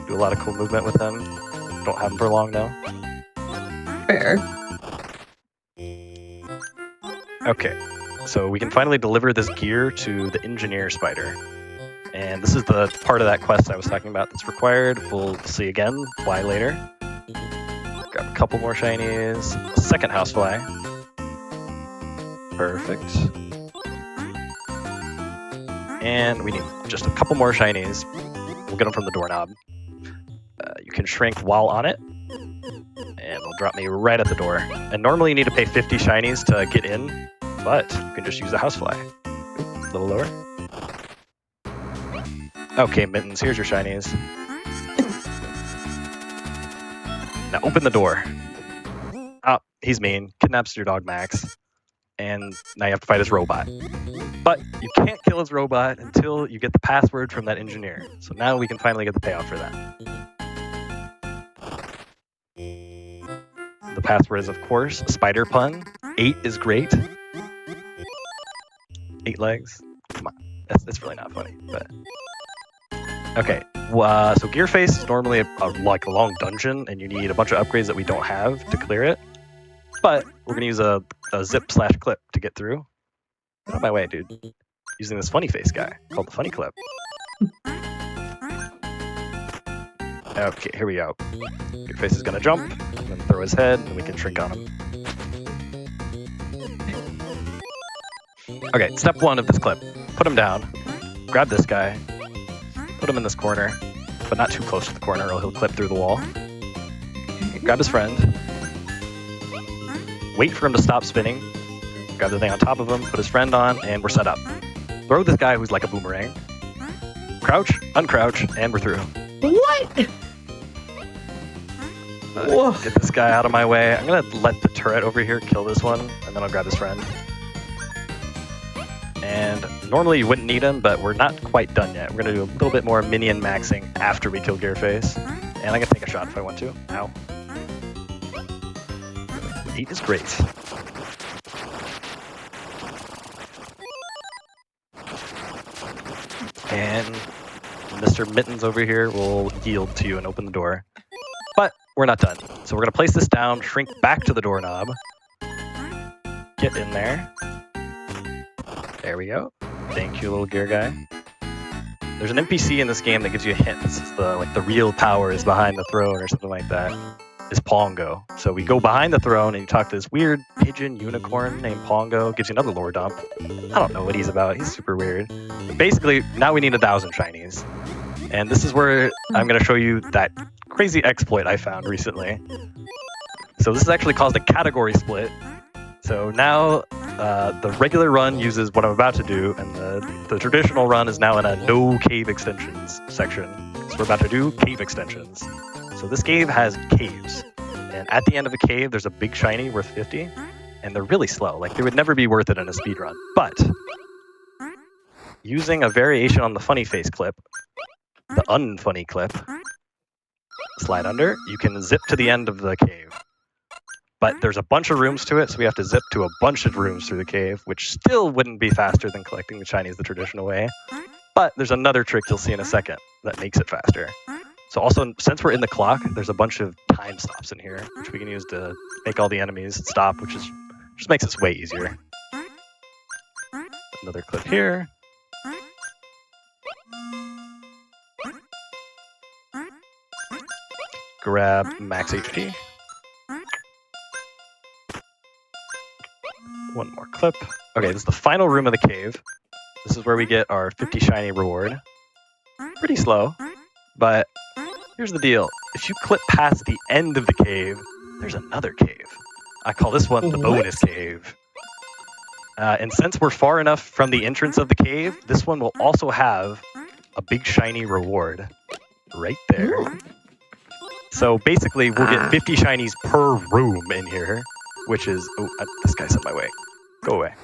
Do a lot of cool movement with them. Don't have them for long though. Fair. Okay, so we can finally deliver this gear to the engineer spider. And this is the part of that quest I was talking about that's required. We'll see again why later. Grab a couple more shinies. A second housefly. Perfect. And we need just a couple more shinies. We'll get them from the doorknob. You can shrink while on it. And it'll drop me right at the door. And normally you need to pay 50 shinies to get in, but you can just use the housefly. Oop, a little lower. Okay, Mittens, here's your shinies. Now open the door. Oh, he's mean. Kidnaps your dog Max. And now you have to fight his robot. But you can't kill his robot until you get the password from that engineer. So now we can finally get the payoff for that. The password is, of course, Spider Pun. 8 is great. 8 legs. Come on. It's really not funny, but... Okay, so Gearface is normally like a long dungeon, and you need a bunch of upgrades that we don't have to clear it. But we're gonna use a zip/clip to get through. Get out of my way, dude. Using this funny face guy called the Funny Clip. Okay, here we go. Gearface is gonna jump, and then throw his head, and we can shrink on him. Okay, step 1 of this clip. Put him down. Grab this guy. Put him in this corner, but not too close to the corner or he'll clip through the wall. Grab his friend. Wait for him to stop spinning. Grab the thing on top of him, put his friend on, and we're set up. Throw this guy who's like a boomerang. Crouch, uncrouch, and we're through. What? Get this guy out of my way. I'm gonna let the turret over here kill this one, and then I'll grab his friend. And normally you wouldn't need him, but we're not quite done yet. We're gonna do a little bit more minion maxing after we kill Gearface. And I can take a shot if I want to. Ow. 8 is great. And Mr. Mittens over here will yield to you and open the door. But we're not done. So we're gonna place this down, shrink back to the doorknob. Get in there. There we go. Thank you, little gear guy. There's an NPC in this game that gives you a hint. This is the real power is behind the throne or something like that. Is Pongo. So we go behind the throne and you talk to this weird pigeon unicorn named Pongo. Gives you another lore dump. I don't know what he's about. He's super weird. But basically, now we need 1,000 shinies. And this is where I'm going to show you that crazy exploit I found recently. So this is actually caused a category split. So now the regular run uses what I'm about to do, and the traditional run is now in a no cave extensions section. So we're about to do cave extensions. So this cave has caves, and at the end of the cave, there's a big shiny worth 50, and they're really slow. Like, they would never be worth it in a speed run. But using a variation on the funny face clip, the unfunny clip, slide under, you can zip to the end of the cave. But there's a bunch of rooms to it, so we have to zip to a bunch of rooms through the cave, which still wouldn't be faster than collecting the shinies the traditional way. But there's another trick you'll see in a second that makes it faster. So also, since we're in the clock, there's a bunch of time stops in here, which we can use to make all the enemies stop, which just makes this way easier. Another clip here. grab max HP. One more clip. Okay, this is the final room of the cave. This is where we get our 50 shiny reward. Pretty slow, but here's the deal. If you clip past the end of the cave, there's another cave. I call this one the bonus cave. And since we're far enough from the entrance of the cave, this one will also have a big shiny reward right there. Ooh. So basically, we'll get 50 shinies per room in here, which is... Oh, this guy's in my way. Go away.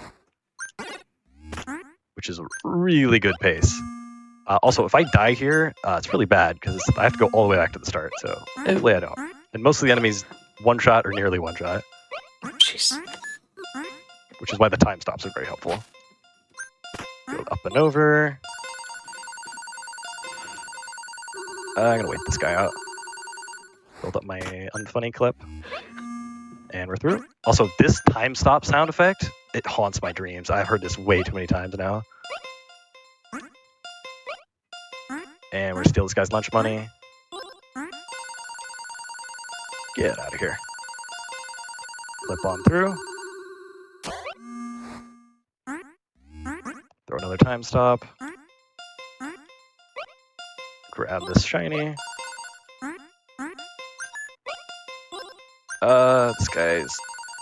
Which is a really good pace. Also, if I die here, it's really bad, because I have to go all the way back to the start, so hopefully I don't. And most of the enemies one-shot or nearly one-shot. Oh, jeez. Which is why the time stops are very helpful. Go up and over. I'm gonna wait this guy out. Build up my unfunny clip. And we're through. Also, this time stop sound effect, it haunts my dreams. I've heard this way too many times now. And we're gonna steal this guy's lunch money. Get out of here. Flip on through. Throw another time stop. Grab this shiny. This guy's...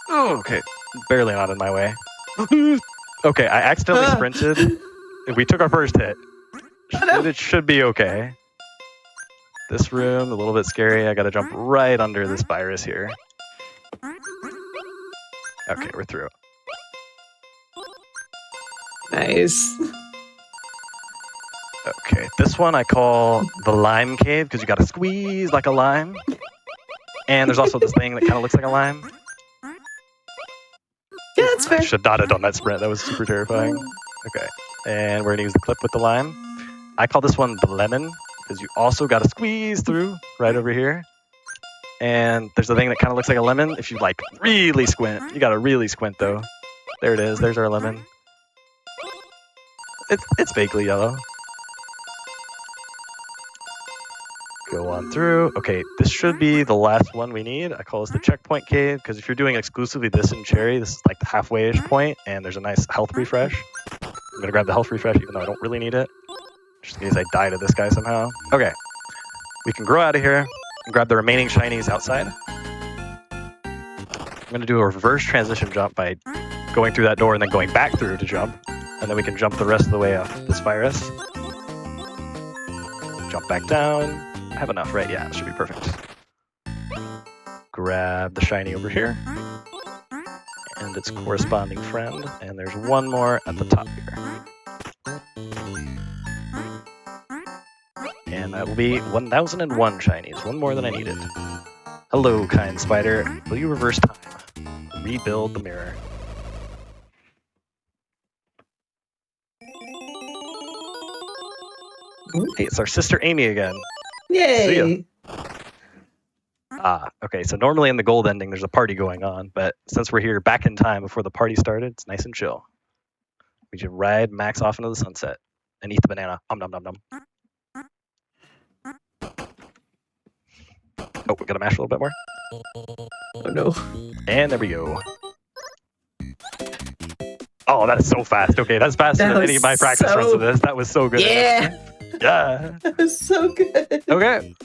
Oh, okay. Barely not in my way. Okay, I accidentally sprinted. We took our first hit. It should be okay. This room, a little bit scary. I gotta jump right under this virus here. Okay, we're through. Nice. Okay, this one I call the lime cave because you gotta squeeze like a lime. And there's also this thing that kind of looks like a lime. Yeah, that's fair. I should not have done that sprint. That was super terrifying. Okay, and we're gonna use the clip with the lime. I call this one the lemon because you also gotta squeeze through right over here. And there's a thing that kind of looks like a lemon. If you like really squint, you gotta really squint though. There it is. There's our lemon. It's vaguely yellow. Go on through. Okay, this should be the last one we need. I call this the checkpoint cave because if you're doing exclusively this in Cherry, this is like the halfway-ish point, and there's a nice health refresh. I'm gonna grab the health refresh even though I don't really need it, just in case I die to this guy somehow. Okay, we can grow out of here and grab the remaining shinies outside. I'm gonna do a reverse transition jump by going through that door and then going back through to jump, and then we can jump the rest of the way off this virus. Jump back down. I have enough, right? Yeah, it should be perfect. Grab the shiny over here. And its corresponding friend. And there's one more at the top here. And that will be 1001 shinies. One more than I needed. Hello, kind spider. Will you reverse time? Rebuild the mirror. Hey, it's our sister Amy again. Yay! Okay, so normally in the gold ending there's a party going on, but since we're here back in time before the party started, it's nice and chill. We should ride Max off into the sunset and eat the banana. Nom nom nom. Oh, we gotta mash a little bit more. Oh no. And there we go. Oh, that is so fast. Okay, that's faster than any of my practice runs of this. That was so good. Yeah. Yeah. That was so good. Okay.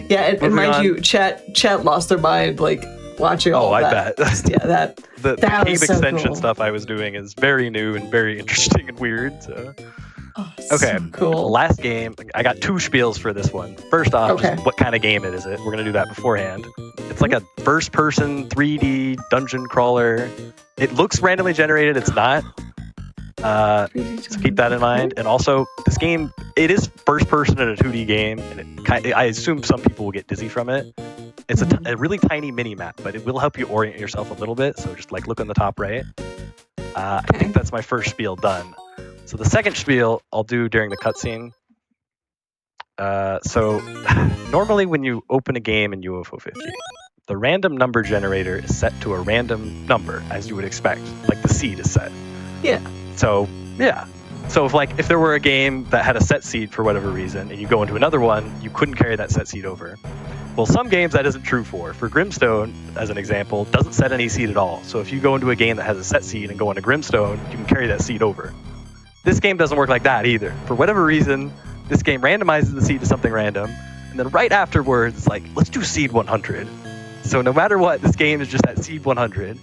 Yeah, and mind you, chat lost their mind like watching all I that. bet. Yeah, that the that cave was so extension cool. stuff I was doing is very new and very interesting and weird. So. Oh, Okay, so cool. last game. I got 2 spiels for this one. First off, Okay. just what kind of game is it? We're going to do that beforehand. It's like a first-person 3D dungeon crawler. It looks randomly generated. It's not. So keep that in mind. And also, this game, it is first-person in a 2D game, and I assume some people will get dizzy from it. It's a really tiny mini-map, but it will help you orient yourself a little bit. So just like look on the top right. I think that's my first spiel done. So the second spiel I'll do during the cutscene. So normally when you open a game in UFO 50, the random number generator is set to a random number, as you would expect. Like the seed is set. Yeah. So yeah. So if there were a game that had a set seed for whatever reason, and you go into another one, you couldn't carry that set seed over. Well, some games that isn't true for. For Grimstone, as an example, doesn't set any seed at all. So if you go into a game that has a set seed and go into Grimstone, you can carry that seed over. This game doesn't work like that either. For whatever reason, this game randomizes the seed to something random, and then right afterwards, it's like, let's do seed 100. So no matter what, this game is just at seed 100.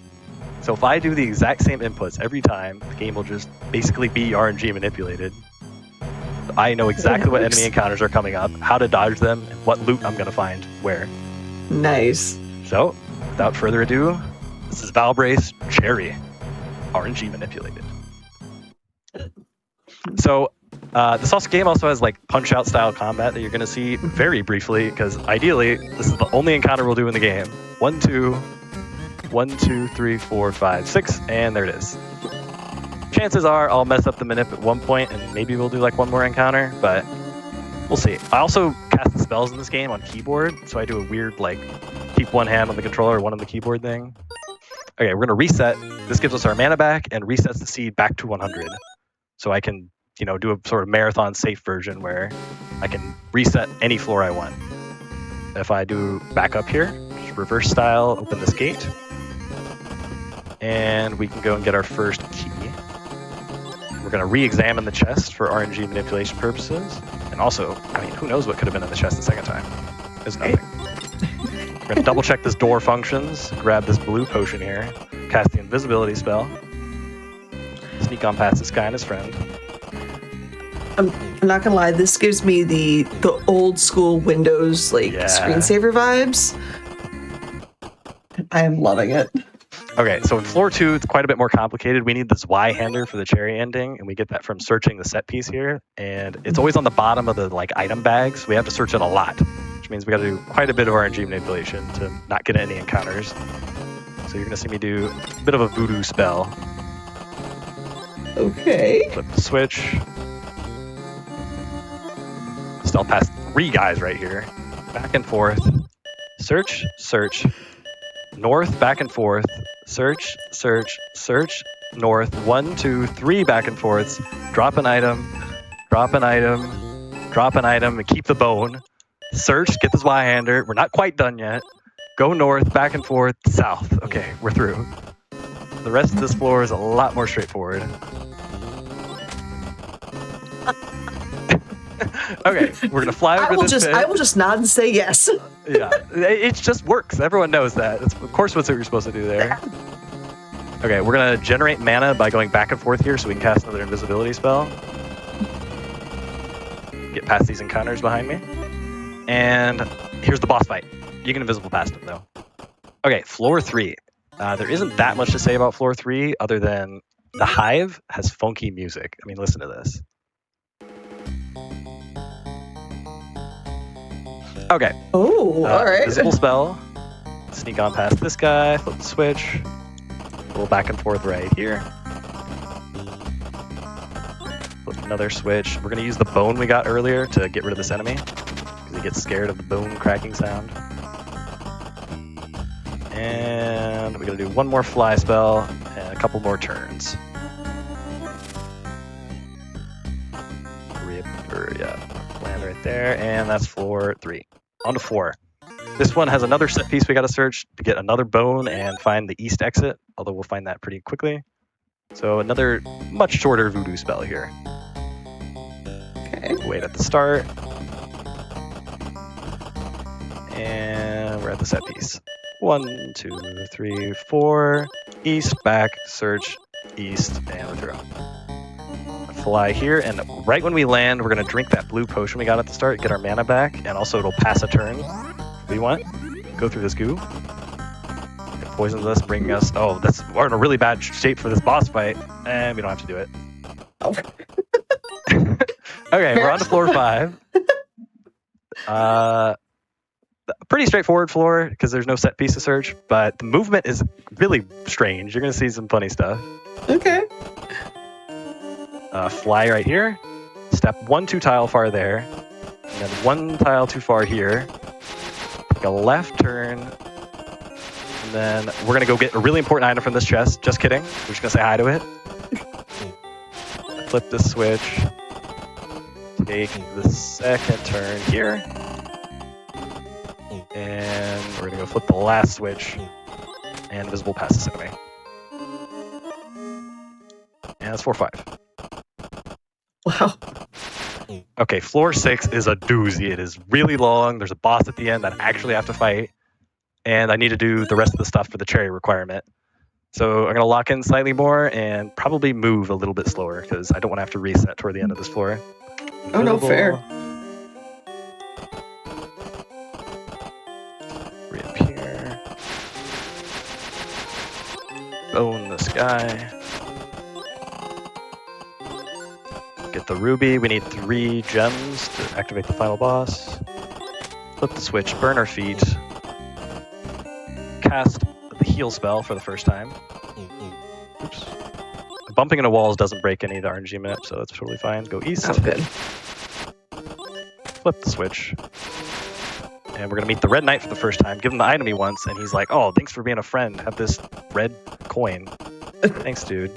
So if I do the exact same inputs every time, the game will just basically be RNG manipulated. I know exactly what enemy encounters are coming up, how to dodge them, and what loot I'm going to find where. Nice. So, without further ado, this is Valbrace Cherry, RNG manipulated. So, this game also has like punch-out style combat that you're going to see very briefly, because ideally, this is the only encounter we'll do in the game. 1, 2, 3, 4, 5, 6, and there it is. Chances are I'll mess up the manip at one point, and maybe we'll do like one more encounter, but we'll see. I also cast the spells in this game on keyboard, so I do a weird like keep one hand on the controller, one on the keyboard thing. Okay, we're gonna reset. This gives us our mana back and resets the seed back to 100. So I can, do a sort of marathon safe version where I can reset any floor I want. If I do back up here, just reverse style, open this gate, and we can go and get our first key. We're going to re-examine the chest for RNG manipulation purposes. And also, who knows what could have been in the chest the second time? There's nothing. We're going to double check this door functions, grab this blue potion here, cast the invisibility spell, sneak on past this guy and his friend. I'm not gonna lie, this gives me the old school Windows screensaver vibes. I am loving it. Okay, so in floor 2, it's quite a bit more complicated. We need this Y hander for the cherry ending, and we get that from searching the set piece here. And it's always on the bottom of the item bags. We have to search it a lot, which means we got to do quite a bit of RNG manipulation to not get any encounters. So you're gonna see me do a bit of a voodoo spell. Okay. Flip the switch. Still past 3 guys right here. Back and forth. Search, search. North, back and forth. Search, search, search. North. 1, 2, 3 back and forths. Drop an item. Drop an item. Drop an item and keep the bone. Search, get this Y-hander. We're not quite done yet. Go north, back and forth, south. Okay, we're through. The rest of this floor is a lot more straightforward. Okay, we're gonna fly over this pit. I will just nod and say yes. Yeah, it just works. Everyone knows that. That's of course what you're supposed to do there. Okay, we're gonna generate mana by going back and forth here so we can cast another invisibility spell. Get past these encounters behind me. And here's the boss fight. You can invisible past them though. Okay, floor 3. There isn't that much to say about floor 3 other than the hive has funky music. I mean, listen to this. Okay. Oh, all right. Visible spell. Sneak on past this guy. Flip the switch. A little back and forth right here. Flip another switch. We're going to use the bone we got earlier to get rid of this enemy, because he gets scared of the bone cracking sound. And we're going to do one more fly spell and a couple more turns. Land right there, and that's floor 3. On to 4. This one has another set piece we got to search to get another bone and find the east exit, although we'll find that pretty quickly. So another much shorter voodoo spell here. Okay. Wait at the start. And we're at the set piece. 1, 2, 3, 4. East, back, search, east, and we're through. Fly here, and right when we land, we're going to drink that blue potion we got at the start, get our mana back, and also it'll pass a turn. We want go through this goo. It poisons us, bringing us. Oh, we're in a really bad shape for this boss fight, and we don't have to do it. Oh. Okay, we're on to floor 5. Pretty straightforward floor because there's no set piece to search, but the movement is really strange. You're going to see some funny stuff. Okay. Fly right here. Step 1 2 tile far there. And then 1 tile too far here. Take a left turn. And then we're going to go get a really important item from this chest. Just kidding. We're just going to say hi to it. Flip the switch. Take the second turn here. And we're going to go flip the last switch. And invisible past this enemy. And it's 4-5. Wow. Okay, floor 6 is a doozy. It is really long. There's a boss at the end that I actually have to fight. And I need to do the rest of the stuff for the cherry requirement. So I'm going to lock in slightly more and probably move a little bit slower because I don't want to have to reset toward the end of this floor. Oh, no, fair. Reappear. Bone this guy. Get the ruby. We need 3 gems to activate the final boss. Flip the switch, burn our feet. Cast the heal spell for the first time. Oops. Bumping into walls doesn't break any of the RNG map, so that's totally fine. Go east. That's good. Flip the switch. And we're going to meet the Red Knight for the first time. Give him the item he wants, and he's like, oh, thanks for being a friend. Have this red coin. Thanks, dude.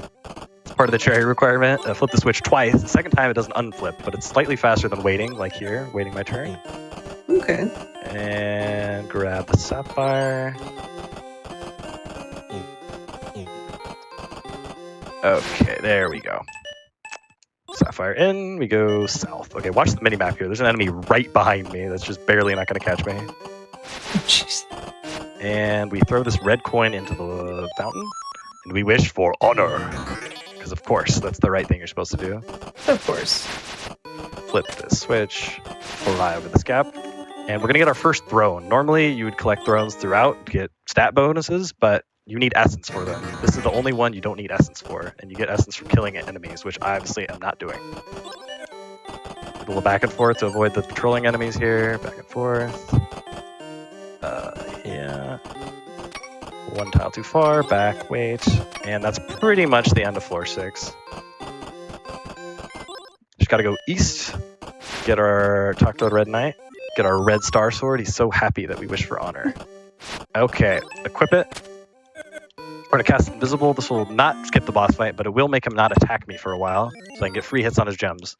It's part of the cherry requirement. Flip the switch twice. The second time it doesn't unflip, but it's slightly faster than waiting, like here, waiting my turn. Okay. And grab the sapphire. Okay, there we go. Sapphire in, we go south. Okay, watch the minimap here. There's an enemy right behind me that's just barely not going to catch me. Jeez. And we throw this red coin into the fountain, and we wish for honor. Because of course, that's the right thing you're supposed to do. Of course. Flip this switch, fly over this gap, and we're going to get our first throne. Normally, you would collect thrones throughout to get stat bonuses, but you need essence for them. This is the only one you don't need essence for, and you get essence from killing enemies, which I obviously am not doing. A little back and forth to avoid the patrolling enemies here. Back and forth. Yeah. One tile too far. Back, wait. And that's pretty much the end of floor 6. Just gotta go east. Talk to the Red Knight. Get our red star sword. He's so happy that we wish for honor. Okay, equip it. We're going to cast Invisible. This will not skip the boss fight, but it will make him not attack me for a while, so I can get free hits on his gems.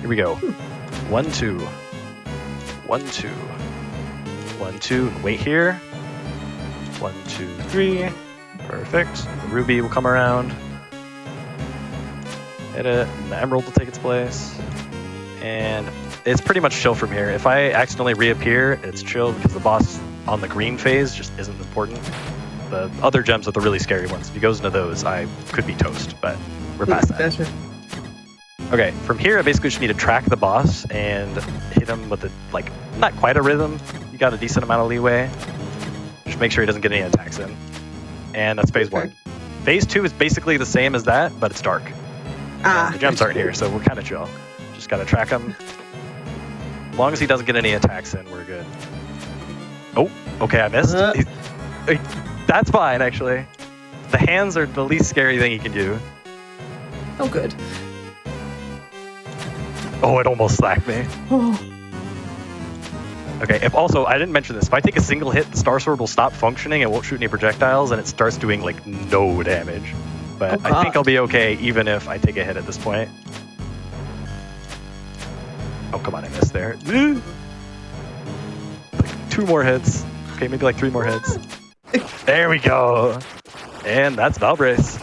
Here we go. 1, 2. 1, 2. 1, 2. Wait here. 1, 2, 3. Perfect. The ruby will come around. Hit it, and the emerald will take its place. And it's pretty much chill from here. If I accidentally reappear, it's chill because the boss on the green phase just isn't important. The other gems are the really scary ones. If he goes into those, I could be toast, but we're past that. That's right. Okay, from here, I basically just need to track the boss and hit him with not quite a rhythm. You got a decent amount of leeway. Just make sure he doesn't get any attacks in. And that's phase 1. Phase 2 is basically the same as that, but it's dark. And the gems aren't here, so we're kind of chill. Just gotta track him. As long as he doesn't get any attacks in, we're good. Oh, okay, I missed. That's fine, actually. The hands are the least scary thing he can do. Oh, good. Oh, it almost slacked me. Oh. Okay, I didn't mention this. If I take a single hit, the Star Sword will stop functioning and won't shoot any projectiles, and it starts doing, no damage. But I think I'll be okay even if I take a hit at this point. Oh, come on, I missed there. 2 more hits. Okay, maybe 3 more hits. There we go. And that's Valbrace.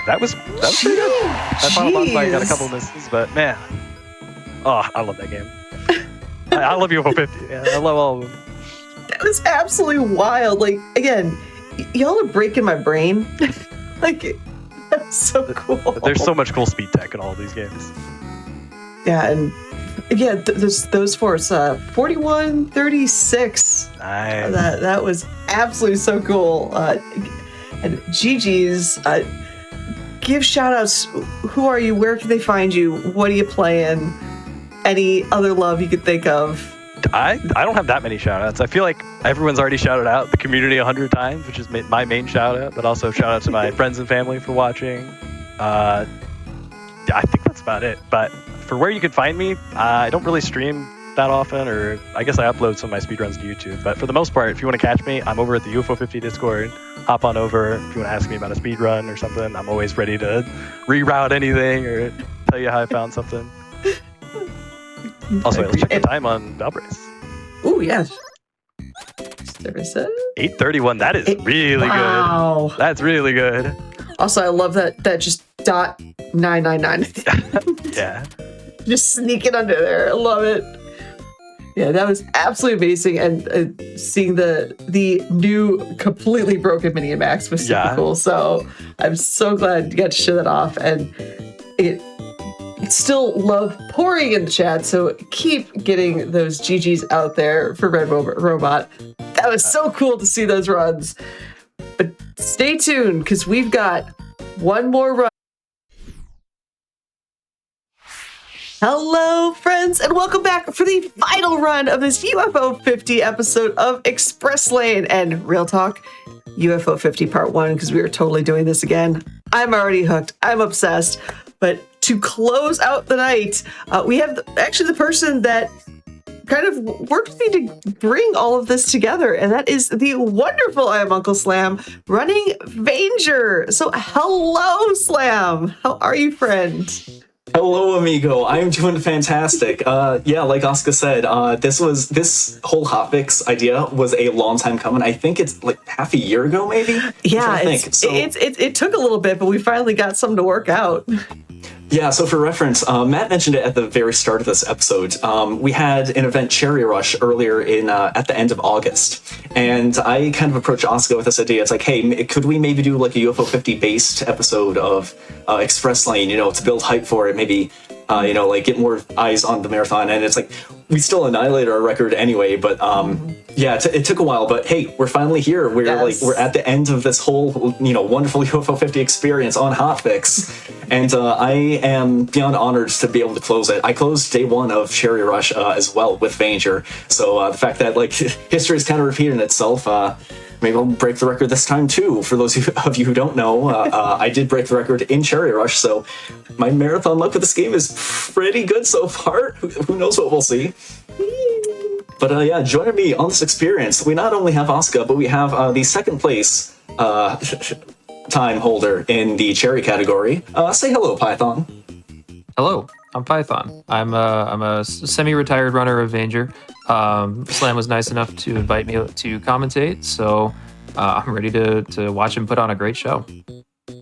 That was pretty good. That final boss fight got a couple misses, but man. Oh, I love that game. I love UFO 50. Yeah, I love all of them. That was absolutely wild. Again, y'all are breaking my brain. That's so cool. There's so much cool speed tech in all of these games. Yeah, and yeah, those forts, 41, 36. Nice. That was absolutely so cool. And GG's, give shout outs. Who are you? Where can they find you? What are you playing? Any other love you could think of? I don't have that many shout outs. I feel like everyone's already shouted out the community 100 times, which is my main shout out, but also shout out to my friends and family for watching. I think that's about it. But for where you can find me, I don't really stream that often, or I guess I upload some of my speedruns to YouTube. But for the most part, if you want to catch me, I'm over at the UFO 50 Discord. Hop on over. If you want to ask me about a speedrun or something, I'm always ready to reroute anything or tell you how I found something. Also, let's check the time on Valbrace. Oh, yes. There is a 831. That is really wow. good. That's really good. Also, I love that just dot 999. Yeah. Just sneak it under there. I love it. Yeah, that was absolutely amazing. And seeing the new completely broken Mini Max was super cool. So I'm so glad you got to show that off. And it still love pouring in the chat. So keep getting those GGs out there for Red Robot. That was so cool to see those runs. But stay tuned because we've got one more run. Hello, friends, and welcome back for the final run of this UFO 50 episode of Express Lane. And real talk, UFO 50 Part 1, because we are totally doing this again. I'm already hooked. I'm obsessed. But to close out the night, we have actually the person that kind of worked with me to bring all of this together, and that is the wonderful I Am Uncle Slam running Vainger. So hello, Slam. How are you, friend? Hello, amigo. I'm doing fantastic. Yeah, like Oscar said, this whole hotfix idea was a long time coming. I think it's like half a year ago, maybe. Yeah, it took a little bit, but we finally got something to work out. Yeah, so for reference, Matt mentioned it at the very start of this episode. We had an event, Cherry Rush, earlier at the end of August. And I kind of approached Oscar with this idea. It's like, hey, could we maybe do like a UFO 50 based episode of Express Lane, to build hype for it, maybe, like get more eyes on the marathon. And it's like, we still annihilated our record anyway, but yeah, it took a while, but hey, we're finally here. We're at the end of this whole, wonderful UFO 50 experience on Hotfix. And I am beyond honored to be able to close it. I closed day one of Cherry Rush as well with Vainger. So the fact that history is kind of repeating itself, maybe I'll break the record this time too. For those of you who don't know, I did break the record in Cherry Rush, so my marathon luck with this game is pretty good so far. Who knows what we'll see. But yeah, joining me on this experience, we not only have Oscar, but we have the second place time holder in the Cherry category. Say hello, Python. Hello, I'm Python. I'm a semi-retired runner of Vainger. Slam was nice enough to invite me to commentate, so I'm ready to watch him put on a great show.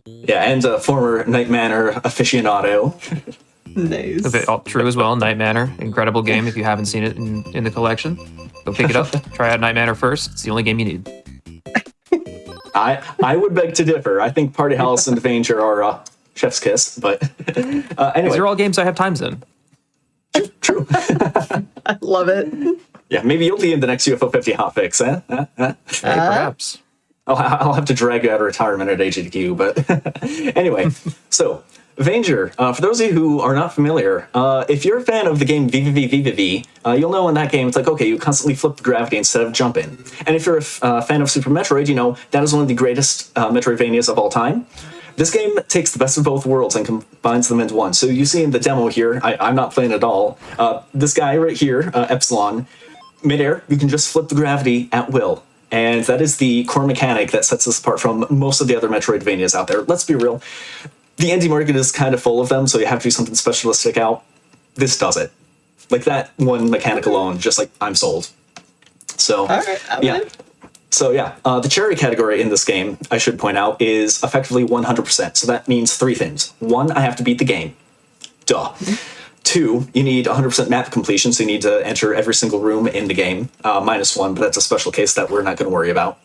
Yeah, and a former Night Manor aficionado. Nice. True as well, Night Manor. Incredible game if you haven't seen it in the collection. Go pick it up. Try out Night Manor first. It's the only game you need. I would beg to differ. I think Party House and Vainger are chef's kiss, but anyway. These are all games I have times in. True. I love it. Yeah, maybe you'll be in the next UFO 50 hotfix, Hey, perhaps. I'll have to drag you out of retirement at GDQ, but anyway, so Vainger, for those of you who are not familiar, if you're a fan of the game VVV, you'll know in that game, it's like, okay, you constantly flip the gravity instead of jumping. And if you're a fan of Super Metroid, that is one of the greatest Metroidvanias of all time. This game takes the best of both worlds and combines them into one. So you see in the demo here, I'm not playing at all, this guy right here, Epsilon, midair, you can just flip the gravity at will. And that is the core mechanic that sets this apart from most of the other Metroidvanias out there. Let's be real. The indie market is kind of full of them, so you have to do something special to stick out. This does it. Like that one mechanic alone, just like, I'm sold. So, all right, yeah. So yeah, the Cherry category in this game, I should point out, is effectively 100%. So that means three things. One, I have to beat the game. Duh. Two, you need 100% map completion, so you need to enter every single room in the game. -1, but that's a special case that we're not going to worry about.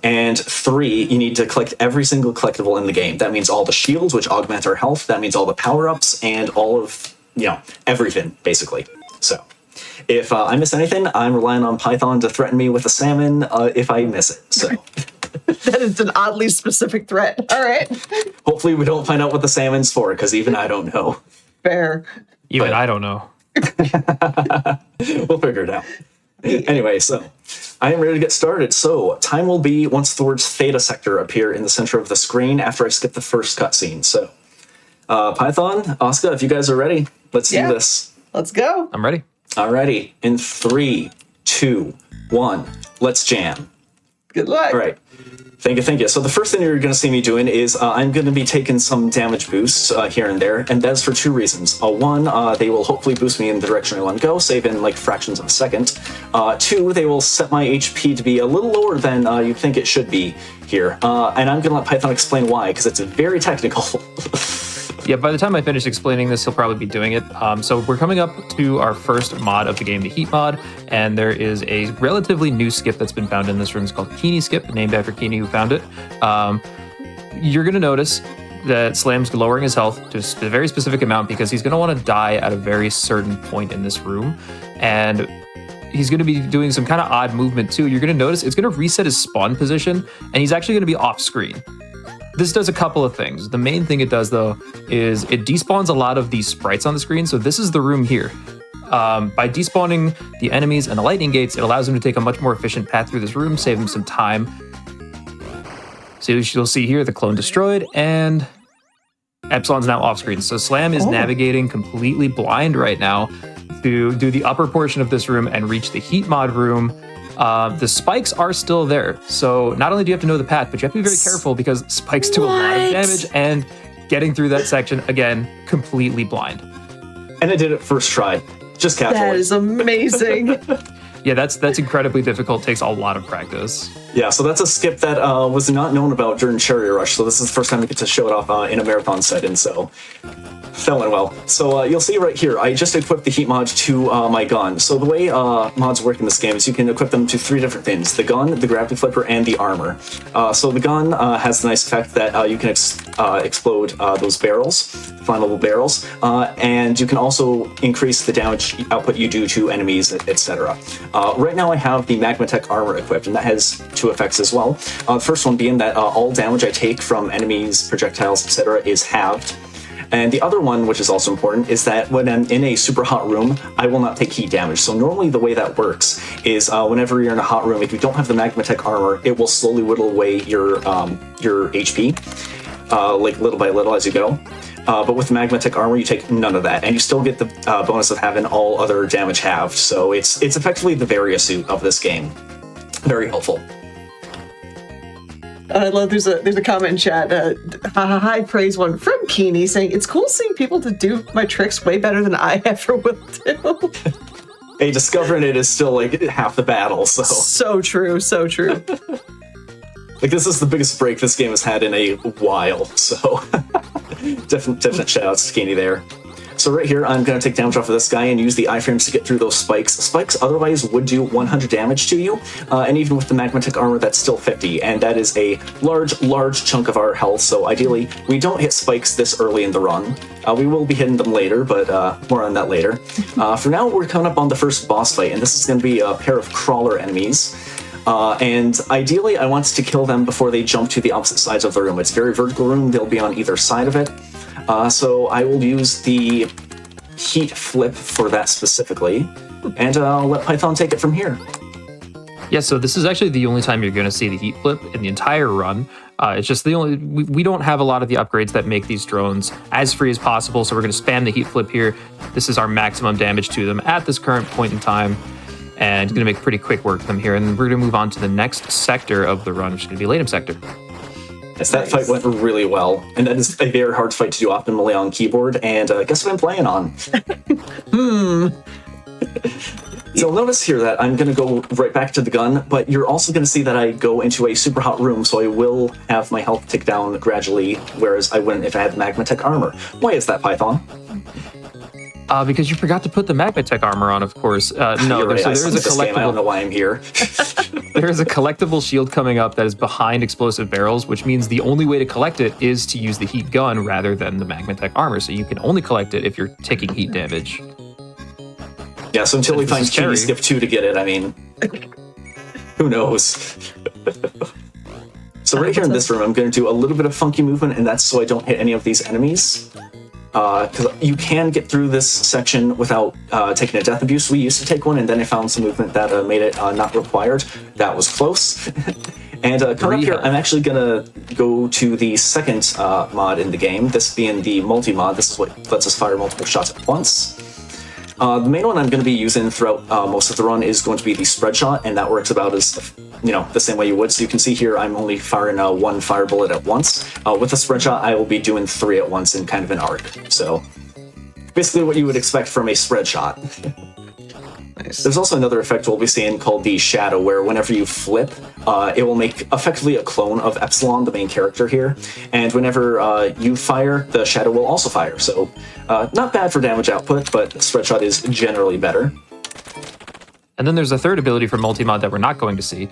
And three, you need to collect every single collectible in the game. That means all the shields, which augment our health. That means all the power-ups and all of, everything, basically. So if I miss anything, I'm relying on Python to threaten me with a salmon if I miss it. So that is an oddly specific threat. All right. Hopefully we don't find out what the salmon's for, because even I don't know. Fair. Even I don't know. We'll figure it out. Anyway, so I am ready to get started. So time will be once the words Theta Sector appear in the center of the screen after I skip the first cutscene. So Python, Oscar, if you guys are ready, let's do this. Let's go. I'm ready. Alrighty. In 3, 2, 1, let's jam. Good luck. All right. Thank you. So the first thing you're going to see me doing is I'm going to be taking some damage boosts here and there, and that's for two reasons. One, they will hopefully boost me in the direction I want to go, save in like fractions of a second. Two, they will set my HP to be a little lower than you'd think it should be here. And I'm going to let Python explain why, because it's very technical. Yeah, by the time I finish explaining this, he'll probably be doing it. So we're coming up to our first mod of the game, the Heat mod, and there is a relatively new skip that's been found in this room. It's called Keeney Skip, named after Keeney who found it. You're going to notice that Slam's lowering his health to a very specific amount because he's going to want to die at a very certain point in this room. And he's going to be doing some kind of odd movement too. You're going to notice it's going to reset his spawn position, and he's actually going to be off screen. This does a couple of things. The main thing it does, though, is it despawns a lot of these sprites on the screen. So this is the room here. By despawning the enemies and the lightning gates, it allows them to take a much more efficient path through this room, save them some time. So you'll see here the clone destroyed, and Epsilon's now off screen. So Slam is navigating completely blind right now to do the upper portion of this room and reach the Heat mod room. The spikes are still there. So not only do you have to know the path, but you have to be very careful because spikes do a lot of damage, and getting through that section, again, completely blind. And I did it first try. Just casually. That is amazing. Yeah, that's incredibly difficult. Takes a lot of practice. Yeah, so that's a skip that was not known about during Cherry Rush, so this is the first time we get to show it off in a marathon setting, so that went well. So you'll see right here, I just equipped the Heat mod to my gun. So the way mods work in this game is you can equip them to three different things: the gun, the gravity flipper, and the armor. So the gun has the nice effect that you can explode those barrels, flammable barrels, and you can also increase the damage output you do to enemies, etc. Right now I have the Magmatech armor equipped, and that has two effects as well. The first one being that all damage I take from enemies, projectiles, etc. is halved. And the other one, which is also important, is that when I'm in a super hot room, I will not take heat damage. So normally the way that works is whenever you're in a hot room, if you don't have the Magmatech armor, it will slowly whittle away your HP, like little by little as you go. But with the Magmatech armor, you take none of that, and you still get the bonus of having all other damage halved. So it's effectively the Varia suit of this game. Very helpful. I love there's a comment in chat, high praise one from Keeney saying, it's cool seeing people to do my tricks way better than I ever will do. Hey, discovering it is still like half the battle, so. So true, so true. Like, this is the biggest break this game has had in a while, so definite shout outs to Keeney there. So right here, I'm going to take damage off of this guy and use the iframes to get through those spikes. Spikes otherwise would do 100 damage to you, and even with the Magmatech armor, that's still 50, and that is a large chunk of our health, so ideally, we don't hit spikes this early in the run. We will be hitting them later, but more on that later. For now, we're coming up on the first boss fight, and this is going to be a pair of crawler enemies. And ideally, I want to kill them before they jump to the opposite sides of the room. It's a very vertical room, they'll be on either side of it. So I will use the heat flip for that specifically, and I'll let Python take it from here. Yeah, so this is actually the only time you're going to see the heat flip in the entire run. It's just we don't have a lot of the upgrades that make these drones as free as possible, so we're going to spam the heat flip here. This is our maximum damage to them at this current point in time, and it's going to make pretty quick work of them here. And we're going to move on to the next sector of the run, which is going to be Latum sector. Yes, that fight went really well, and that is a very hard fight to do optimally on keyboard, and guess what I'm playing on? So notice here that I'm going to go right back to the gun, but you're also going to see that I go into a super hot room, so I will have my health tick down gradually, whereas I wouldn't if I had the Magmatech armor. Why is that, Python? Because you forgot to put the Magmatech armor on, of course. No, right, there is a collectible. I don't know why I'm here. There is a collectible shield coming up that is behind explosive barrels, which means the only way to collect it is to use the heat gun rather than the Magmatech armor. So you can only collect it if you're taking heat damage. Yeah, so until we find Keeney Skip 2 to get it, I mean, who knows? So right here in this room, I'm going to do a little bit of funky movement, and that's so I don't hit any of these enemies. Because you can get through this section without taking a death abuse. We used to take one, and then I found some movement that made it not required. That was close. And coming up here, I'm actually going to go to the second mod in the game, this being the multi-mod. This is what lets us fire multiple shots at once. The main one I'm going to be using throughout most of the run is going to be the spread shot, and that works about as the same way you would. So you can see here I'm only firing one fire bullet at once. With the spread shot, I will be doing 3 at once in kind of an arc. So basically what you would expect from a spread shot. Nice. There's also another effect we'll be seeing called the shadow, where whenever you flip, it will make effectively a clone of Epsilon, the main character here. And whenever you fire, the shadow will also fire. So not bad for damage output, but spread shot is generally better. And then there's a third ability for multi-mod that we're not going to see,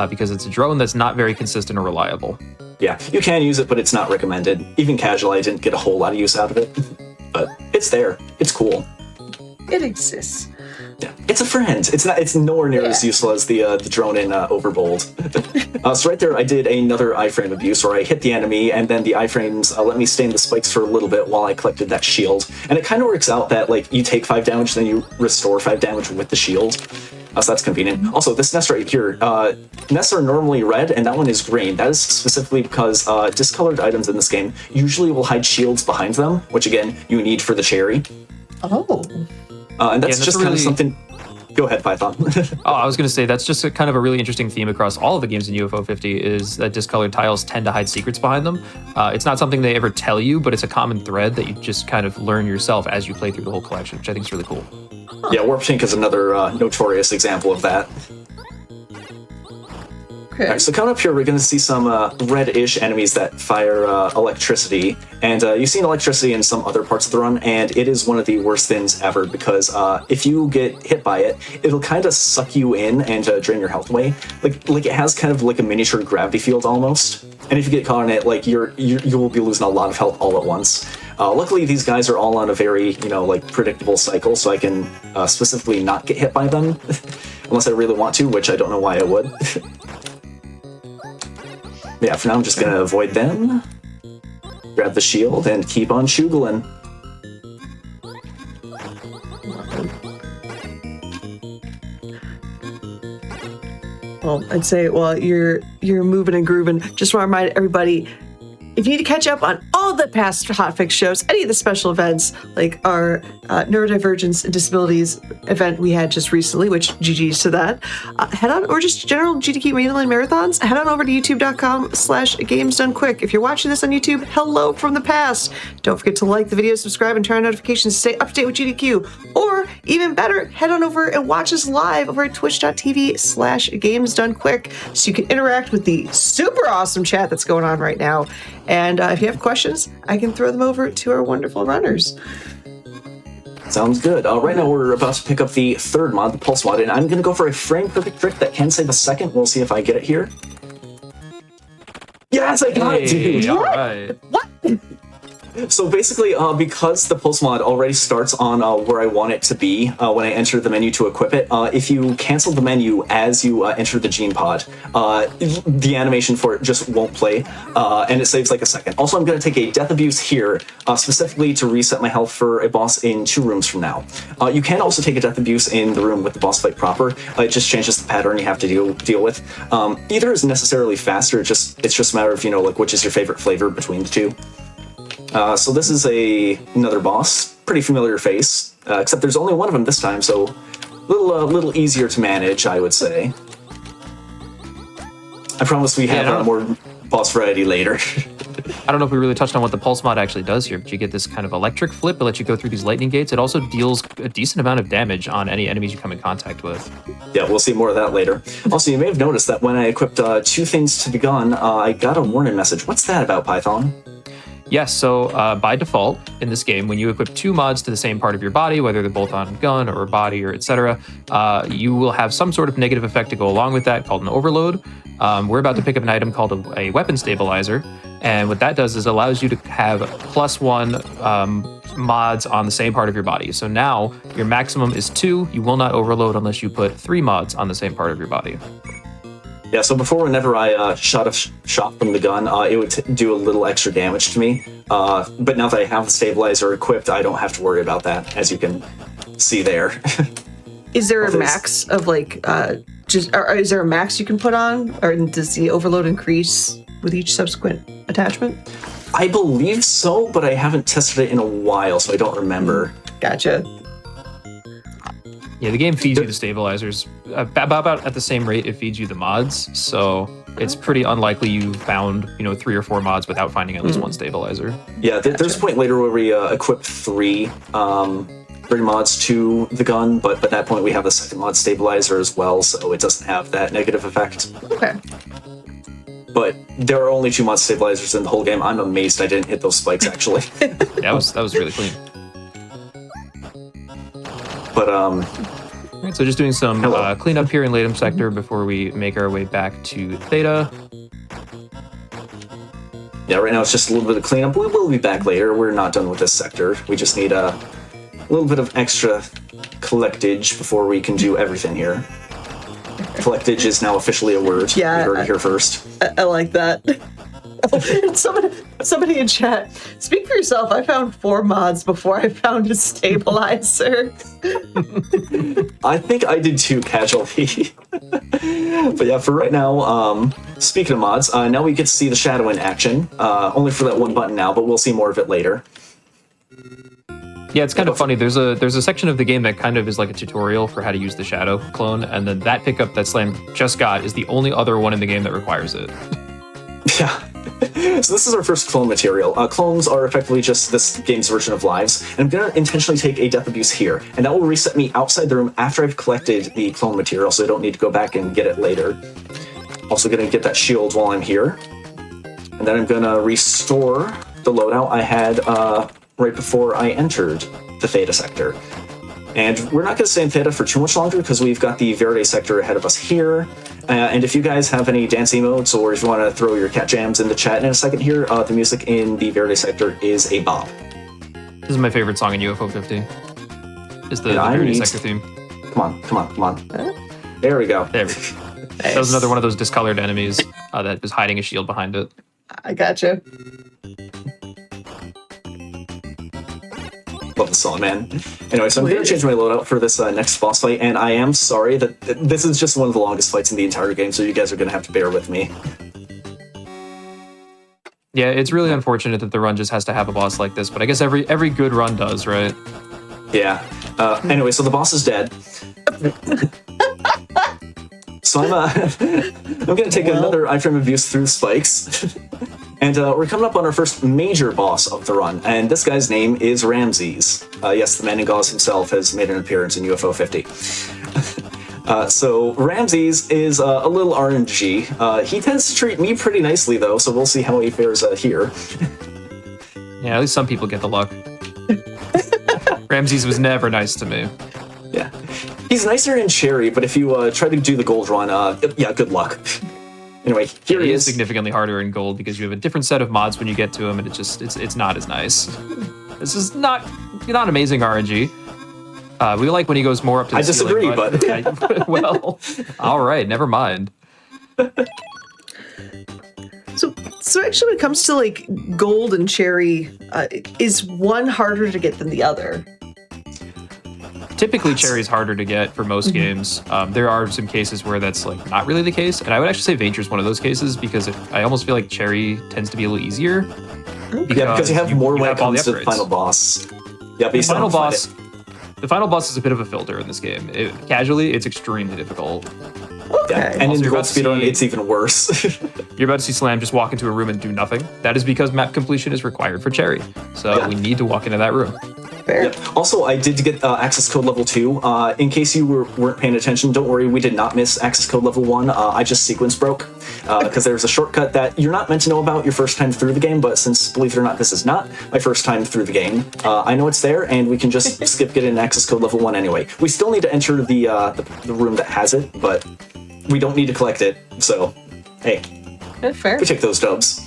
because it's a drone that's not very consistent or reliable. Yeah, you can use it, but it's not recommended. Even casually, I didn't get a whole lot of use out of it. But it's there. It's cool. It exists. Yeah, it's a friend. It's nowhere near as useful as the drone in Overbold. So right there, I did another iframe abuse, where I hit the enemy, and then the iframes let me stay in the spikes for a little bit while I collected that shield. And it kind of works out that like you take 5 damage, then you restore 5 damage with the shield. So that's convenient. Also, this nest right here, nests are normally red, and that one is green. That is specifically because discolored items in this game usually will hide shields behind them, which again, you need for the cherry. Oh. And that's just kind of something... Go ahead, Python. Oh, I was going to say, that's just kind of a really interesting theme across all of the games in UFO 50, is that discolored tiles tend to hide secrets behind them. It's not something they ever tell you, but it's a common thread that you just kind of learn yourself as you play through the whole collection, which I think is really cool. Yeah, Warp Pink is another notorious example of that. Okay. All right, so coming up here, we're going to see some red-ish enemies that fire electricity. And you've seen electricity in some other parts of the run, and it is one of the worst things ever, because if you get hit by it, it'll kind of suck you in and drain your health away. Like it has kind of like a miniature gravity field almost. And if you get caught in it, like you will be losing a lot of health all at once. Luckily, these guys are all on a very, predictable cycle, so I can specifically not get hit by them, unless I really want to, which I don't know why I would. Yeah, for now I'm just going to avoid them, grab the shield, and keep on shuggling. Well, I'd say while you're moving and grooving, just want to remind everybody, if you need to catch up on all the past Hotfix shows, any of the special events, like our neurodivergence and disabilities event we had just recently, which GG's to that, head on, or just general GDQ mainline marathons, head on over to youtube.com/gamesdonequick. If you're watching this on YouTube, hello from the past. Don't forget to like the video, subscribe, and turn on notifications to stay up to date with GDQ. Or, even better, head on over and watch us live over at twitch.tv/gamesdonequick, so you can interact with the super awesome chat that's going on right now. And if you have questions, I can throw them over to our wonderful runners. Sounds good. Right now we're about to pick up the third mod, the Pulse mod, and I'm going to go for a frame perfect trick that can save a second. We'll see if I get it here. Yes, I got it, dude! All right. What? So basically, because the Pulse mod already starts on where I want it to be when I enter the menu to equip it, if you cancel the menu as you enter the gene pod, the animation for it just won't play, and it saves like a second. Also, I'm going to take a Death Abuse here, specifically to reset my health for a boss in 2 rooms from now. You can also take a Death Abuse in the room with the boss fight proper. It just changes the pattern you have to deal with. Either is necessarily faster, it's just a matter of, which is your favorite flavor between the two. So this is another boss, pretty familiar face, except there's only one of them this time, so a little easier to manage, I would say. I promise we have more boss variety later. I don't know if we really touched on what the Pulse mod actually does here, but you get this kind of electric flip. It lets you go through these lightning gates. It also deals a decent amount of damage on any enemies you come in contact with. Yeah, we'll see more of that later. Also, you may have noticed that when I equipped 2 things to the gun, I got a warning message. What's that about, Python? Yes, so by default in this game, when you equip 2 mods to the same part of your body, whether they're both on gun or body or etc., you will have some sort of negative effect to go along with that called an overload. We're about to pick up an item called a weapon stabilizer, and what that does is allows you to have +1 mods on the same part of your body. So now your maximum is 2. You will not overload unless you put 3 mods on the same part of your body. Yeah, so before, whenever I shot a shot from the gun, it would do a little extra damage to me. But now that I have the stabilizer equipped, I don't have to worry about that, as you can see there. Is there a max of or is there a max you can put on, or does the overload increase with each subsequent attachment? I believe so, but I haven't tested it in a while, so I don't remember. Gotcha. Yeah, the game feeds you the stabilizers about at the same rate it feeds you the mods. So it's pretty unlikely you found 3 or 4 mods without finding at least one stabilizer. Yeah, there's a point later where we equip 3 mods to the gun, but at that point we have a second mod stabilizer as well, so it doesn't have that negative effect. Okay. But there are only 2 mod stabilizers in the whole game. I'm amazed I didn't hit those spikes, actually. That was really clean. But, Alright, so just doing some cleanup here in Latum Sector before we make our way back to Theta. yeah, right now it's just a little bit of cleanup. We will be back later. We're not done with this sector. We just need a little bit of extra collectage before we can do everything here. Collectage is now officially a word. Yeah, You heard it here first. I like that. Somebody in chat, speak for yourself. I found 4 mods before I found a stabilizer. I think I did too, casually. But yeah, for right now, speaking of mods, now we get to see the shadow in action. Only for that one button now, but we'll see more of it later. Yeah, it's kind of funny. There's a section of the game that kind of is like a tutorial for how to use the shadow clone, and then that pickup that Slam just got is the only other one in the game that requires it. Yeah. So this is our first clone material. Clones are effectively just this game's version of lives, and I'm going to intentionally take a death abuse here, and that will reset me outside the room after I've collected the clone material, so I don't need to go back and get it later. Also going to get that shield while I'm here, and then I'm going to restore the loadout I had right before I entered the Theta sector. And we're not going to stay in Theta for too much longer because we've got the Verde sector ahead of us here. And if you guys have any dance emotes or if you want to throw your cat jams in the chat in a second here, the music in the Verde sector is a bop. This is my favorite song in UFO 50. Is the Verde sector theme. Come on. There we go. There we go. That was another one of those discolored enemies that was hiding a shield behind it. I gotcha. Love the song, man. Anyway, so I'm going to change my loadout for this next boss fight, and I am sorry that this is just one of the longest fights in the entire game, so you guys are going to have to bear with me. Yeah, it's really unfortunate that the run just has to have a boss like this, but I guess every good run does, right? Yeah. Anyway, so the boss is dead. So I'm going to take another iframe abuse through the spikes. And we're coming up on our first major boss of the run, and this guy's name is Ramses. Yes, the man in gauze himself has made an appearance in UFO 50. So Ramses is a little RNG. He tends to treat me pretty nicely, though, so we'll see how he fares here. Yeah, at least some people get the luck. Ramses was never nice to me. Yeah. He's nicer in Cherry, but if you try to do the gold run, yeah, good luck. Anyway, here he is. Significantly harder in gold because you have a different set of mods when you get to him, and it's not as nice. This is not amazing RNG. We like when he goes more up to the I disagree, ceiling, but yeah, well, all right, never mind. So actually, when it comes to like gold and cherry, is one harder to get than the other? Typically, cherry is harder to get for most games. There are some cases where that's like not really the case, and I would actually say Vainger is one of those cases because I almost feel like cherry tends to be a little easier. Because you have more when it comes to the final boss. Yeah, but the final boss is a bit of a filter in this game. Casually, it's extremely difficult. Okay. Yeah, and in the gold speedrun, it's even worse. You're about to see Slam just walk into a room and do nothing. That is because map completion is required for cherry. So we need to walk into that room. Fair. Yeah. Also, I did get access code level 2. In case you weren't paying attention, don't worry, we did not miss access code level 1. I just sequence broke because there's a shortcut that you're not meant to know about your first time through the game, but since, believe it or not, this is not my first time through the game, I know it's there, and we can just skip getting access code level 1 anyway. We still need to enter the room that has it, but we don't need to collect it, so, hey. Fair. We take those dubs.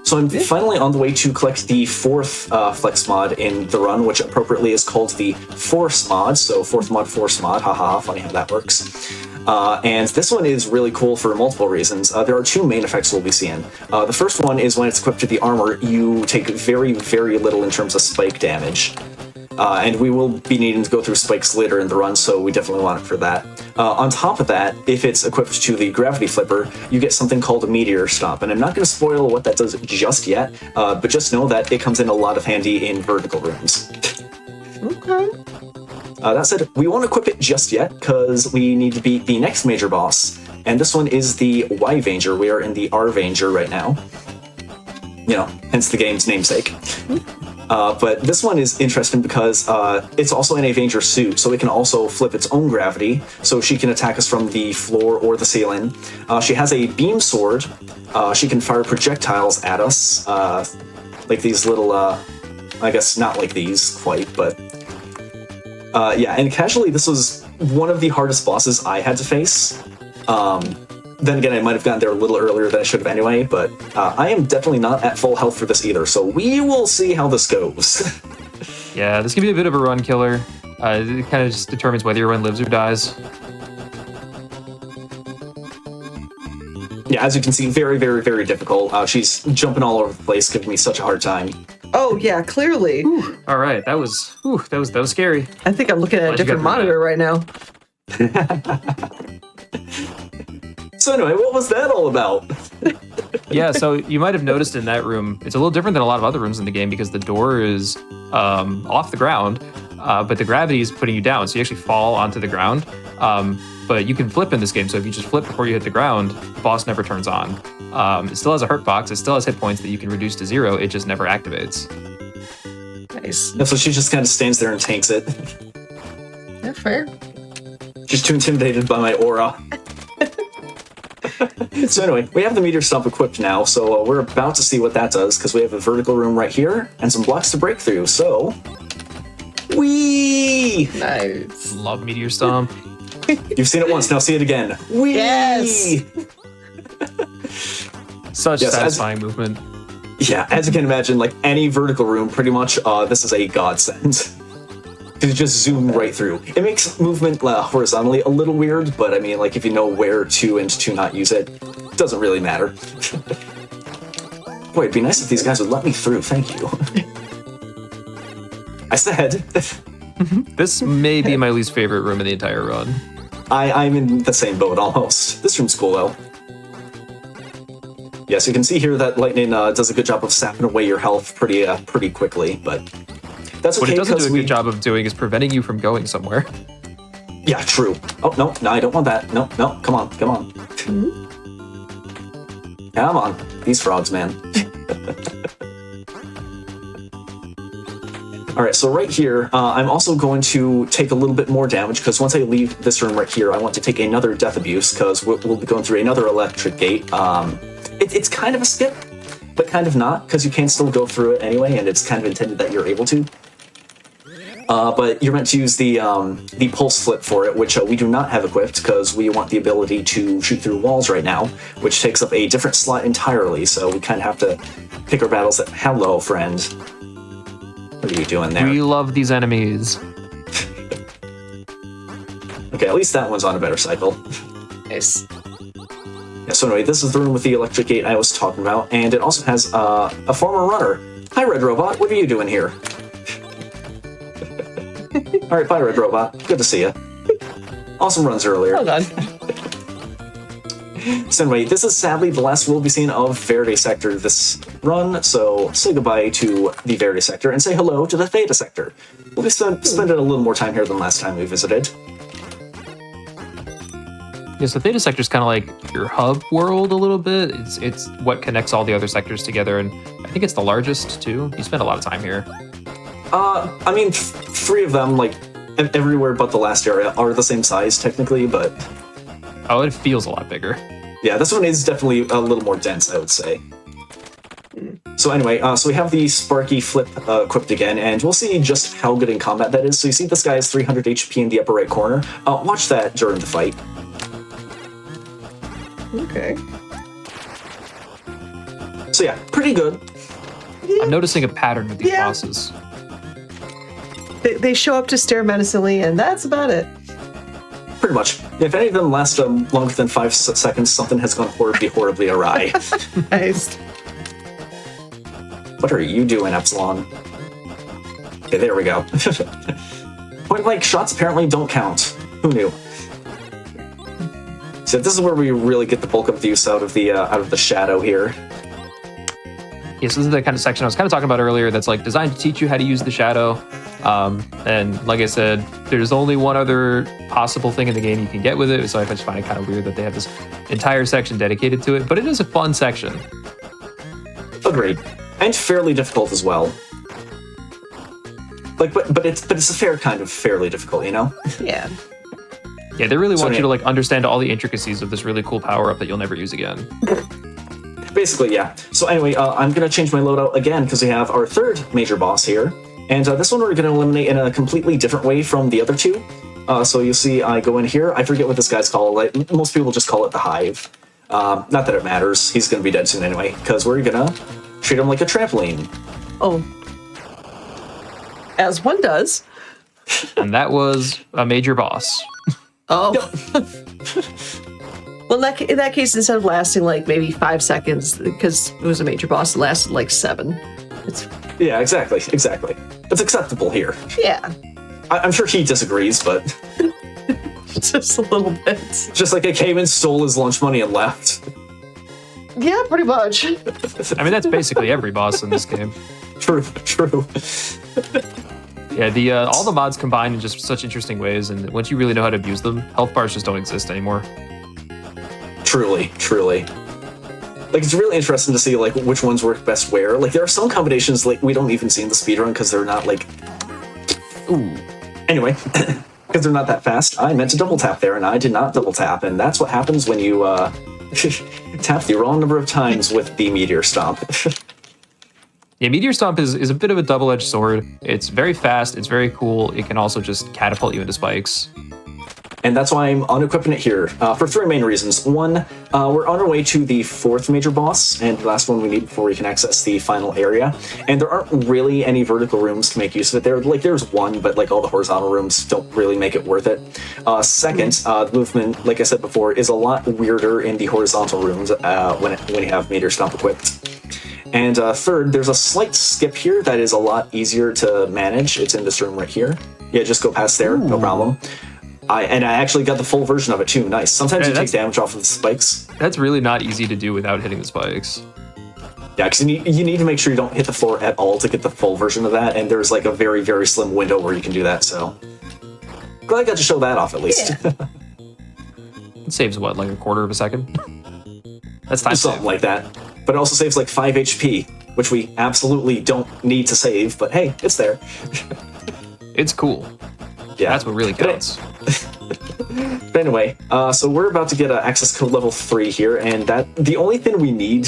So I'm finally on the way to collect the 4th flex mod in the run, which appropriately is called the Force mod. So 4th mod, Force mod, haha, funny how that works. And this one is really cool for multiple reasons. There are 2 main effects we'll be seeing. The first one is when it's equipped to the armor, you take very, very little in terms of spike damage. And we will be needing to go through spikes later in the run, so we definitely want it for that. On top of that, if it's equipped to the gravity flipper, you get something called a meteor stomp, and I'm not going to spoil what that does just yet, but just know that it comes in a lot of handy in vertical rooms. Okay. That said, we won't equip it just yet because we need to beat the next major boss, and this one is the Y Vainger. We are in the R Vainger right now. You know, hence the game's namesake. But this one is interesting because it's also in a Vainger suit, so it can also flip its own gravity, so she can attack us from the floor or the ceiling. She has a beam sword. She can fire projectiles at us, like these little, I guess not like these quite, but yeah, and casually this was one of the hardest bosses I had to face. Then again, I might have gotten there a little earlier than I should have anyway, but I am definitely not at full health for this either, so we will see how this goes. Yeah, this can be a bit of a run killer. It kind of just determines whether your run lives or dies. Yeah, as you can see, very, very, very difficult. She's jumping all over the place, giving me such a hard time. Oh yeah, clearly. All right, that was scary. I think I'm looking at a different monitor right now. So anyway, what was that all about? Yeah, so you might have noticed in that room, it's a little different than a lot of other rooms in the game because the door is off the ground, but the gravity is putting you down, so you actually fall onto the ground. But you can flip in this game, so if you just flip before you hit the ground, the boss never turns on. It still has a hurt box, it still has hit points that you can reduce to 0, it just never activates. Nice. Yeah, so she just kind of stands there and tanks it. Yeah, fair. She's too intimidated by my aura. So anyway, we have the meteor stomp equipped now, so we're about to see what that does, because we have a vertical room right here, and some blocks to break through, so... Whee! Nice. Love Meteor Stomp. You've seen it once, now see it again. Whee! Yes! Such satisfying movement. Yeah, as you can imagine, like any vertical room, pretty much, this is a godsend. You just zoom right through. It makes movement horizontally a little weird, but I mean, like, if you know where to and to not use it, it doesn't really matter. Boy, it'd be nice if these guys would let me through, thank you. I said. This may be my least favorite room in the entire run. I'm in the same boat, almost. This room's cool, though. Yes, you can see here that lightning does a good job of sapping away your health pretty quickly, but... That's okay, what it doesn't do a good job of doing is preventing you from going somewhere. Yeah, true. Oh, no, I don't want that. No, come on. Mm-hmm. Come on. These frogs, man. Alright, so right here, I'm also going to take a little bit more damage, because once I leave this room right here, I want to take another death abuse, because we'll be going through another electric gate. It's kind of a skip, but kind of not, because you can still go through it anyway, and it's kind of intended that you're able to. But you're meant to use the pulse flip for it, which we do not have equipped because we want the ability to shoot through walls right now, which takes up a different slot entirely, so we kind of have to pick our battles at... Hello, friend. What are you doing there? We love these enemies. Okay, at least that one's on a better cycle. Nice. Yeah, so anyway, this is the room with the electric gate I was talking about, and it also has a former runner. Hi, Red Robot. What are you doing here? All right, bye, Red Robot. Good to see you. Awesome runs earlier. Hold on. So anyway, this is sadly the last we'll be seeing of Verde Sector this run, so say goodbye to the Verde Sector and say hello to the Theta Sector. We'll be spending a little more time here than last time we visited. Yeah, so Theta Sector is kind of like your hub world a little bit. It's what connects all the other sectors together, and I think it's the largest too. You spend a lot of time here. I mean, 3 of them, like, everywhere but the last area, are the same size, technically, but... Oh, it feels a lot bigger. Yeah, this one is definitely a little more dense, I would say. So anyway, so we have the Sparky Flip equipped again, and we'll see just how good in combat that is. So you see this guy has 300 HP in the upper right corner. Watch that during the fight. Okay. So yeah, pretty good. I'm noticing a pattern with these bosses. They show up to stare menacingly, and that's about it. Pretty much. If any of them last longer than 5 seconds, something has gone horribly awry. Nice. What are you doing, Epsilon? Okay, there we go. Point-blank shots apparently don't count. Who knew? So this is where we really get the bulk of the use out of the shadow here. Yes, this is the kind of section I was kind of talking about earlier that's like designed to teach you how to use the shadow. And like I said, there's only one other possible thing in the game you can get with it, so I just find it kind of weird that they have this entire section dedicated to it, but it is a fun section. Agreed. And fairly difficult as well. Like, but it's a fair kind of fairly difficult, you know? Yeah. Yeah, they really want you to like understand all the intricacies of this really cool power-up that you'll never use again. Basically, yeah. So anyway, I'm going to change my loadout again because we have our third major boss here. And this one we're going to eliminate in a completely different way from the other two. So you'll see I go in here. I forget what this guy's called. Like, most people just call it the Hive. Not that it matters. He's going to be dead soon anyway, because we're going to treat him like a trampoline. Oh. As one does. And that was a major boss. Oh. Well, in that case, instead of lasting like maybe 5 seconds, because it was a major boss, it lasted like 7. Yeah, exactly. It's acceptable here. Yeah. I'm sure he disagrees, but... Just a little bit. Just like it came and stole his lunch money and left. Yeah, pretty much. I mean, that's basically every boss in this game. True. Yeah, all the mods combine in just such interesting ways, and once you really know how to abuse them, health bars just don't exist anymore. Truly. Like, it's really interesting to see, like, which ones work best where. Like, there are some combinations, like, we don't even see in the speedrun because they're not, like... Ooh. Anyway, because they're not that fast. I meant to double tap there, and I did not double tap, and that's what happens when you, tap the wrong number of times with the Meteor Stomp. Yeah, Meteor Stomp is a bit of a double-edged sword. It's very fast, it's very cool, it can also just catapult you into spikes. And that's why I'm unequipping it here, for 3 main reasons. One, we're on our way to the 4th major boss, and the last one we need before we can access the final area. And there aren't really any vertical rooms to make use of it. There's one, but like all the horizontal rooms don't really make it worth it. Second, the movement, like I said before, is a lot weirder in the horizontal rooms when you have Meteor Stomp equipped. And third, there's a slight skip here that is a lot easier to manage. It's in this room right here. Yeah, just go past there, no problem. I actually got the full version of it too. Nice. Sometimes you take damage off of the spikes. That's really not easy to do without hitting the spikes. Yeah, because you need to make sure you don't hit the floor at all to get the full version of that, and there's like a very, very slim window where you can do that, so... Glad I got to show that off at least. Yeah. It saves what, like a quarter of a second? That's time Something save. like that. But it also saves like 5 HP, which we absolutely don't need to save, but hey, it's there. It's cool. Yeah. That's what really counts. But anyway, so we're about to get access code level 3 here, and the only thing we need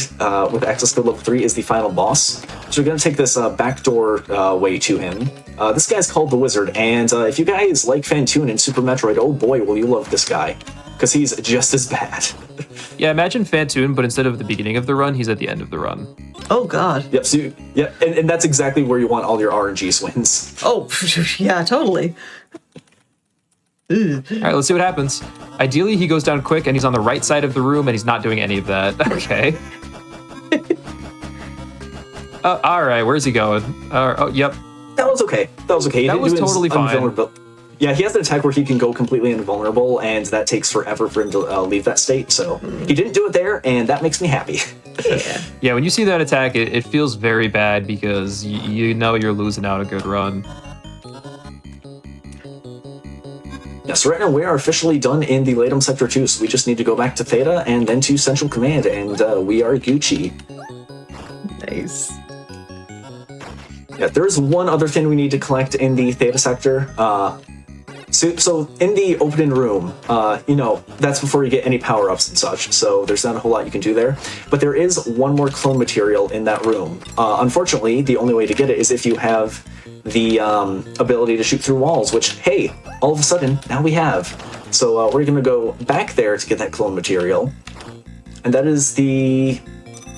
with access code level 3 is the final boss. So we're going to take this backdoor way to him. This guy's called the Wizard, and if you guys like Phantoon and Super Metroid, oh boy, will you love this guy, because he's just as bad. Yeah, imagine Phantoon, but instead of the beginning of the run, he's at the end of the run. Oh, God. Yep, so and that's exactly where you want all your RNG swings. Oh, yeah, totally. All right, let's see what happens. Ideally, he goes down quick, and he's on the right side of the room, and he's not doing any of that. Okay. All right, where's he going? Oh, yep. That was okay. That was totally fine. Yeah, he has an attack where he can go completely invulnerable, and that takes forever for him to leave that state, so he didn't do it there, and that makes me happy. Yeah, when you see that attack, it feels very bad because you know you're losing out a good run. Yeah, so right now we are officially done in the Latum Sector 2, so we just need to go back to Theta and then to Central Command, and we are Gucci. Nice. Yeah, there's one other thing we need to collect in the Theta Sector. So in the opening room, that's before you get any power-ups and such, so there's not a whole lot you can do there. But there is one more clone material in that room. Unfortunately, the only way to get it is if you have the ability to shoot through walls, which, hey, all of a sudden, now we have. So we're going to go back there to get that clone material. And that is the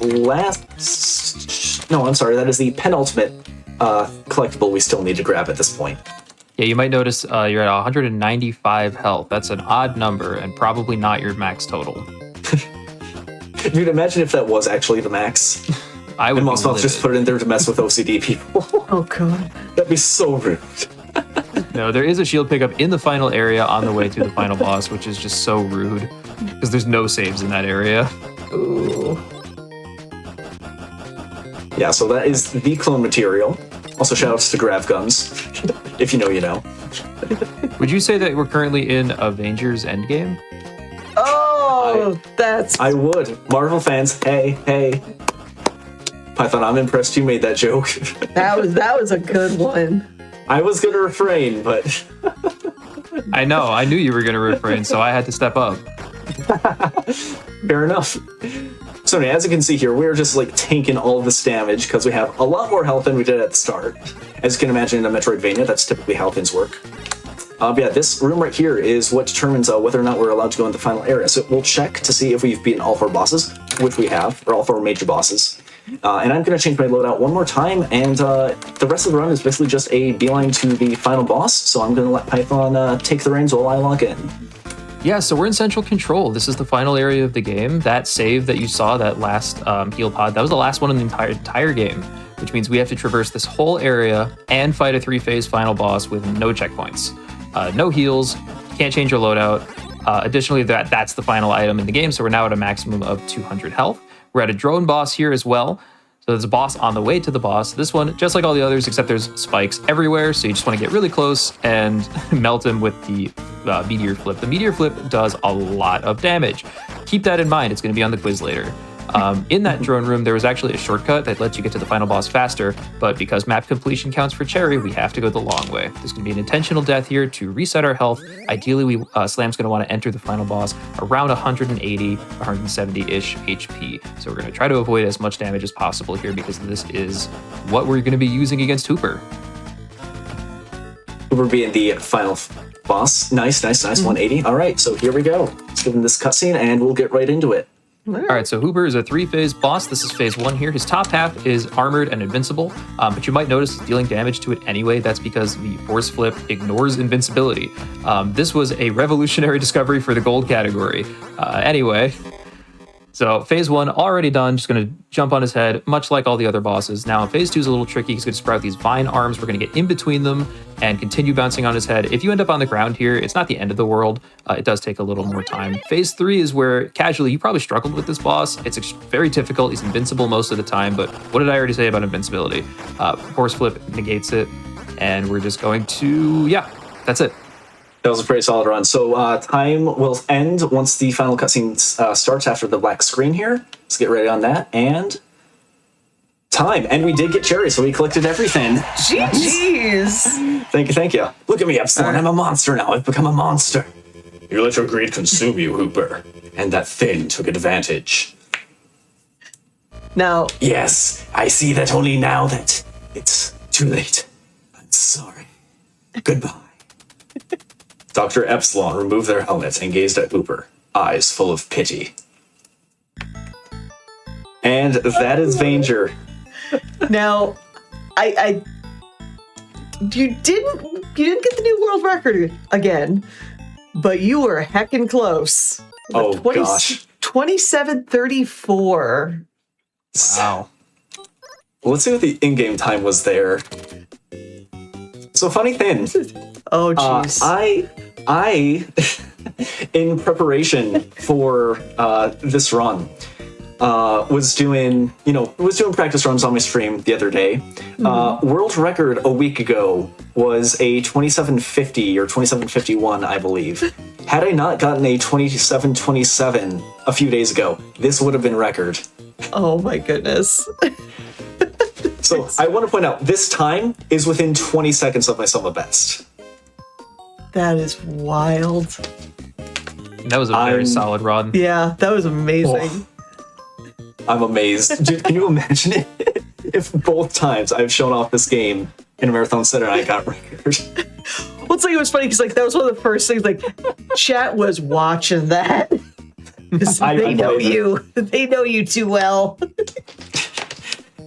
last... No, I'm sorry, that is the penultimate collectible we still need to grab at this point. Yeah, you might notice you're at 195 health. That's an odd number and probably not your max total. Dude, imagine if that was actually the max. I would. And Mossmouth just put it in there to mess with OCD people. Oh, God. That'd be so rude. No, there is a shield pickup in the final area on the way to the final boss, which is just so rude because there's no saves in that area. Ooh. Yeah, so that is the clone material. Also, shoutouts to Grav Guns. If you know, you know. Would you say that we're currently in Avengers Endgame? Oh, I would. Marvel fans, hey. Python, I'm impressed you made that joke. that was a good one. I was gonna refrain, but I know. I knew you were going to refrain, so I had to step up. fair enough. So as you can see here, we're just like tanking all of this damage because we have a lot more health than we did at the start. As you can imagine in a Metroidvania, that's typically how things work. But yeah, this room right here is what determines whether or not we're allowed to go into the final area. So we'll check to see if we've beaten all 4 bosses, which we have, or all 4 major bosses. And I'm going to change my loadout one more time, and the rest of the run is basically just a beeline to the final boss, so I'm going to let Python take the reins while I log in. Yeah, so we're in Central Control. This is the final area of the game. That save that you saw, that last heal pod, that was the last one in the entire game, which means we have to traverse this whole area and fight a 3-phase final boss with no checkpoints. No heals, can't change your loadout. Additionally, that's the final item in the game, so we're now at a maximum of 200 health. We're at a drone boss here as well. So there's a boss on the way to the boss. This one, just like all the others, except there's spikes everywhere, so you just want to get really close and melt him with the meteor flip. The meteor flip does a lot of damage. Keep that in mind. It's going to be on the quiz later. In that drone room, there was actually a shortcut that lets you get to the final boss faster, but because map completion counts for Cherry, we have to go the long way. There's going to be an intentional death here to reset our health. Ideally, Slam's going to want to enter the final boss around 180, 170-ish HP. So we're going to try to avoid as much damage as possible here because this is what we're going to be using against Hooper. Hooper being the final boss. Nice, 180. All right, so here we go. Let's give him this cutscene, and we'll get right into it. All right, so Hooper is a 3-phase boss. This is phase 1 here. His top half is armored and invincible, but you might notice dealing damage to it anyway. That's because the force flip ignores invincibility. This was a revolutionary discovery for the gold category. Anyway, so phase 1 already done. Just going to jump on his head, much like all the other bosses. Now, phase 2 is a little tricky. He's going to sprout these vine arms. We're going to get in between them and continue bouncing on his head. If you end up on the ground here, it's not the end of the world. It does take a little more time. Phase 3 is where, casually, you probably struggled with this boss. It's very difficult. He's invincible most of the time, but what did I already say about invincibility? Force flip negates it, and we're just going to, yeah, that's it. That was a pretty solid run. So time will end once the final cutscene starts after the black screen here. Let's get ready on that, and time. And we did get Cherry, so we collected everything. Jeez. Thank you. Look at me, Epsilon. I'm a monster now. I've become a monster. You let your greed consume you, Hooper. And that thing took advantage. Now, Yes, I see that only now that it's too late. I'm sorry. Goodbye. Dr. Epsilon removed their helmets and gazed at Hooper, eyes full of pity. And that is Vainger. now, you didn't get the new world record again, but you were heckin' close. Oh, gosh. 27:34. Wow. Let's see what the in-game time was there. So funny thing, Oh, jeez. I in preparation for this run, was doing practice runs on my stream the other day. World record a week ago was a 2750 or 2751, I believe. Had I not gotten a 2727 a few days ago, this would have been record. Oh my goodness. So I want to point out, this time is within 20 seconds of my summer best. That is wild. That was a very solid run. Yeah, that was amazing. I'm amazed. Dude, can you imagine it? If both times I've shown off this game in a Marathon Center and I got record. Well, it's like, it was funny because that was one of the first things, chat was watching that. They know you. They know you too well.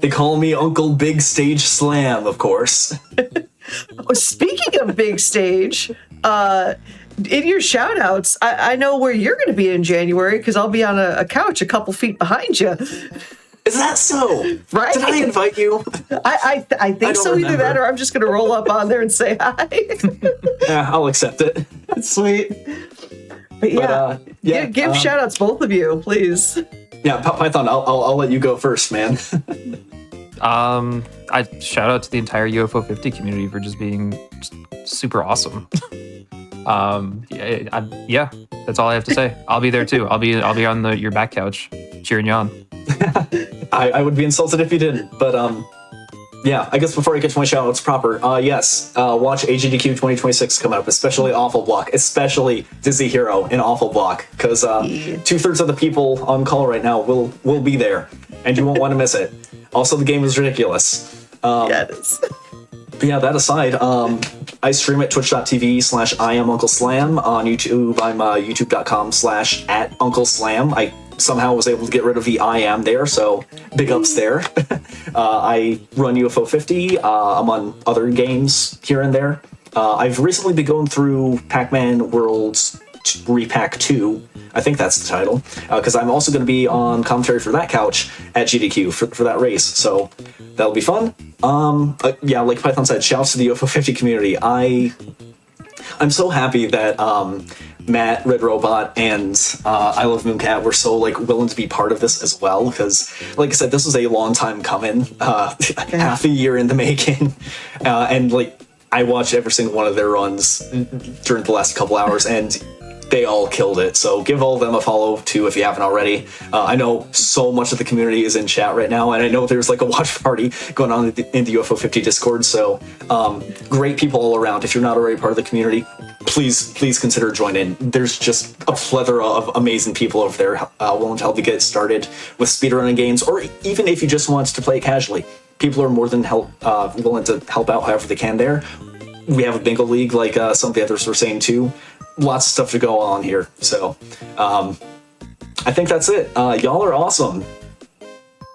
They call me Uncle Big Stage Slam, of course. Speaking of big stage, in your shout-outs, I know where you're going to be in January because I'll be on a couch a couple feet behind you. Is that so? Right? Did I invite you? I think so. remember. Either that or I'm just going to roll up on there and say hi. Yeah, I'll accept it. Sweet. But yeah, give shout-outs, both of you, please. Yeah, Python, I'll let you go first, man. I shout out to the entire UFO 50 community for just being super awesome. Yeah, that's all I have to say. I'll be there too. I'll be on your back couch cheering you on. I would be insulted if you didn't, but yeah, I guess before I get to my shout outs proper, yes, watch AGDQ 2026 come up, especially Awful Block, especially Dizzy Hero in Awful Block, because 2/3 of the people on call right now will be there, and you won't want to miss it. Also, the game is ridiculous. Yeah, it is. But yeah, that aside, I stream at twitch.tv/IamUncleSlam. On YouTube, I'm youtube.com/@UncleSlam. I somehow was able to get rid of the I am there, so big ups there. I run UFO 50. I'm on other games here and there. I've recently been going through Pac-Man Worlds Repack 2. I think that's the title, because I'm also going to be on commentary for that couch at GDQ for that race, so that'll be fun. Yeah, like Python said, shouts to the UFO 50 community. I'm so happy that Matt, Red Robot, and I Love Mooncat were so willing to be part of this as well, because like I said, this was a long time coming, half a year in the making, and I watched every single one of their runs during the last couple hours, and they all killed it. So give all of them a follow too if you haven't already. I know so much of the community is in chat right now, and I know there's a watch party going on in the UFO 50 Discord. So great people all around. If you're not already part of the community, please consider joining. There's just a plethora of amazing people over there willing to help you get started with speedrunning games, or even if you just want to play it casually. People are more than willing to help out however they can there. We have a bingo league like some of the others were saying too. Lots of stuff to go on here. So I think that's it. Y'all are awesome.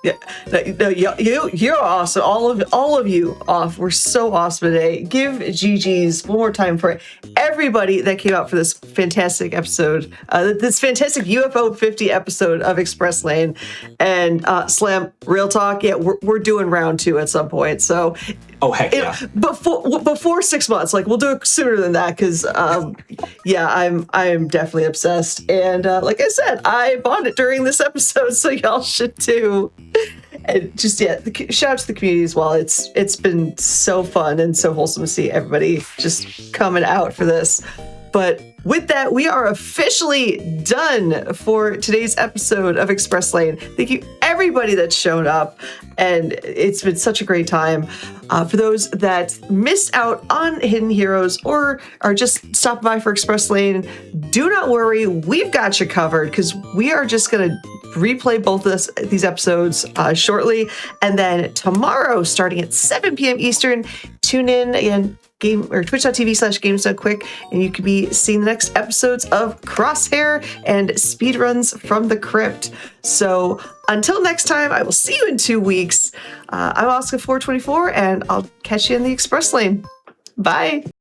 Yeah, no, you're awesome. All of you we're so awesome today. Give GG's one more time for everybody that came out for this fantastic episode, this fantastic UFO 50 episode of Express Lane. And Slam, real talk, yeah, we're doing round 2 at some point. So, oh heck yeah, before 6 months, we'll do it sooner than that, because yeah, I'm definitely obsessed. And like I said, I bought it during this episode, so y'all should too. And just shout out to the community as well. It's been so fun and so wholesome to see everybody just coming out for this. But with that, we are officially done for today's episode of Express Lane. Thank you everybody that's shown up, and it's been such a great time. For those that missed out on Hidden Heroes or are just stopping by for Express Lane, do not worry, we've got you covered, because we are just going to replay both of these episodes shortly, and then tomorrow, starting at 7 p.m. Eastern, tune in again. Twitch.tv/GamesDoneQuick, and you could be seeing the next episodes of Crosshair and Speedruns from the Crypt. So until next time, I will see you in 2 weeks. I'm Oscar424, and I'll catch you in the Express Lane. Bye.